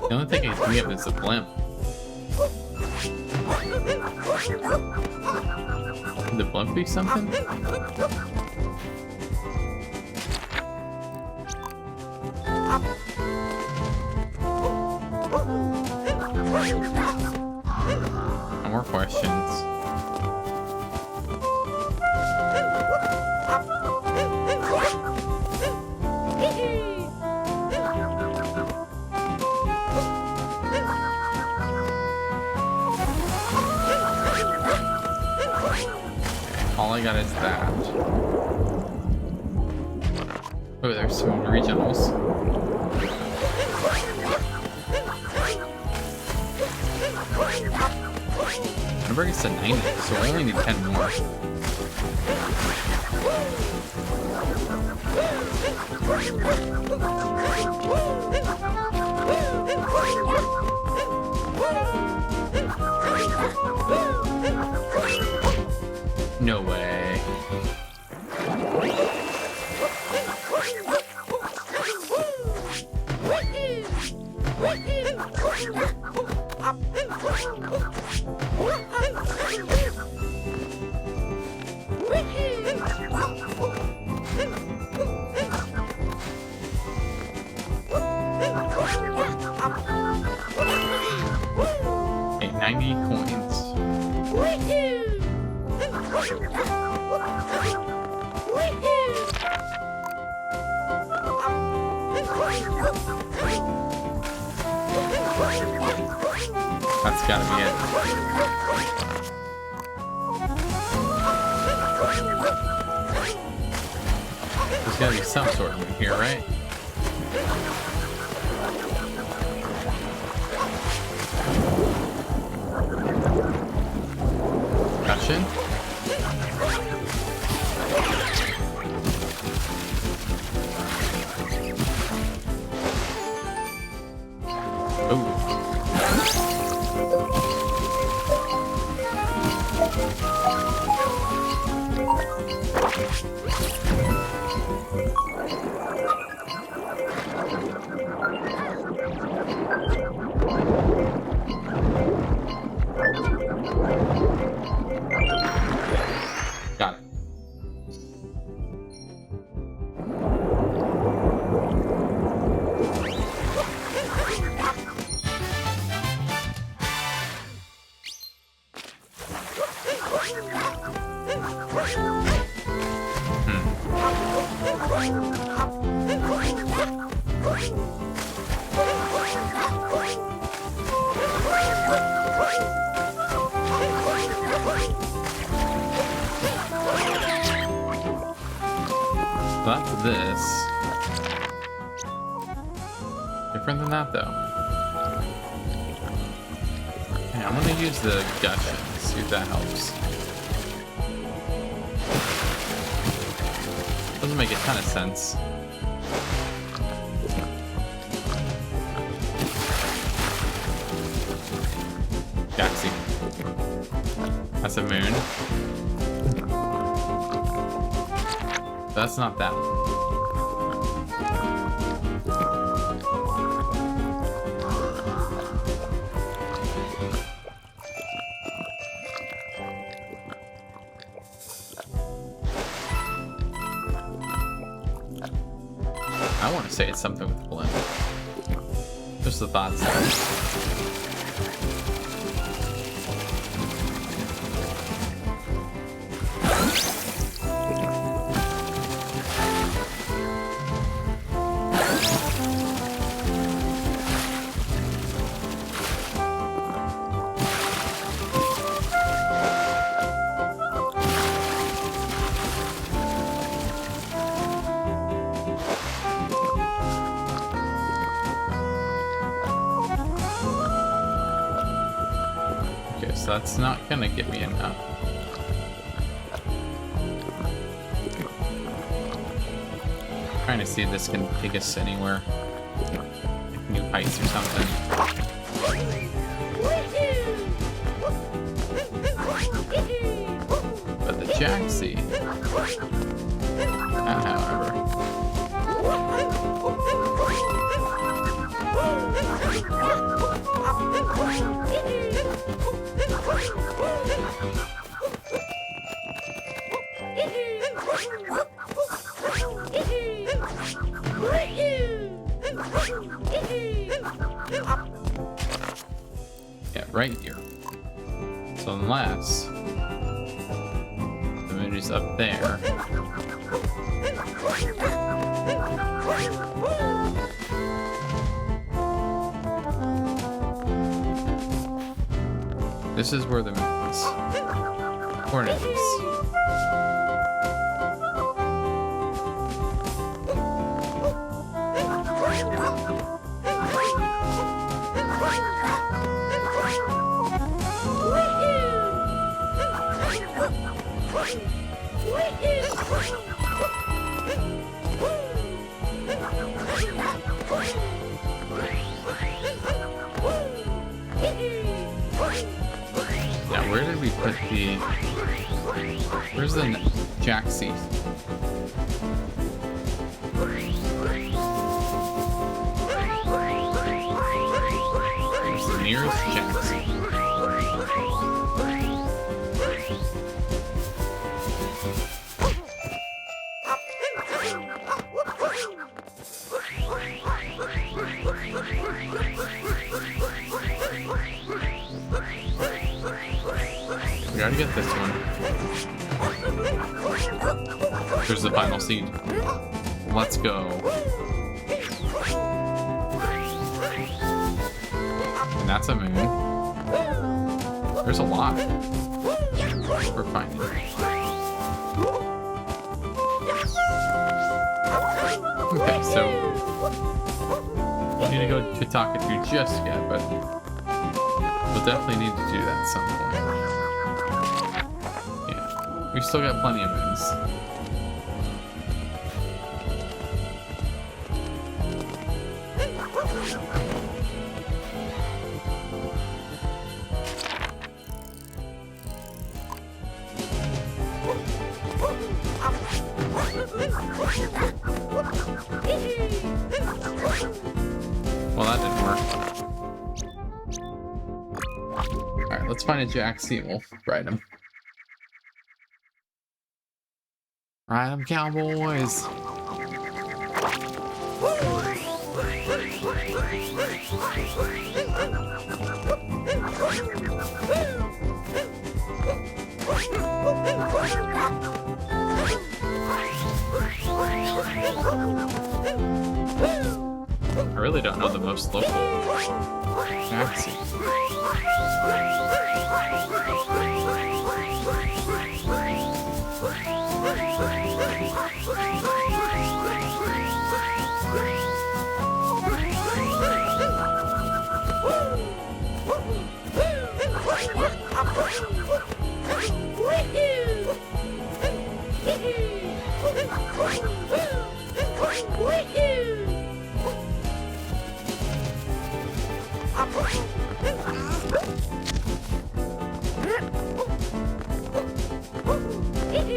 The only thing I can get is a blimp. Could the blimp be something? No more questions. All I got is that. Oh, there's some regionals. Number gets to 90, so we only need 10 more. No way. Okay, 90 coins. That's gotta be it. There's gotta be some sort of move here, right? Gotcha. Got it. That's this. Different than that, though. Okay, I'm gonna use the gushing, see if that helps. Doesn't make a ton of sense. Gaxi. That's a moon. That's not that. I want to say it's something with blend. Just the thoughts there. So that's not gonna get me enough. Trying to see if this can take us anywhere. Like new heights or something. But the Jaxi, however. Yeah, right here. So unless the moon is up there. This is where the moon is. Coordinates. the... Where's the Jaxie? Where's the nearest Jaxie? We gotta get this one. There's the final seed. Let's go. And that's a moon. There's a lot. We're finding. Okay, so we need to go to Takatu just yet, but we'll definitely need to do that at some point. Yeah, we've still got plenty of moons. Well, that didn't work. Alright, let's find a Jaxie and we'll ride him. Ride him, cowboys! I really don't know the most local Jaxie.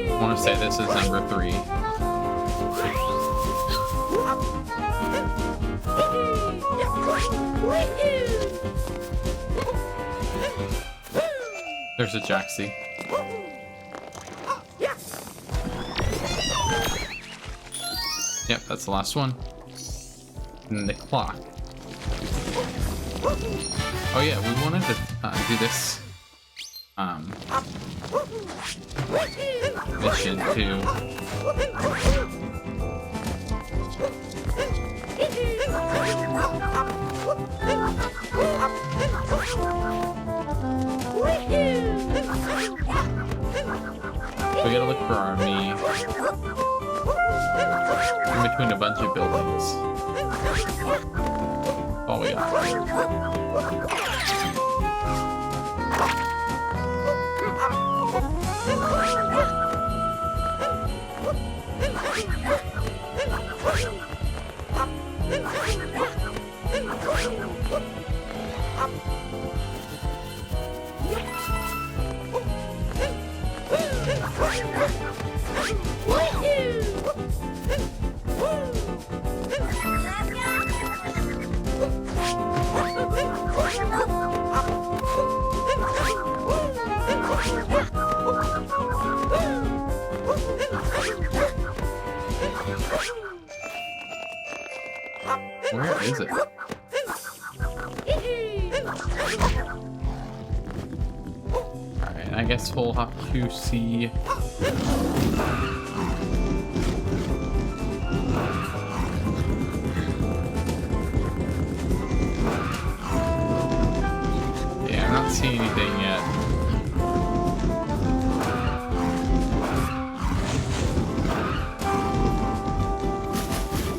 I want to say this is number 3. There's a Jaxie. Yep, that's the last one. And the clock. Oh yeah, we wanted to do this mission too. We gotta look for Army in between a bunch of buildings. Oh, we got Where is it? Alright, I guess we'll have to see. Yeah, I'm not seeing anything yet.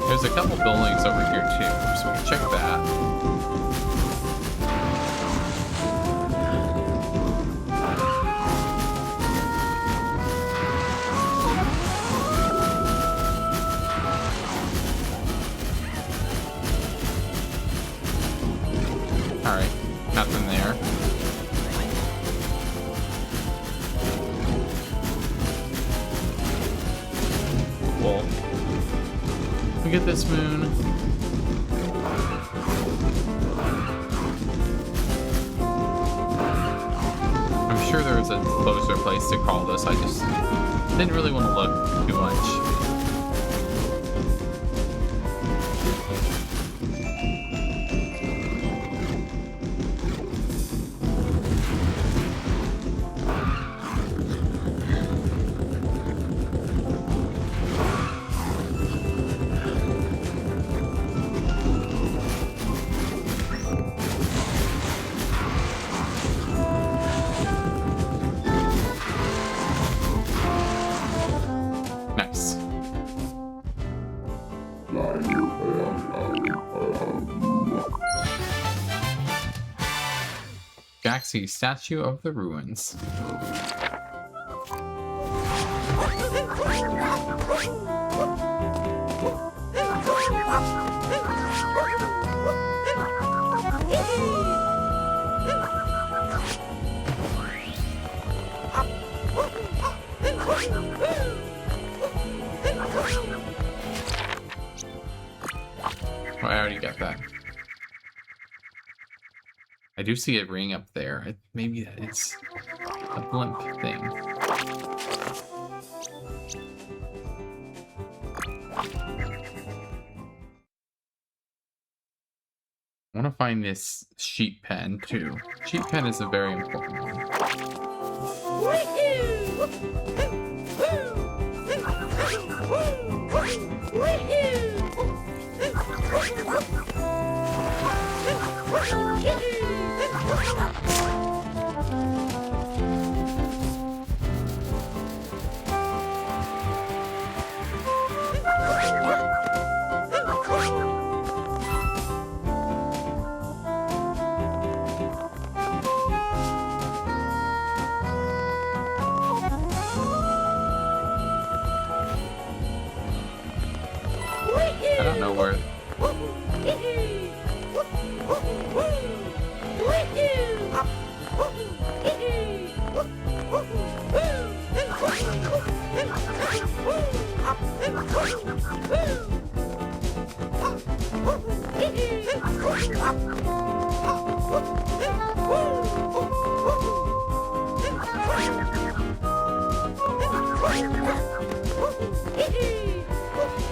There's a couple buildings over here too, so we can check that. Alright, nothing there. Look at this moon. I'm sure there's a closer place to call this. I just didn't really want to look too much. Jaxie, Statue of the Ruins. Oh, I already got that. I do see a ring up there. Maybe that is a blimp thing. I want to find this sheep pen too. Sheep pen is a very important one. I don't know where.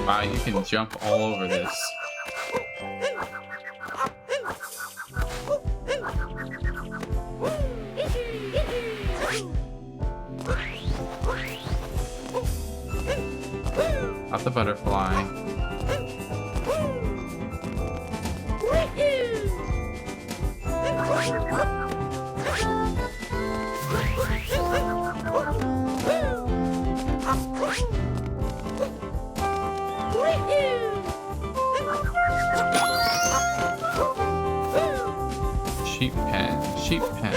Wow, you can jump all over this. Not the butterfly. Sheep pen, sheep pen.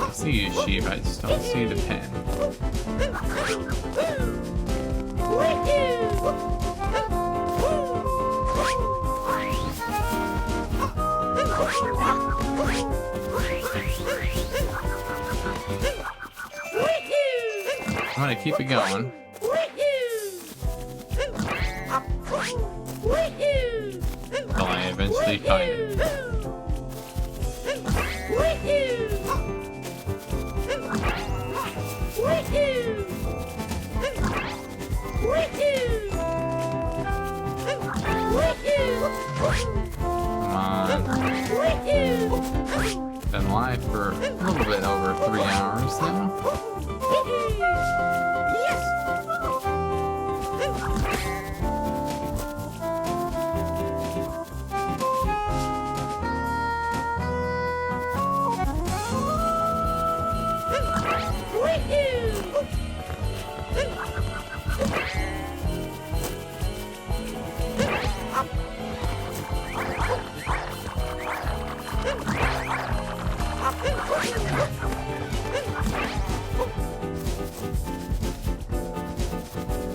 I see you, sheep. I just don't see the pen. I'm gonna keep it going. Until I eventually find it. Come on. Been live for a little bit over 3 hours now.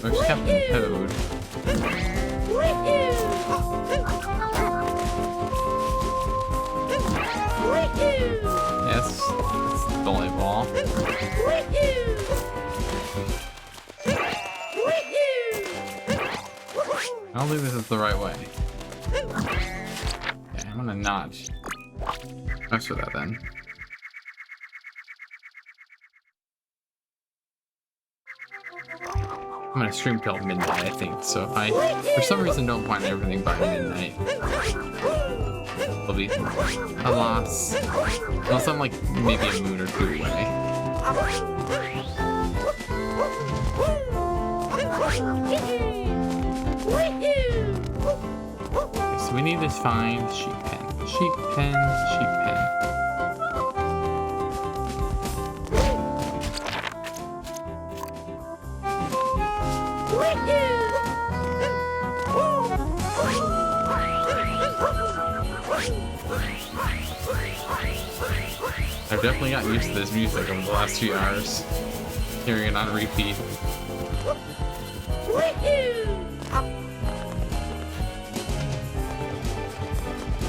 Where's Captain Toad? Yes, it's the volleyball. I don't think this is the right way. Okay, I'm gonna not mess with that then. I'm gonna stream till midnight, I think. So if I, for some reason, don't find everything by midnight, it'll be a loss. Unless I'm like maybe a moon or two away. Okay, so we need to find sheep pen. Sheep pen, sheep pen. I've definitely gotten used to this music over the last few hours. Hearing it on repeat.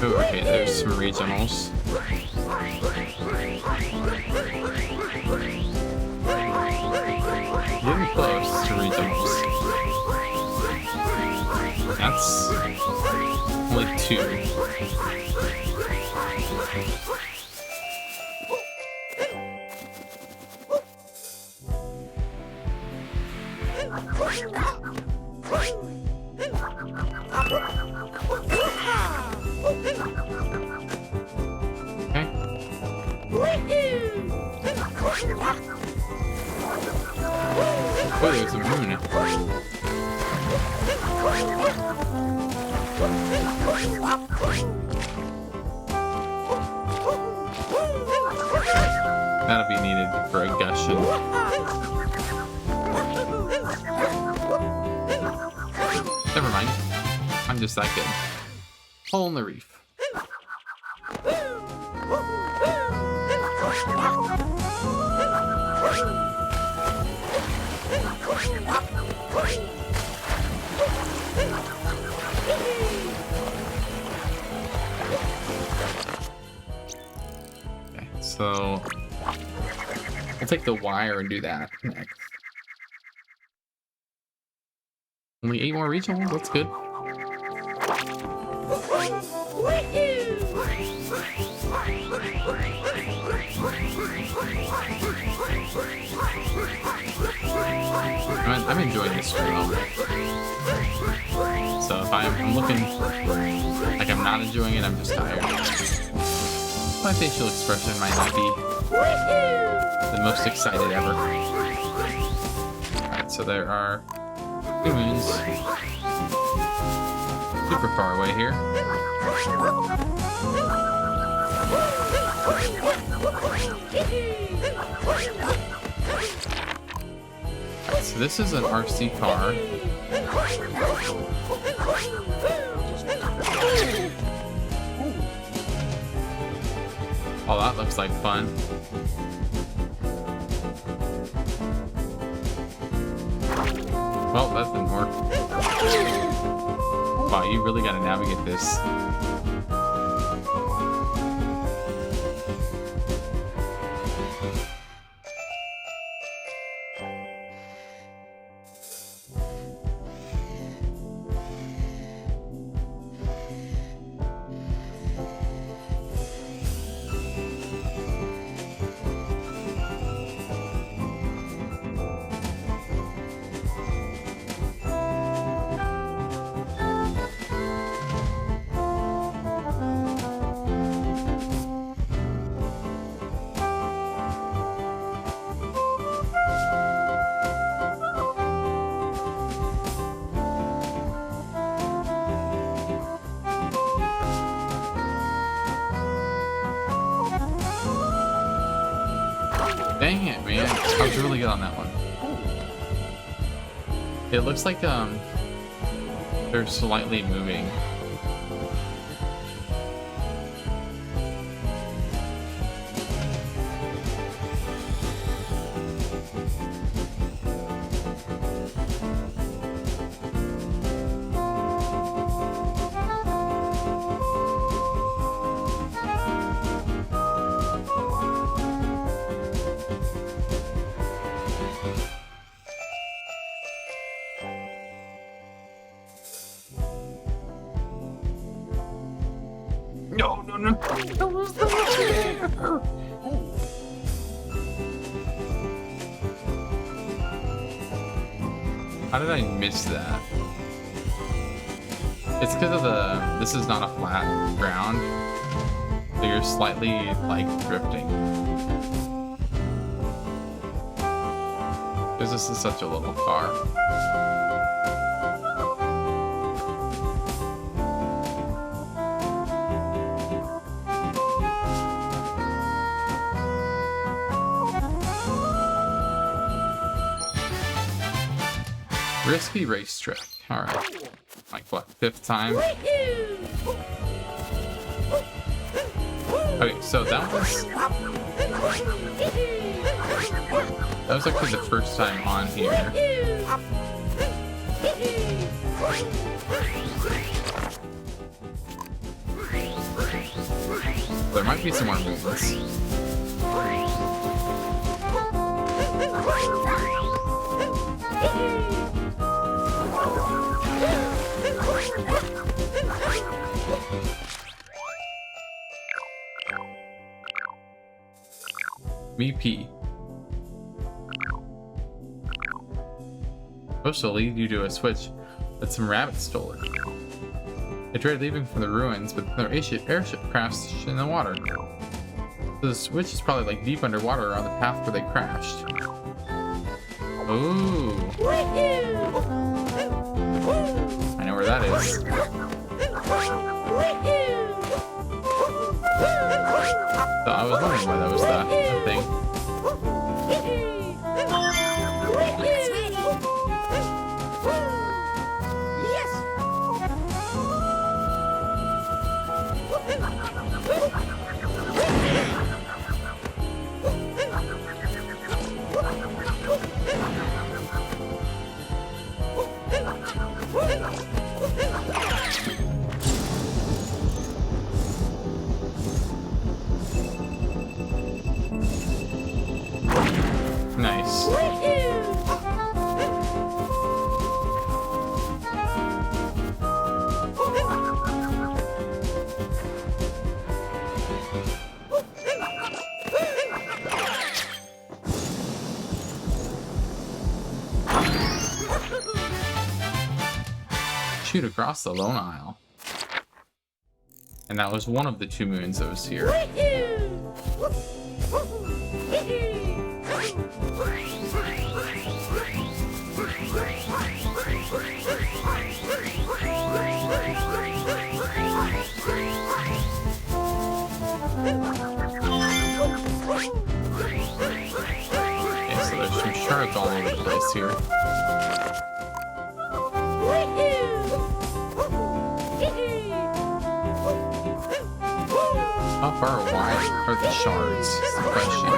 Oh, okay, there's some regionals. Getting close to regionals. That's only 2. Oh, there's a moon. That'll be needed for a gushin. Never mind. I'm just that good. Hole in the reef. Okay, so we'll take the wire and do that next. Only 8 more regionals, that's good. I'm enjoying this stream. So if I'm looking like I'm not enjoying it, I'm just tired. My facial expression might not be the most excited ever. Alright, so there are 2 moons. Super far away here. Right, so this is an RC car. Oh, that looks like fun. Well, that didn't work. Wow, you really gotta navigate this. Dang it, man. I was really good on that one. It looks like they're slightly moving. no. How did I miss that? It's because of this is not a flat ground. So you're slightly, like, drifting. Because this is such a little car. Risky racetrack. Alright. Like, what, 5th time? Okay, so that was actually the first time on here. There might be some more movements. VP. Supposed to lead you to a switch, but some rabbits stole it. They tried leaving from the ruins, but their airship crashed in the water. So the switch is probably like deep underwater on the path where they crashed. Ooh. I know where that is. So I was wondering why that was the thing. Nice. Shoot across the Lone Isle. And that was one of the 2 moons that was here. Okay, so there's some shards all over the place here. How far wide are the shards? Is the question.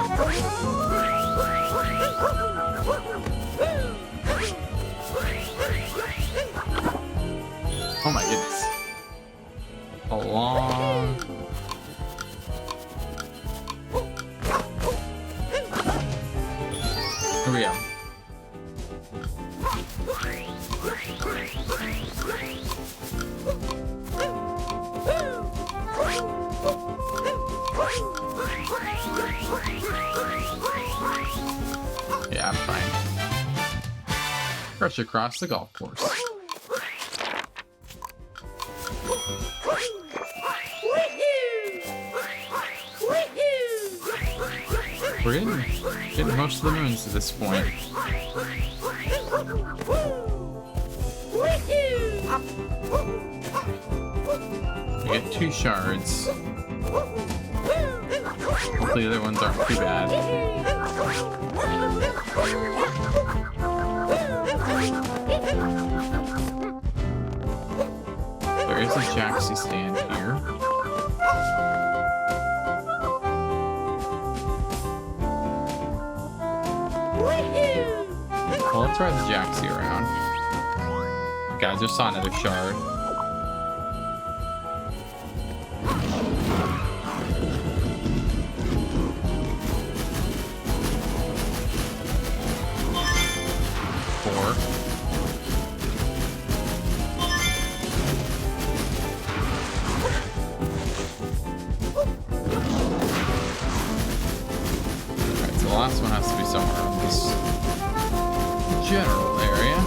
Oh my goodness. A long... Here we go. Yeah, I'm fine. Rush across the golf course. We're getting most of the moons at this point. We get 2 shards. Hopefully the other ones aren't too bad. There is a Jaxie stand here. Well, let's ride the Jaxie around. Okay, I just saw another shard. so the last one has to be somewhere in this general area.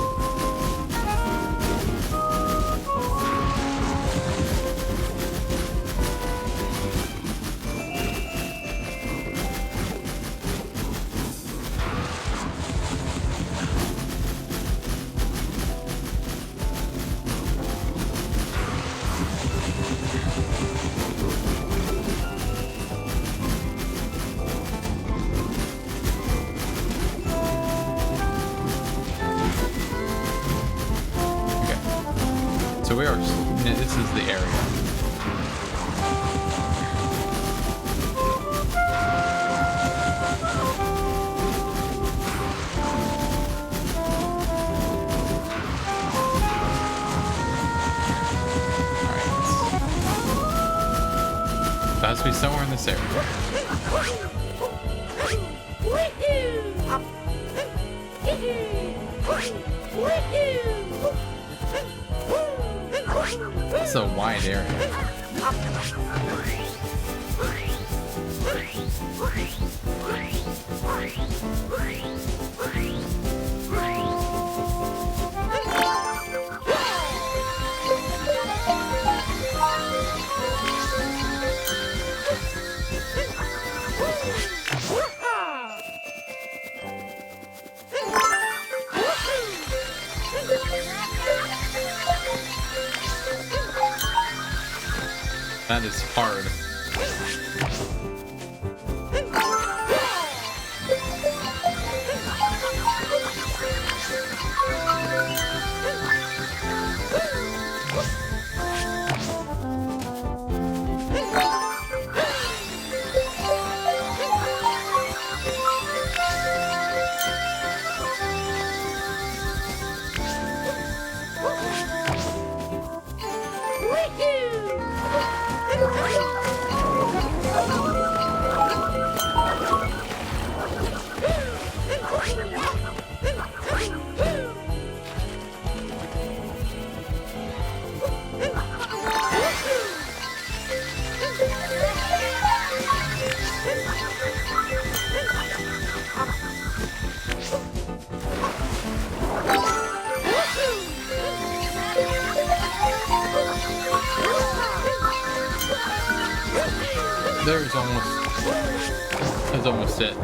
So we are, this is the area. Alright, that has to be somewhere in this area. It's a wide area. That is hard. That's almost it.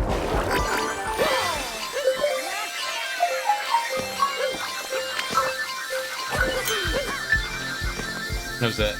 That was it.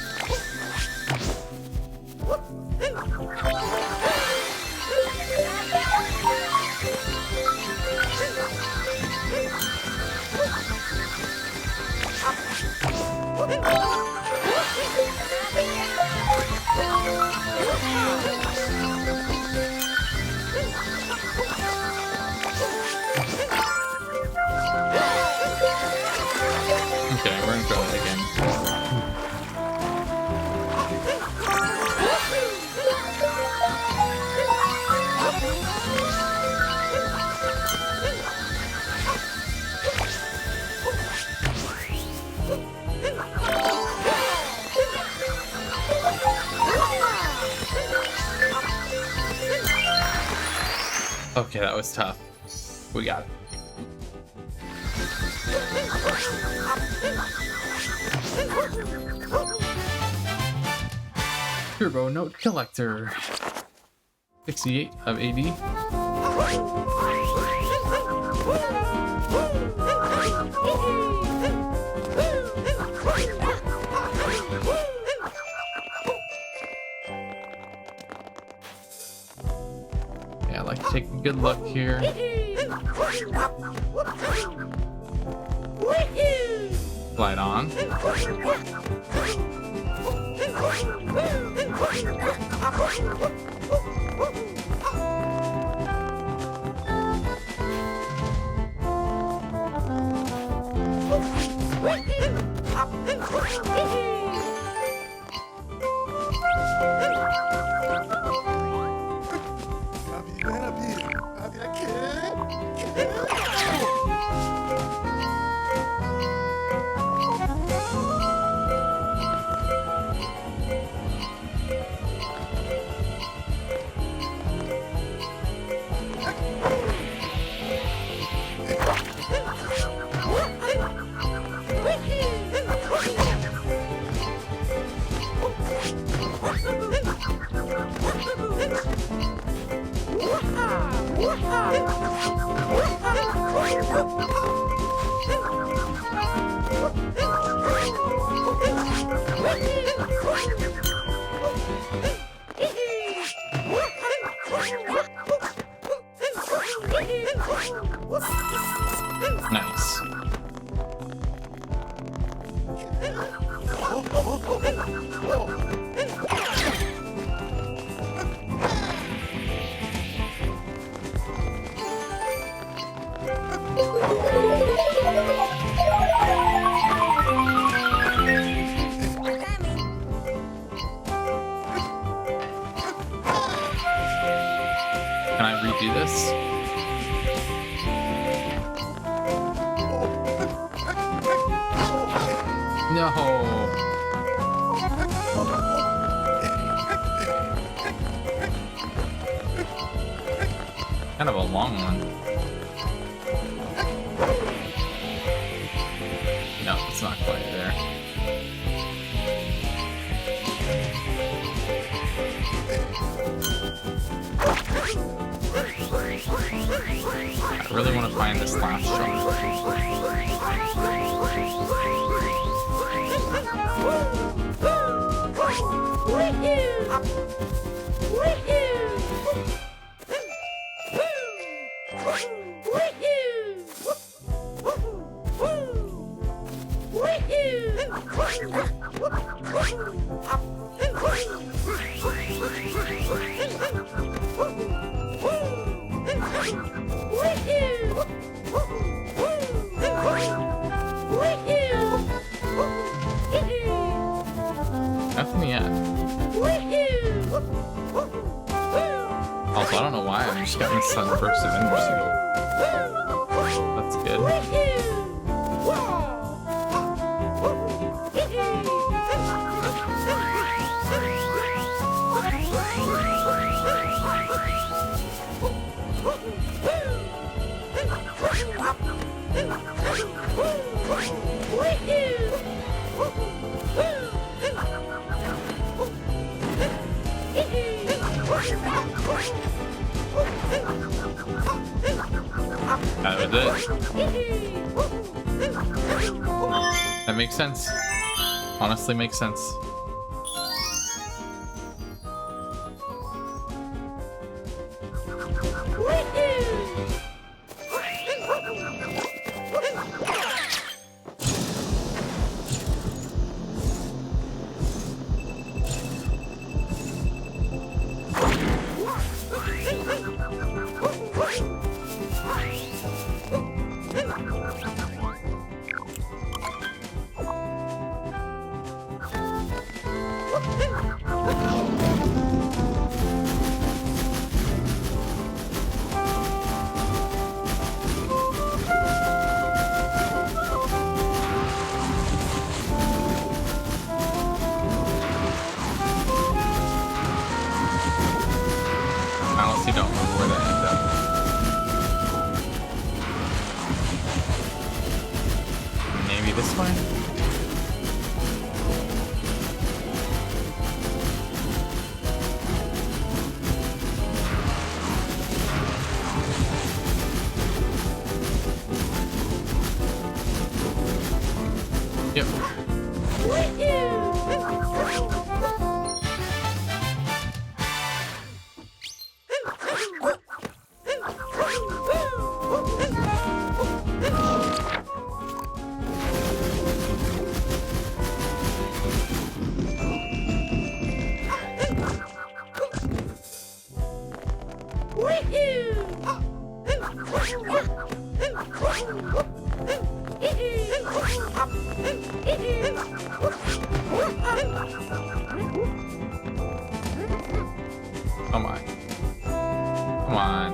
Okay, we're gonna try that again. Okay, that was tough. We got it. Turbo Note Collector. 68 of AD. Yeah, I like to take a good look here. Light on. Nice. Can I redo this? No. Kind of a long one. No, it's not quite there. I really want to find this last Nothing yet. Also, I don't know why I'm just getting sunburst of energy. That's good. That was it. That makes sense. Honestly makes sense. Come on. Come on.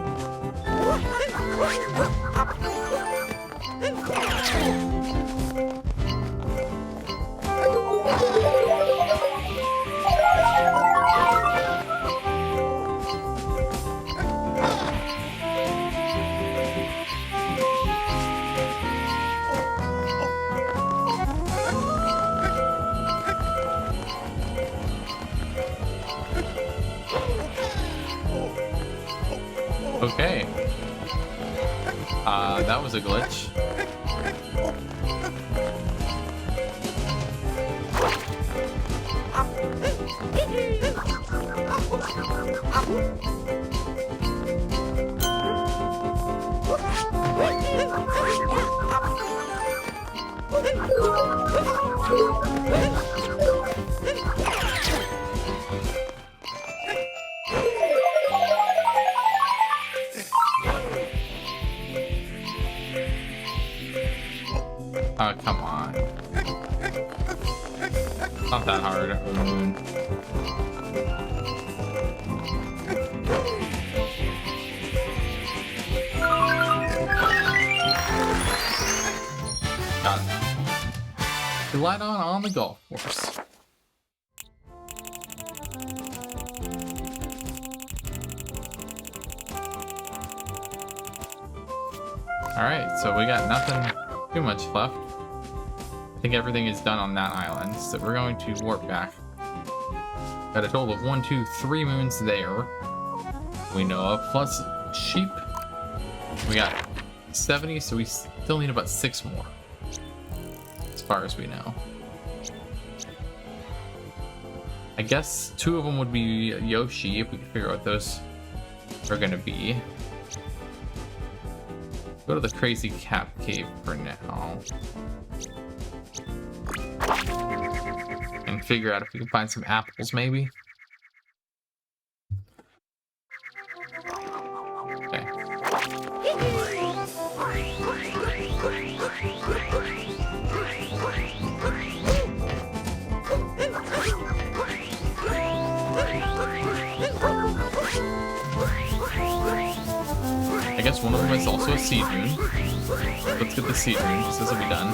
Okay. That was a glitch. Oh, come on. Not that hard. Got it. Glide on the golf course. Alright, so we got nothing too much left. I think everything is done on that island, so we're going to warp back. Got a total of 1, 2, 3 moons there. We know of, plus sheep. We got 70, so we still need about 6 more. As far as we know. I guess 2 of them would be Yoshi, if we can figure out what those are going to be. Go to the Crazy Cat Cave for now. And figure out if we can find some apples, maybe. Okay. I guess one of them is also a seed moon. Let's get the seed moon, just this will be done.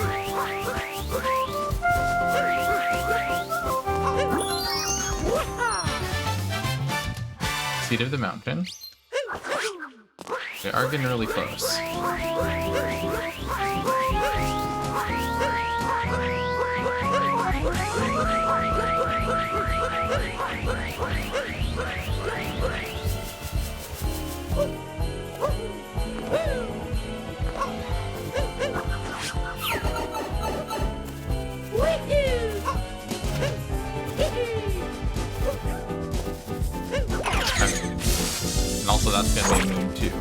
Seed of the mountain. We are getting really close. And also that's gonna be a moon too.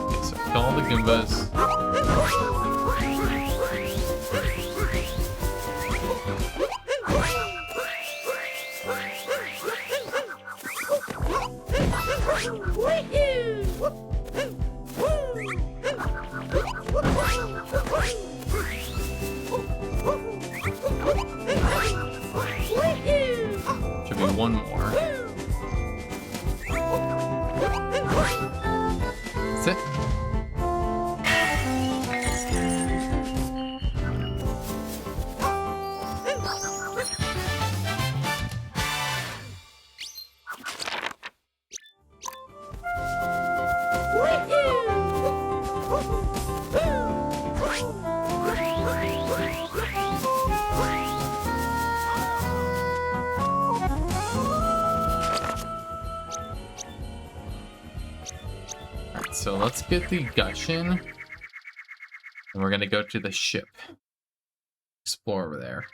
Okay, so kill all the Goombas. Should be one more. That's it. So let's get the Gushin, and we're gonna go to the ship. Explore over there.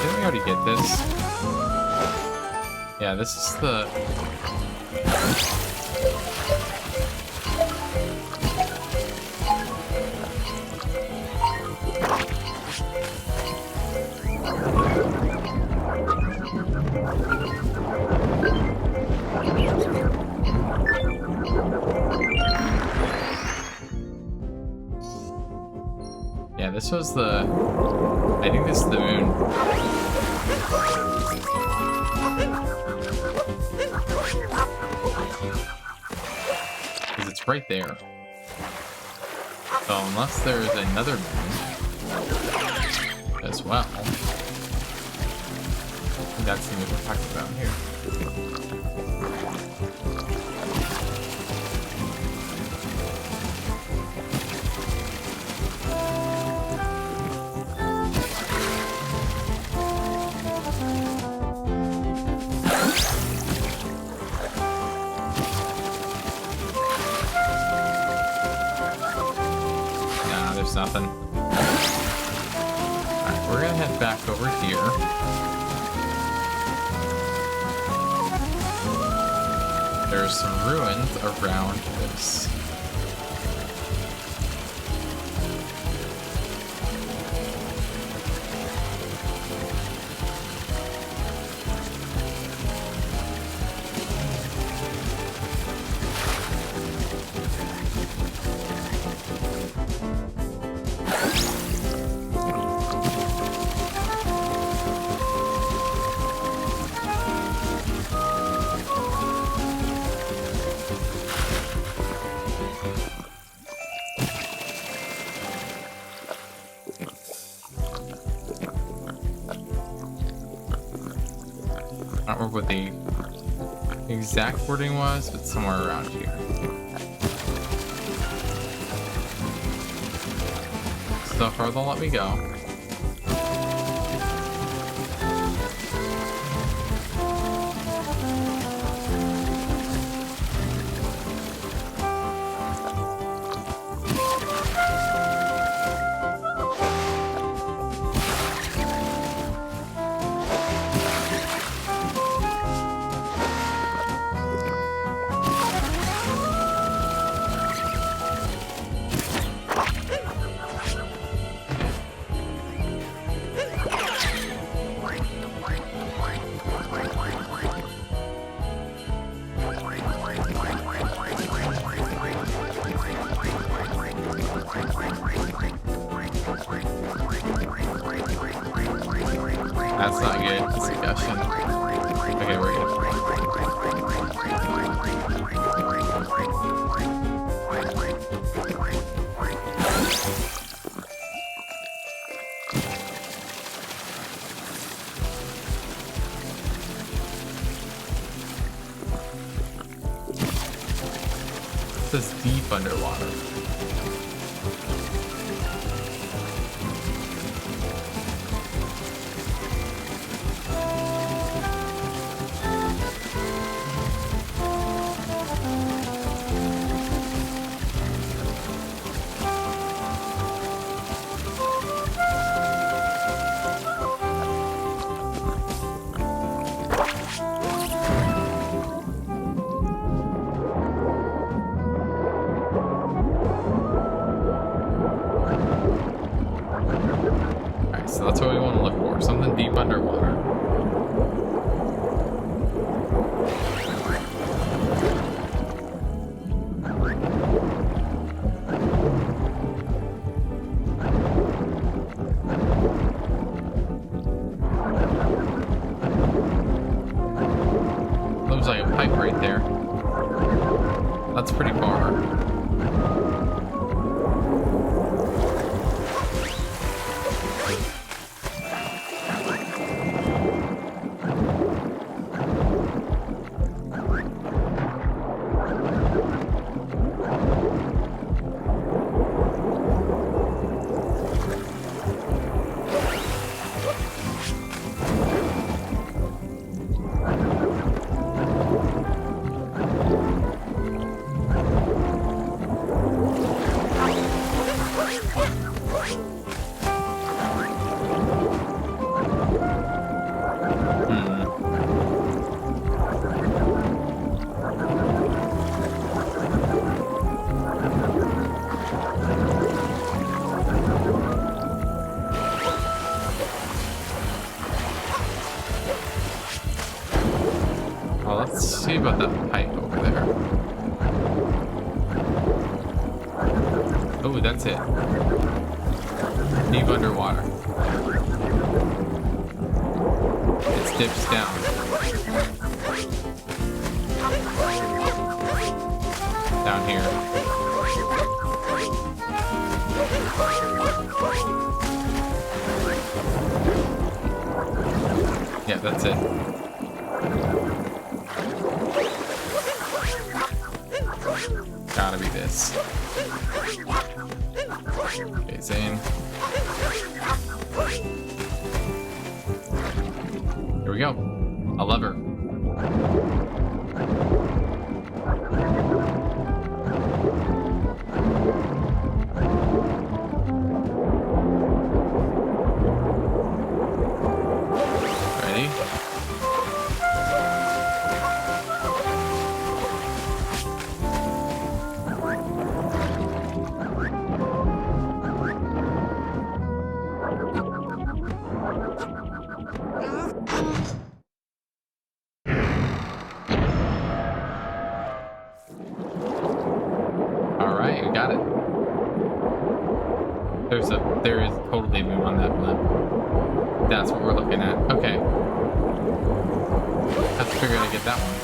Didn't we already get this? Yeah, this is the... Yeah, this was the... I think this is the moon. Because it's right there. So unless there's another moon as well. That's the moon we're talking about here. Nah, there's nothing. Alright, we're gonna head back over here. There's some ruins around this. I don't remember what the exact wording was, but somewhere around here. So far they'll let me go. That's not good. That's suggestion. Okay, we're good. This is deep underwater. So that's what we want to look for, something deep underwater. Looks like a pipe right there. That's pretty far. Well, let's see about that pipe over there. Oh, that's it. Deep underwater. It dips down. Down here. Yeah, that's it. Gotta be this. Okay, Zane. Here we go. A lever. Ready? Alright, we got it. There is totally a moon on that blimp. That's what we're looking at. Okay. Have to figure out how to get that one.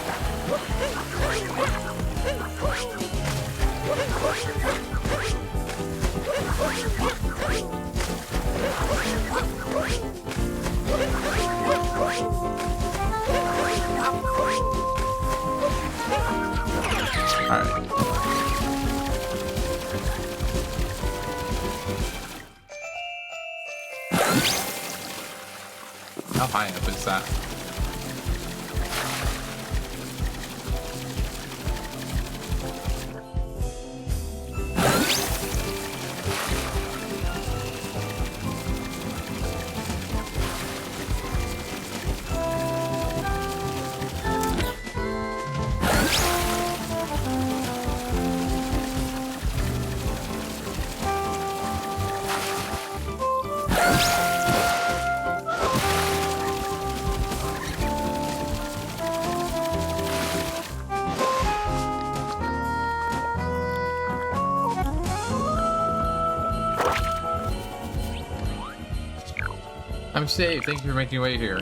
Alright. How high up is that? I'm safe. Thank you for making your way here.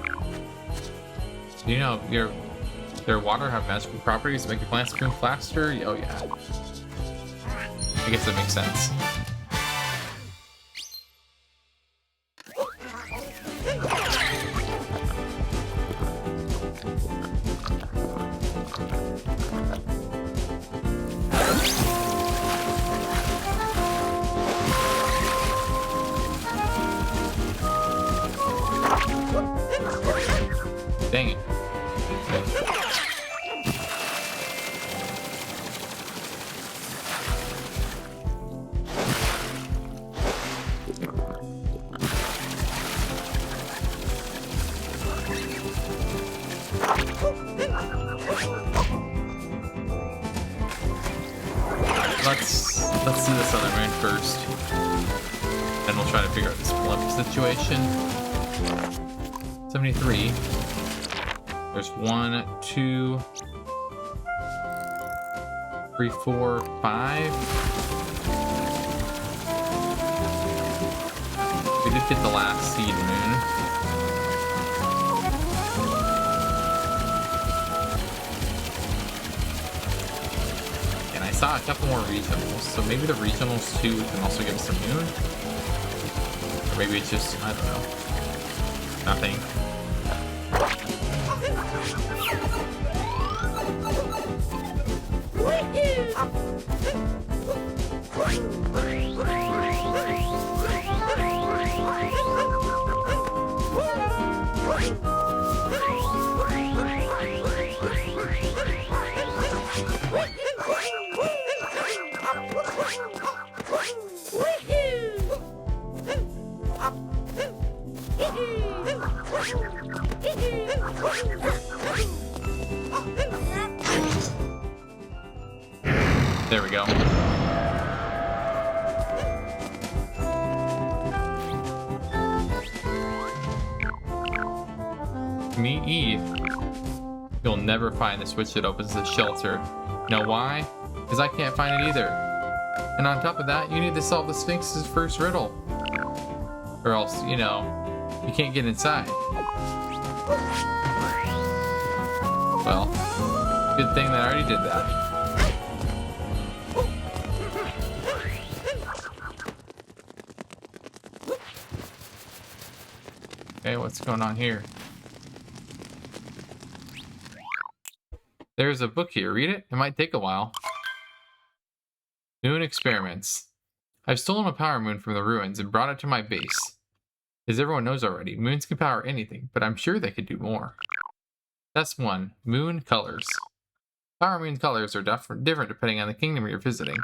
You know, their water have magical properties to make your plants bloom faster? Oh yeah. I guess that makes sense. Dang it. Let's do this other moon first. Then we'll try to figure out this blimp situation. 73. There's 1, 2, 3, 4, 5. We did get the last seed moon. And I saw a couple more regionals, so maybe the regionals too can also give us a moon. Or maybe it's just, I don't know, nothing. There we go. Meet Eve. You'll never find the switch that opens the shelter. Know why? Because I can't find it either. And on top of that, you need to solve the Sphinx's first riddle. Or else, you know, you can't get inside. Well, good thing that I already did that. Okay, what's going on here? There's a book here. Read it? It might take a while. Moon experiments. I've stolen a power moon from the ruins and brought it to my base. As everyone knows already, moons can power anything, but I'm sure they could do more. Test 1. Moon colors. Power moon colors are different depending on the kingdom you're visiting.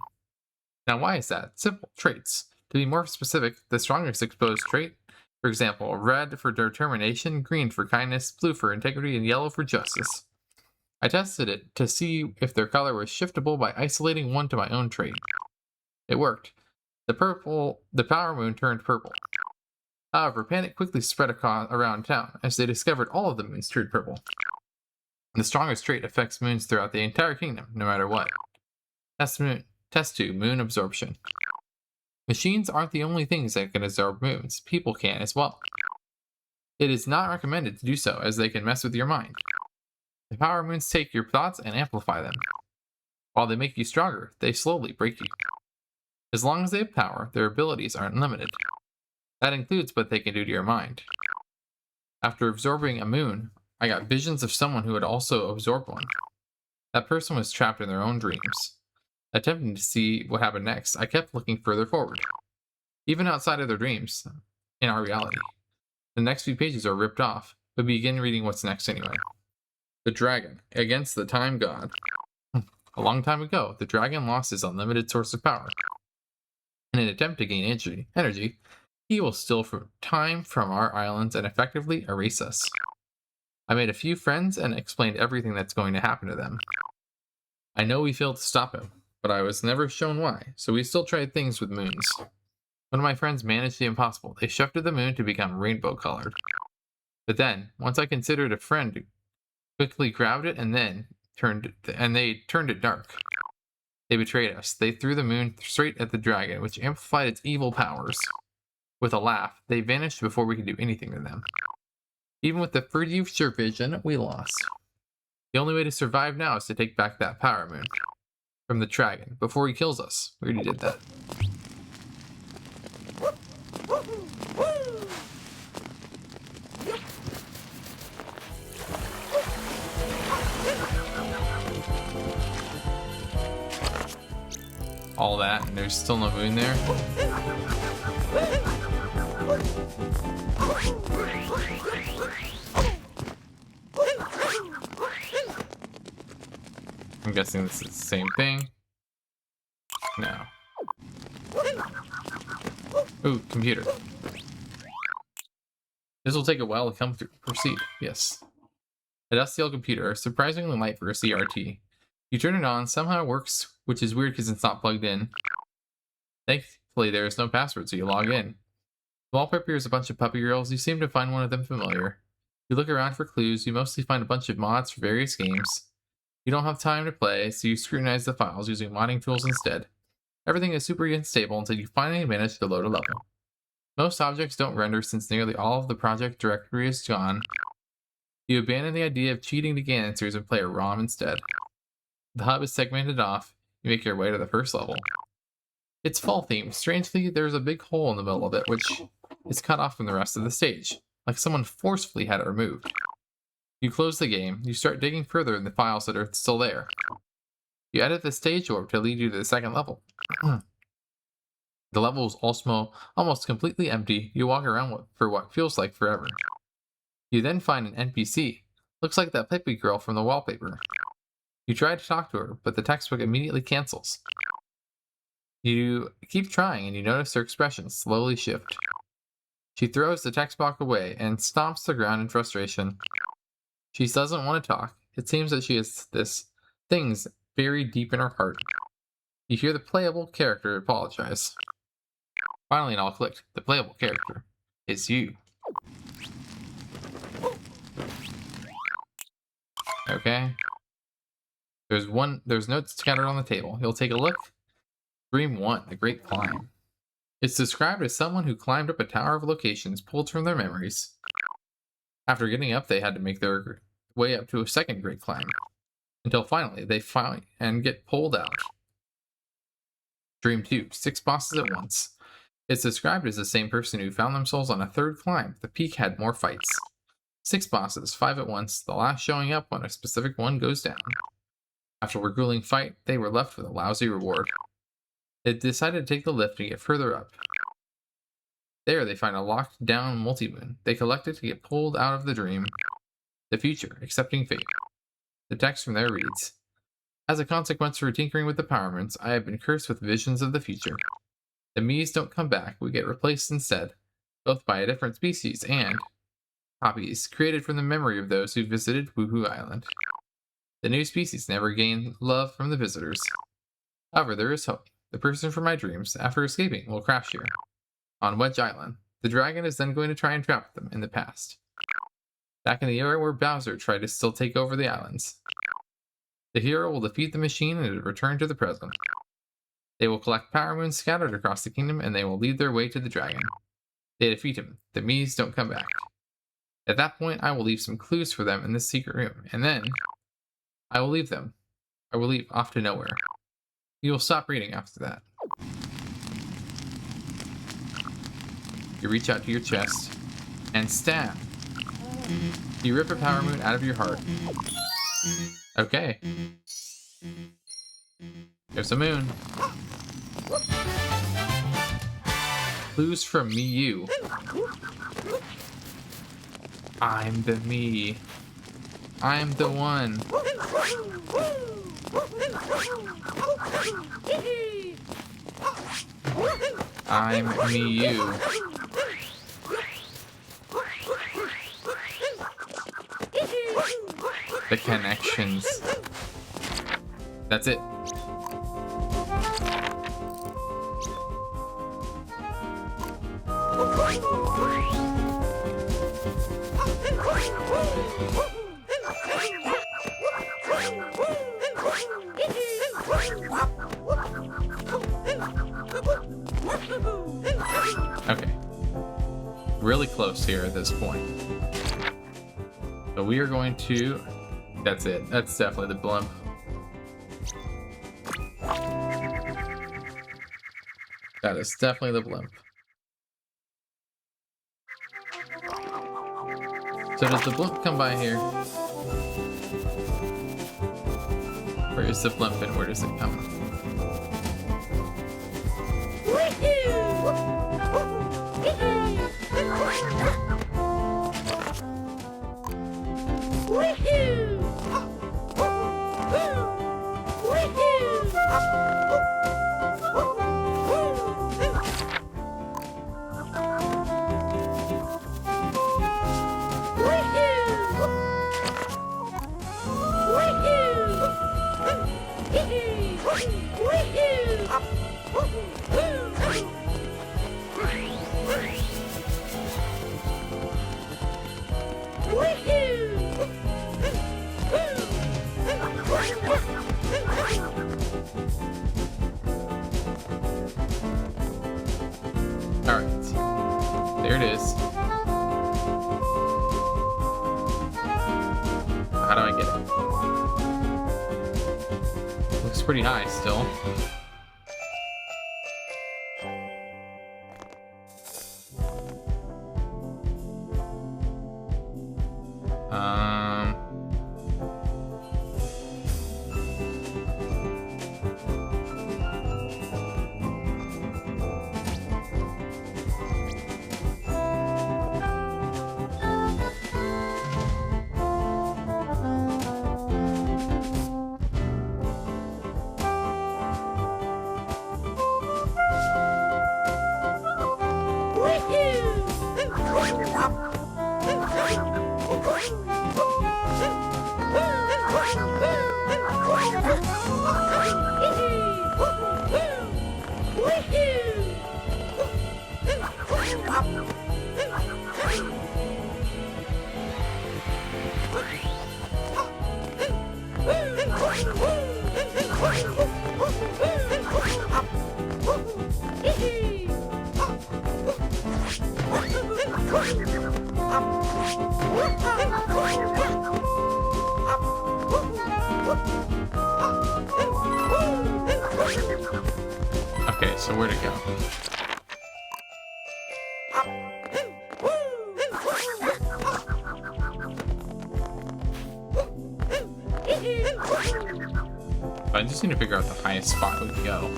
Now why is that? Simple. Traits. To be more specific, the strongest exposed trait, for example, red for determination, green for kindness, blue for integrity, and yellow for justice. I tested it to see if their color was shiftable by isolating one to my own trait. It worked. The power moon turned purple. However, panic quickly spread around town as they discovered all of the moons turned purple. The strongest trait affects moons throughout the entire kingdom, no matter what. Test 2. Moon absorption. Machines aren't the only things that can absorb moons. People can as well. It is not recommended to do so, as they can mess with your mind. The power moons take your thoughts and amplify them. While they make you stronger, they slowly break you. As long as they have power, their abilities aren't limited. That includes what they can do to your mind. After absorbing a moon, I got visions of someone who had also absorbed one. That person was trapped in their own dreams. Attempting to see what happened next, I kept looking further forward. Even outside of their dreams, in our reality. The next few pages are ripped off, but begin reading what's next anyway. The Dragon, against the Time God. A long time ago, the dragon lost his unlimited source of power. In an attempt to gain energy, he will steal time from our islands and effectively erase us. I made a few friends and explained everything that's going to happen to them. I know we failed to stop him, but I was never shown why, so we still tried things with moons. One of my friends managed the impossible. They shifted the moon to become rainbow colored. But then, once I considered a friend, quickly grabbed it and they turned it dark. They betrayed us. They threw the moon straight at the dragon, which amplified its evil powers. With a laugh, they vanished before we could do anything to them. Even with the future vision, we lost. The only way to survive now is to take back that power moon from the dragon before he kills us. We already did that. All that, and there's still no moon there. I'm guessing this is the same thing. No. Ooh, computer. This will take a while to come through. Proceed. Yes. A dusty old computer, surprisingly light for a CRT. You turn it on, somehow it works, which is weird because it's not plugged in. Thankfully, there is no password, so you log in. Wallpaper is a bunch of puppy girls. You seem to find one of them familiar. You look around for clues. You mostly find a bunch of mods for various games. You don't have time to play, so you scrutinize the files using modding tools instead. Everything is super unstable until you finally manage to load a level. Most objects don't render since nearly all of the project directory is gone. You abandon the idea of cheating to gain answers and play a ROM instead. The hub is segmented off. You make your way to the first level. It's fall themed. Strangely, there's a big hole in the middle of it, which is cut off from the rest of the stage, like someone forcefully had it removed. You close the game. You start digging further in the files that are still there. You edit the stage orb to lead you to the second level. The level is almost completely empty. You walk around for what feels like forever. You then find an NPC. Looks like that puppy girl from the wallpaper. You try to talk to her, but the textbook immediately cancels. You keep trying and you notice her expression slowly shift. She throws the textbook away and stomps the ground in frustration. She doesn't want to talk. It seems that she has things buried deep in her heart. You hear the playable character apologize. Finally, it all clicked. The playable character is you. Okay. There's notes scattered on the table. You'll take a look. Dream 1, the Great Climb. It's described as someone who climbed up a tower of locations pulled from their memories. After getting up, they had to make their way up to a second Great Climb. Until finally, they fight and get pulled out. Dream 2, 6 bosses at once. It's described as the same person who found themselves on a third climb. The peak had more fights. 6 bosses, 5 at once, the last showing up when a specific one goes down. After a grueling fight, they were left with a lousy reward. They decided to take the lift and get further up. There, they find a locked-down multi-moon. They collect it to get pulled out of the dream. The future, accepting fate. The text from there reads, "As a consequence for tinkering with the power moons, I have been cursed with visions of the future. The me's don't come back, we get replaced instead, both by a different species and copies created from the memory of those who visited Wuhu Island. The new species never gain love from the visitors. However, there is hope. The person from my dreams, after escaping, will crash here. On Wedge Island, the dragon is then going to try and trap them in the past. Back in the era where Bowser tried to still take over the islands. The hero will defeat the machine and return to the present. They will collect power moons scattered across the kingdom and they will lead their way to the dragon. They defeat him. The me's don't come back. At that point, I will leave some clues for them in this secret room, and then I will leave them. I will leave off to nowhere. You will stop reading after that. You reach out to your chest and stab. You rip a power moon out of your heart. Okay. There's a moon. Clues from me, you. I'm the me. I'm the one. I'm me, you. The connections. That's it. Okay. Really close here at this point. So we are going to... That's it. That's definitely the blimp. That is definitely the blimp. So does the blimp come by here? Where is the blimp and where does it come? There it is. How do I get it? Looks pretty high still. Okay, so where'd it go? But I just need to figure out the highest spot we can go.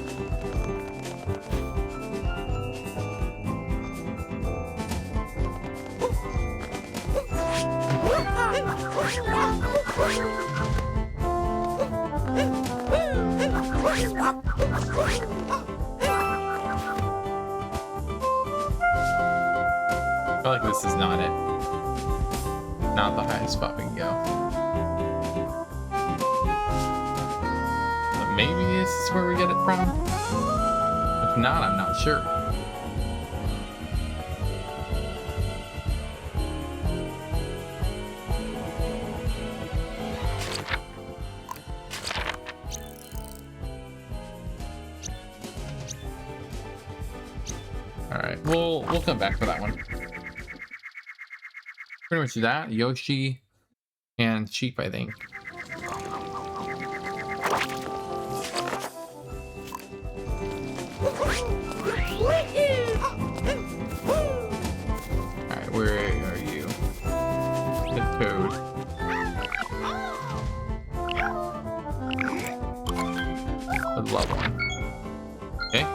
I feel like this is not it. Not the highest spot we can go. But maybe this is where we get it from? If not, I'm not sure. Alright, we'll come back for that one. Pretty much that, Yoshi, and Sheep, I think. Alright, where are you? The Toad. The love one. Okay.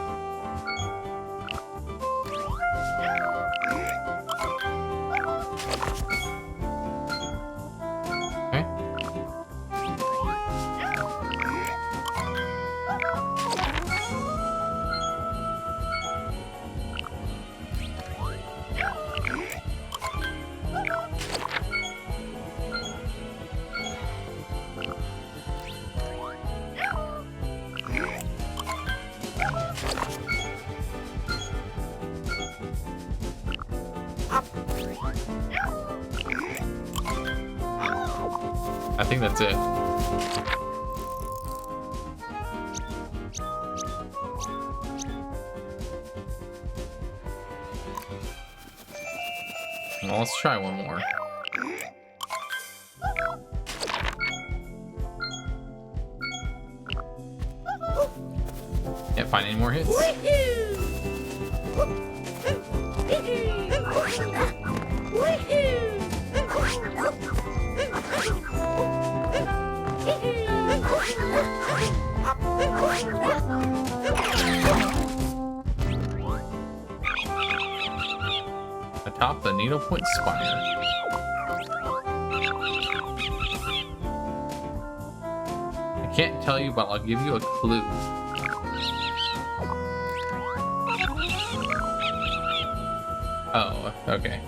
I think that's it. Well, let's try one more. Can't find any more hits. Atop the Needlepoint Spire. I can't tell you, but I'll give you a clue. Oh, okay.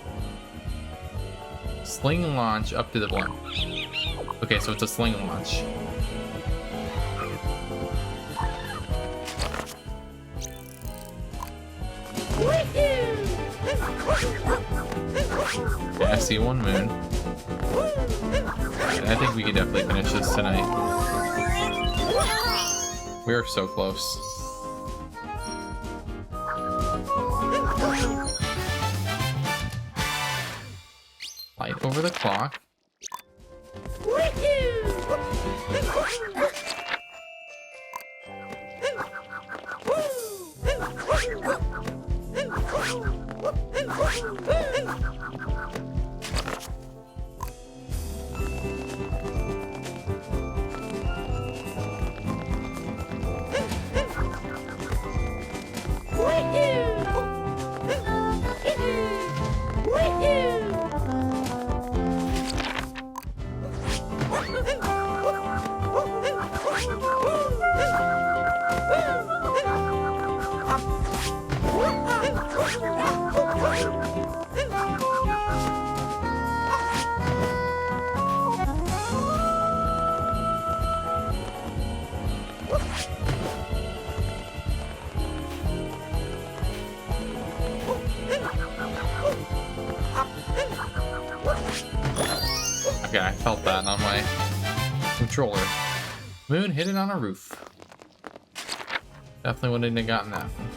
Sling launch up to the blimp. Okay, so it's a sling launch. Okay, I see one moon. And I think we can definitely finish this tonight. We are so close. Light over the clock. Okay, I felt that on my controller. Moon hidden on a roof. Definitely wouldn't have gotten that one.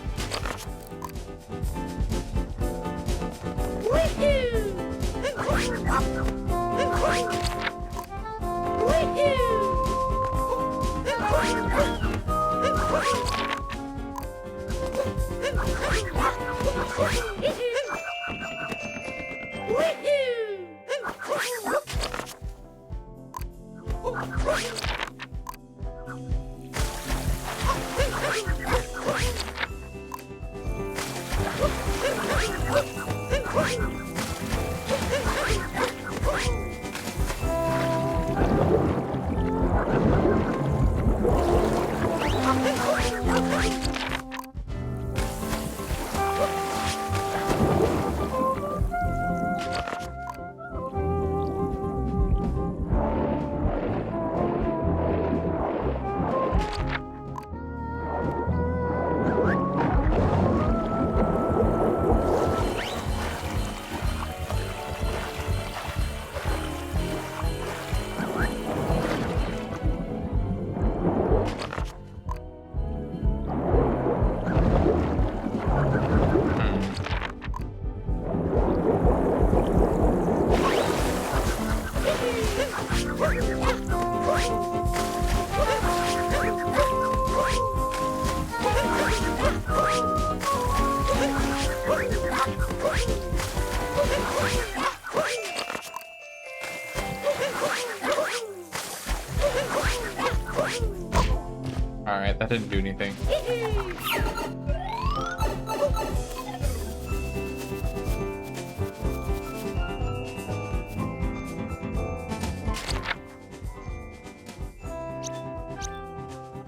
Alright, that didn't do anything.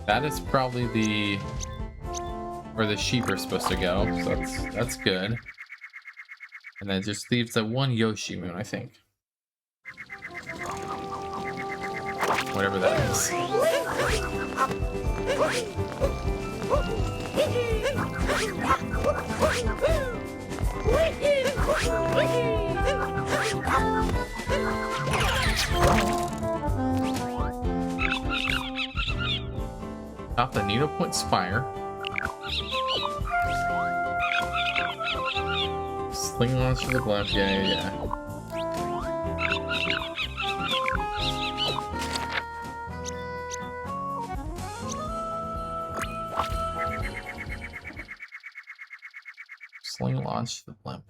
That is probably where the sheep are supposed to go, so that's good. And then it just leaves that one Yoshi moon, I think. Whatever that is. Top the Needle Point Spire. Sling launch for the blimp. Yeah. Sling launch the blimp.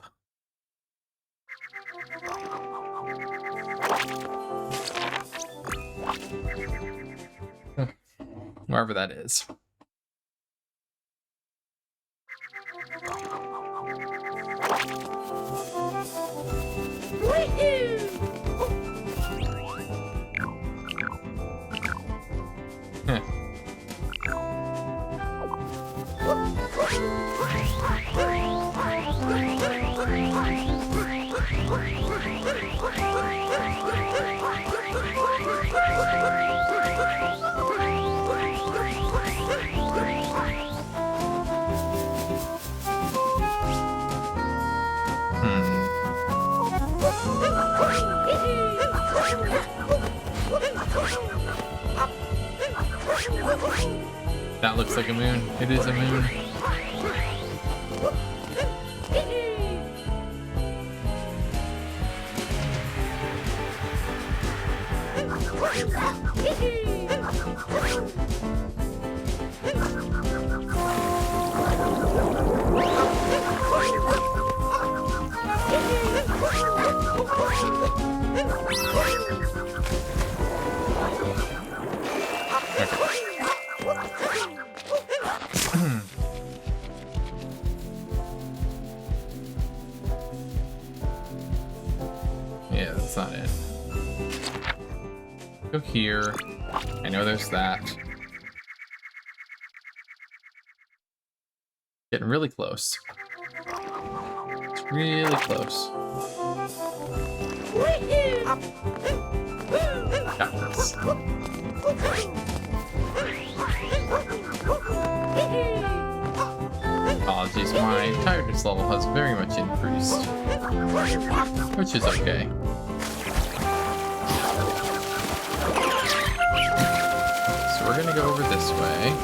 Wherever that is. That looks like a moon. It is a moon. Yeah, that's not it. Go here. I know there's that. Getting really close. It's really close. Got this. Apologies, my tiredness level has very much increased. Which is okay. So we're gonna go over this way.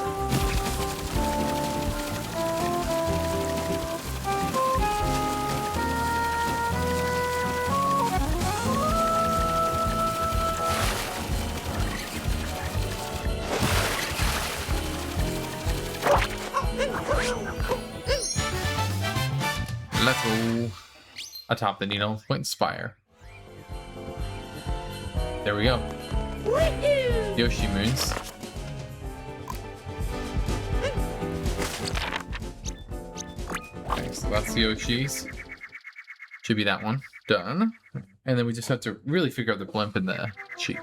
Let's go atop the Needle Point Spire. There we go. Yoshi moons. Okay, so that's the Yoshis. Should be that one. Done. And then we just have to really figure out the blimp and the sheep.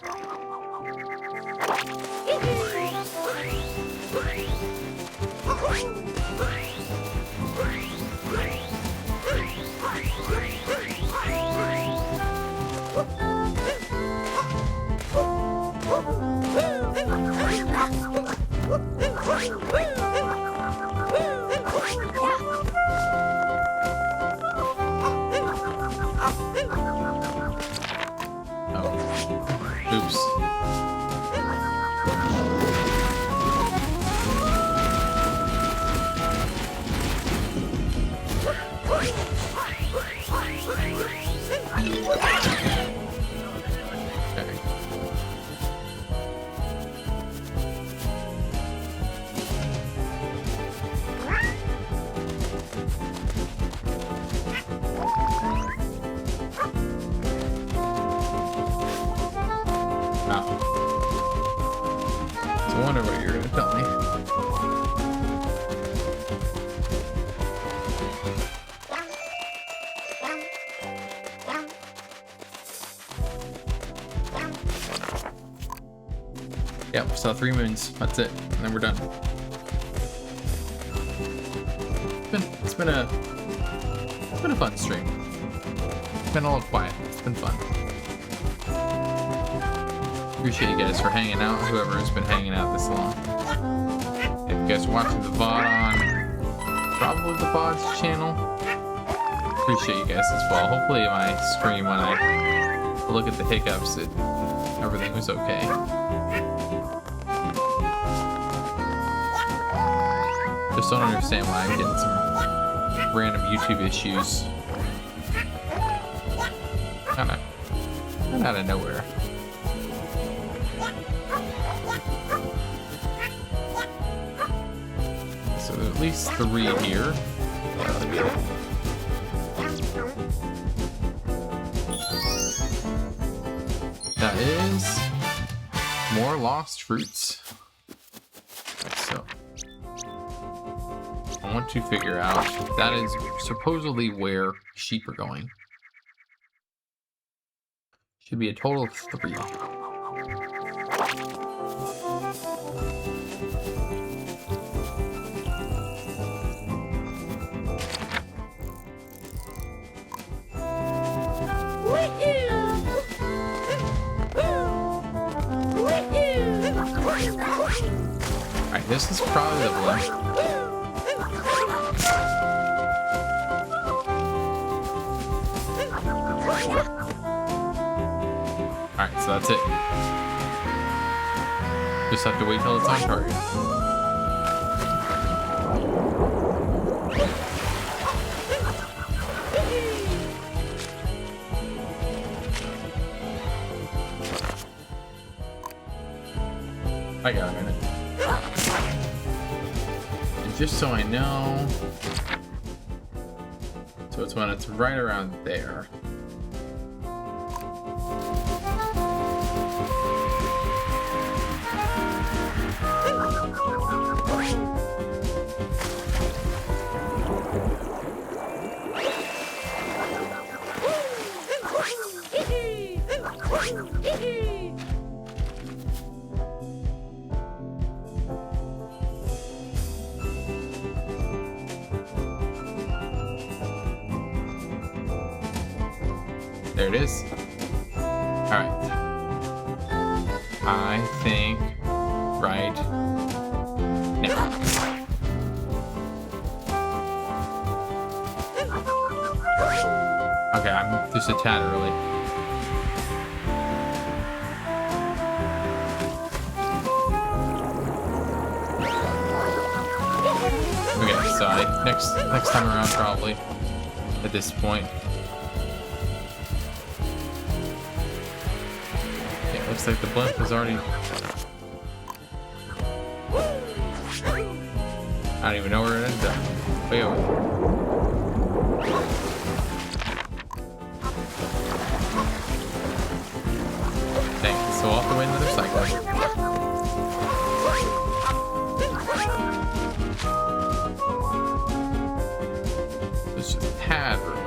Oops. Okay. So I wonder what you're gonna tell me. Yep, saw 3 moons. That's it. And then we're done. It's been a fun stream. It's been a little quiet. It's been fun. Appreciate you guys for hanging out, whoever has been hanging out this long. If you guys are watching the VOD on probably the VOD's channel, appreciate you guys as well. Hopefully my stream, when I look at the hiccups, everything was okay. Just don't understand why I'm getting some random YouTube issues. Kinda out of nowhere. So there's at least 3 here. That'll be it. That is more lost fruits. So I want to figure out, that is supposedly where sheep are going. Should be a total of 3. Alright, this is probably the one. Alright, so that's it. Just have to wait till it's on target. I got a minute. And just so I know, so it's when it's right around there. There it is. Alright. I think right now. Okay, I'm just a tad early. Okay, so next time around probably at this point. Looks like the blimp is already... I don't even know where it ended up. Wait, dang, so we'll have to wait another cycle. It's just a tad early.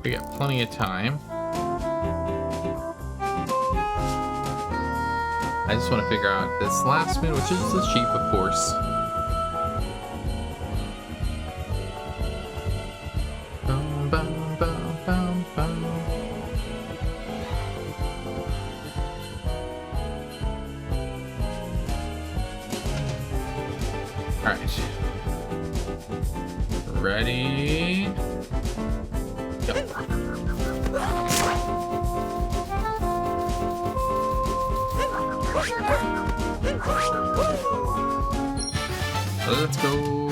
We got plenty of time. I just want to figure out this last moon, which is the sheep, of course. Bum, bum, bum, bum, bum. All right. Ready? Go. Let's go.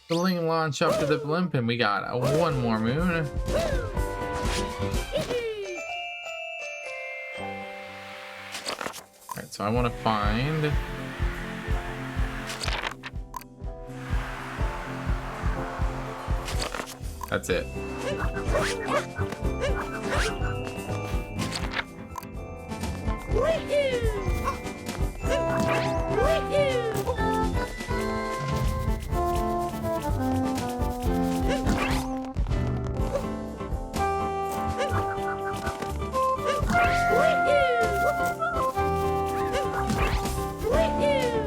Bling launch up to the blimp, and we got one more moon. Alright, so I want to find. That's it.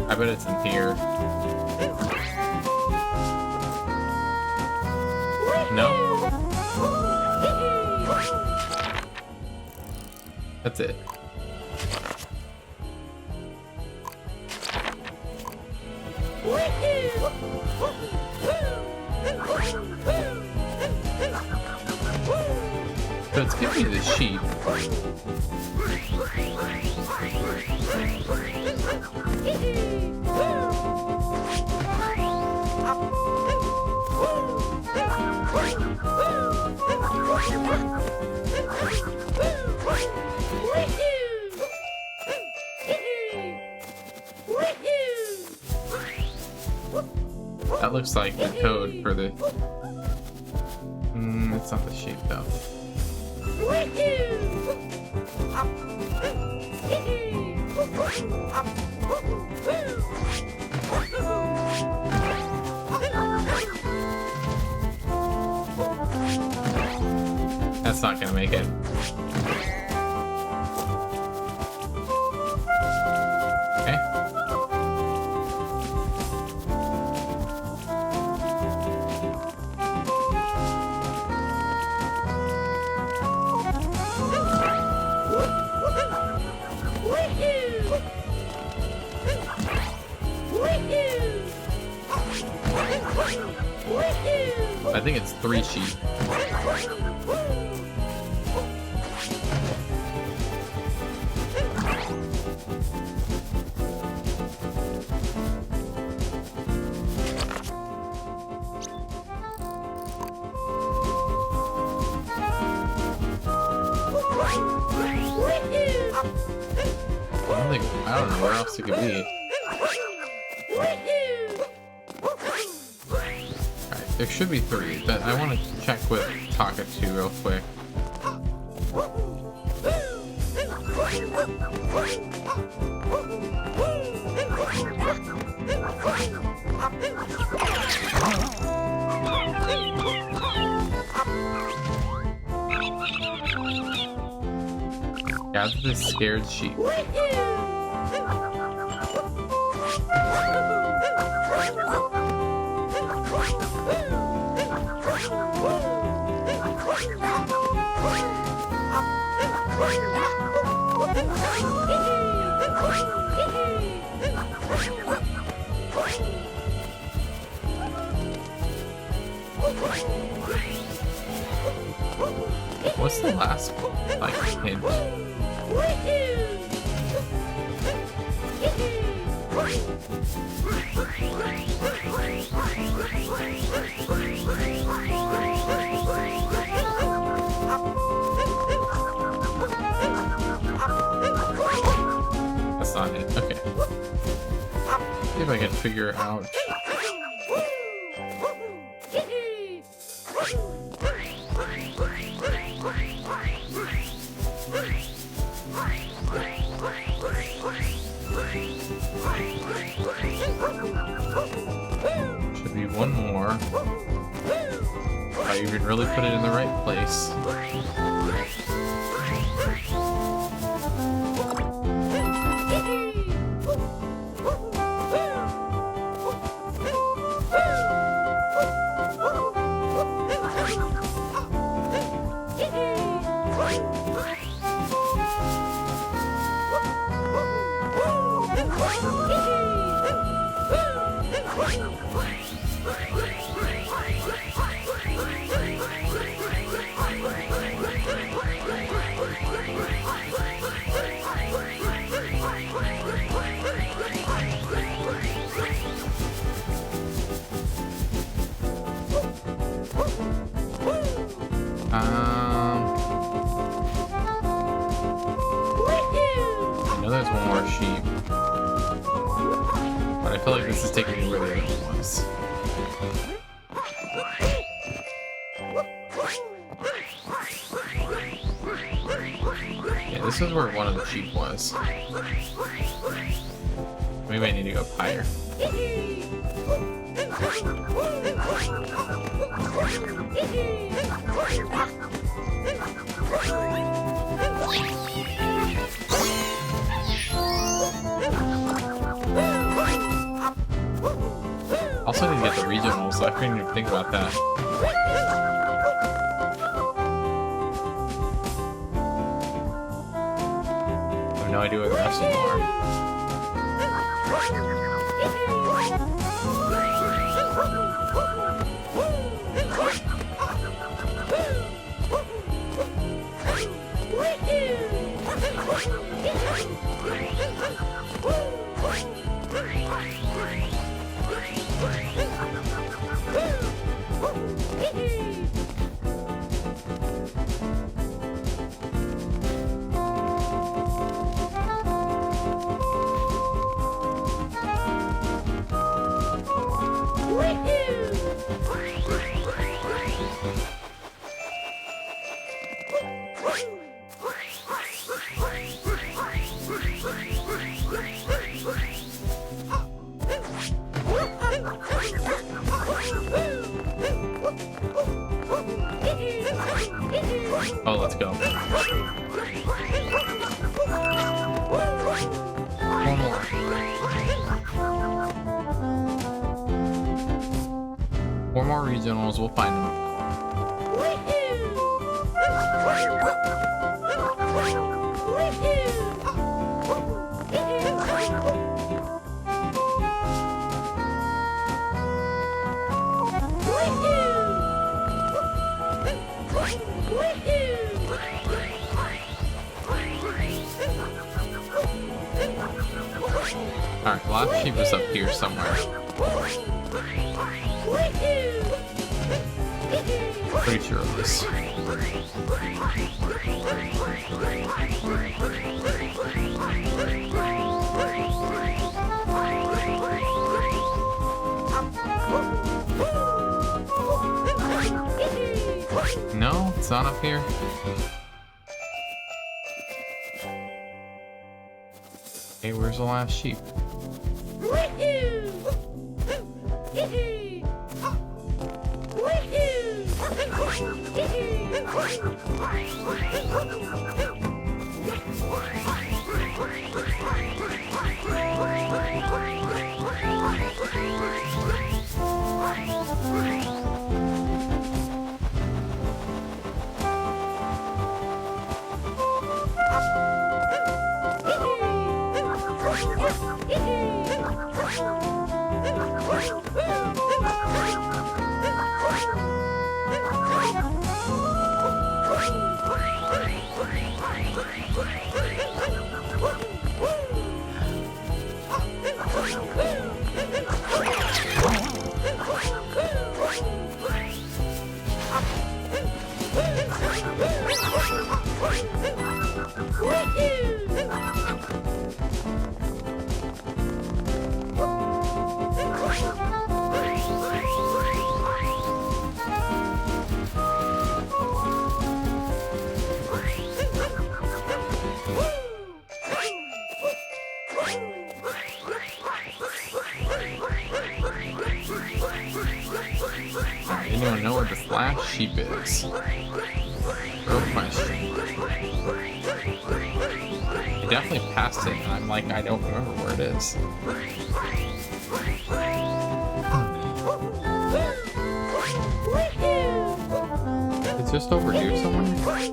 I bet it's in here. No? That's it. So it's giving me the sheep. That looks like the code for the... it's not the sheep though. That's not gonna make it. Okay. I think it's 3 sheep. I don't know where else it could be. Alright, there should be 3, but I want to check with Taka 2 real quick. Gather the scared sheep. What's the last like hint? That's not it. Okay. See if I can figure out. Should be one more. If I I even really put it in the right place. I know there's one more sheep, but I feel like this is taking me where the other one was. Yeah, this is where one of the sheep was. Maybe I need to go up higher. Also need to get the regionals, so I couldn't even think about that. I have no idea where the rest of them are. Oh, let's go. One more. 4 more regionals, we'll find them. Alright, the last sheep is up here somewhere. Pretty sure of this. No, it's not up here. Okay, where's the last sheep? sheep is. Where would my sheep? I definitely passed it, and I'm like, I don't remember where it is. It's just over here somewhere.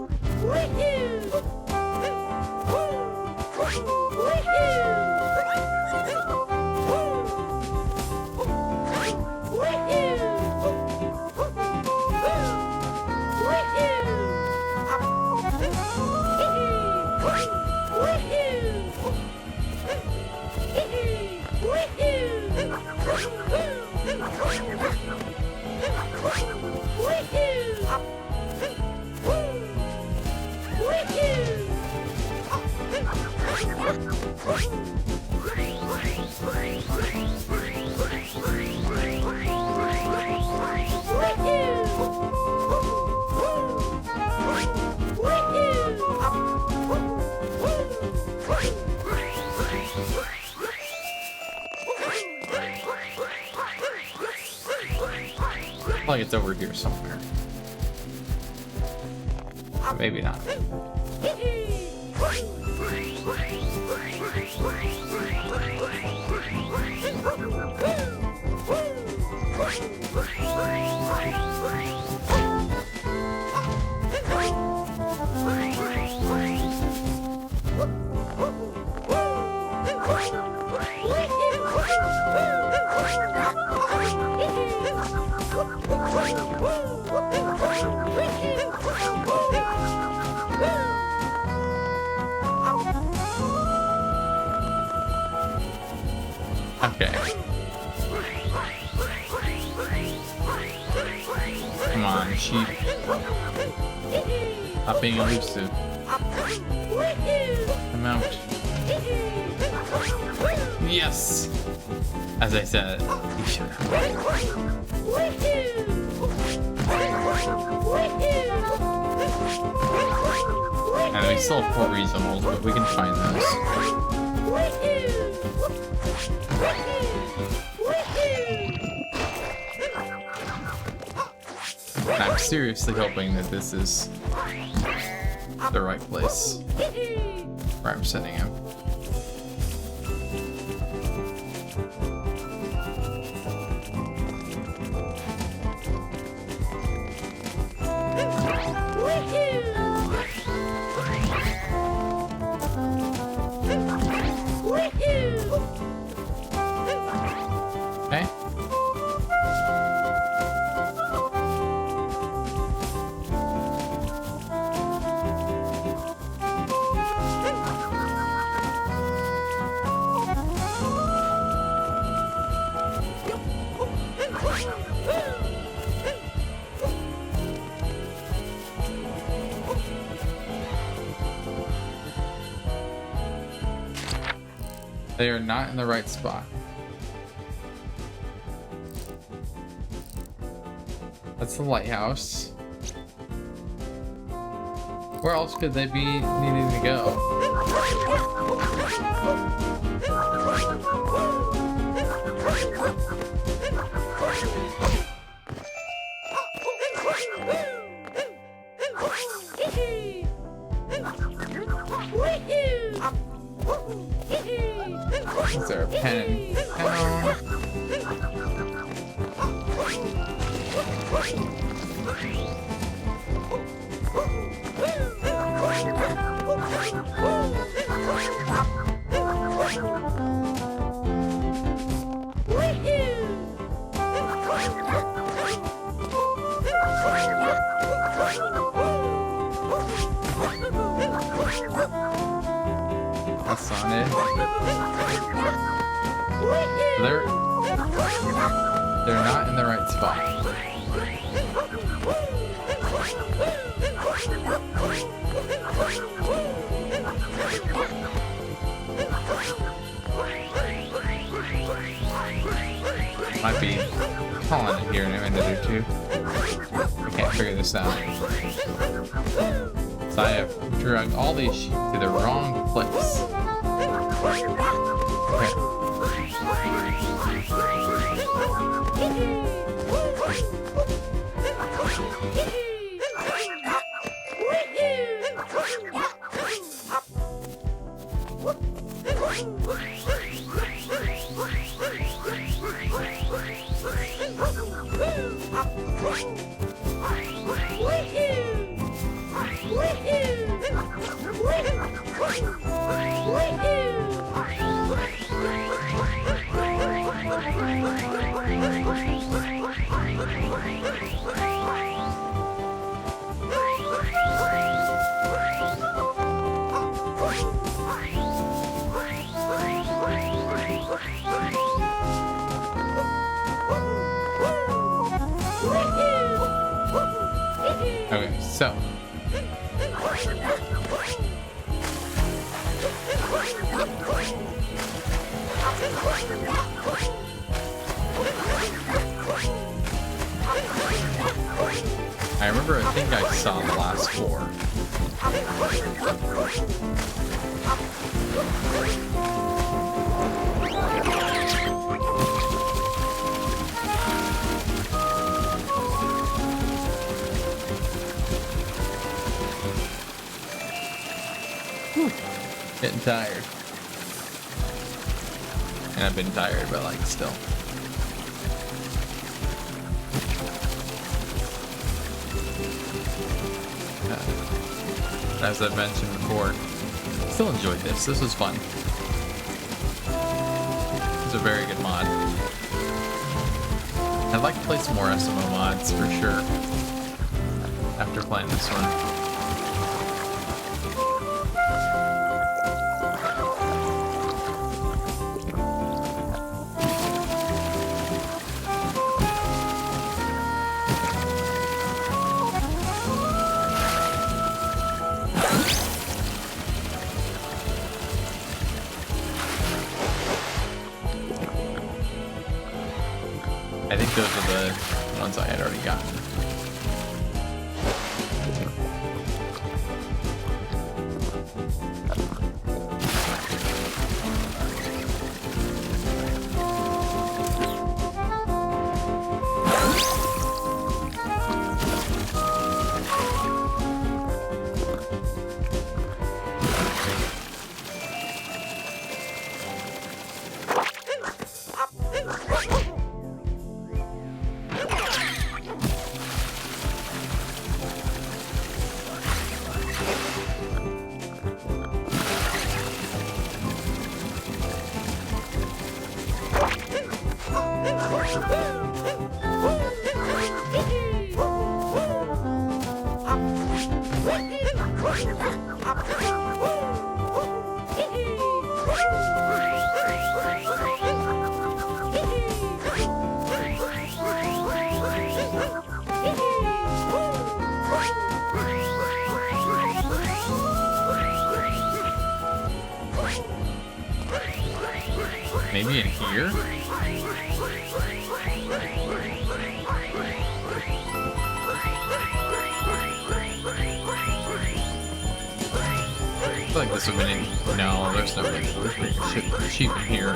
Like it's over here somewhere. Maybe not. Okay. Come on, sheep. Stop being elusive. Come out. Yes! As I said, he should have. And we still have 4 reasonables, but we can find those. I'm seriously hoping that this is the right place where I'm sending him. Okay. They are not in the right spot. That's the lighthouse. Where else could they be needing to go? Is there a pen? That's not it. They're not in the right spot. Might be calling it here in a minute or two. I can't figure this out. So I have dragged all these sheep to the wrong place. Okay. Okay, so I remember, I think I saw the last four. Getting tired. And I've been tired, but like still. As I've mentioned before, still enjoyed this. This was fun. It's a very good mod. I'd like to play some more SMO mods for sure after playing this one. I think those are the ones I had already gotten. Maybe in here? I feel like this would have been in... No, there's no sheep in here.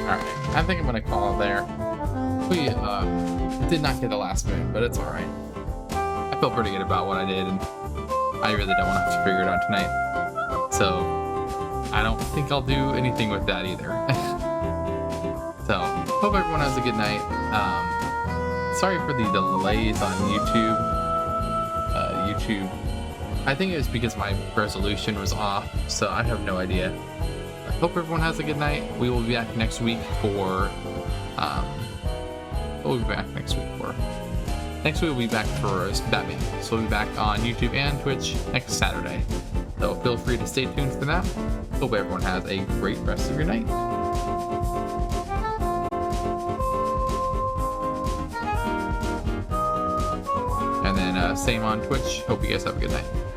Alright, I think I'm gonna call it there. We did not get the last moon, but it's alright. I feel pretty good about what I did, and I really don't want to have to figure it out tonight. So, I don't think I'll do anything with that either. So, hope everyone has a good night. Sorry for the delays on YouTube. I think it was because my resolution was off, so I have no idea. I hope everyone has a good night. We will be back next week for... we'll be back next week for... Next week we'll be back for Batman. So we'll be back on YouTube and Twitch next Saturday. So feel free to stay tuned for that. Hope everyone has a great rest of your night. And then same on Twitch. Hope you guys have a good night.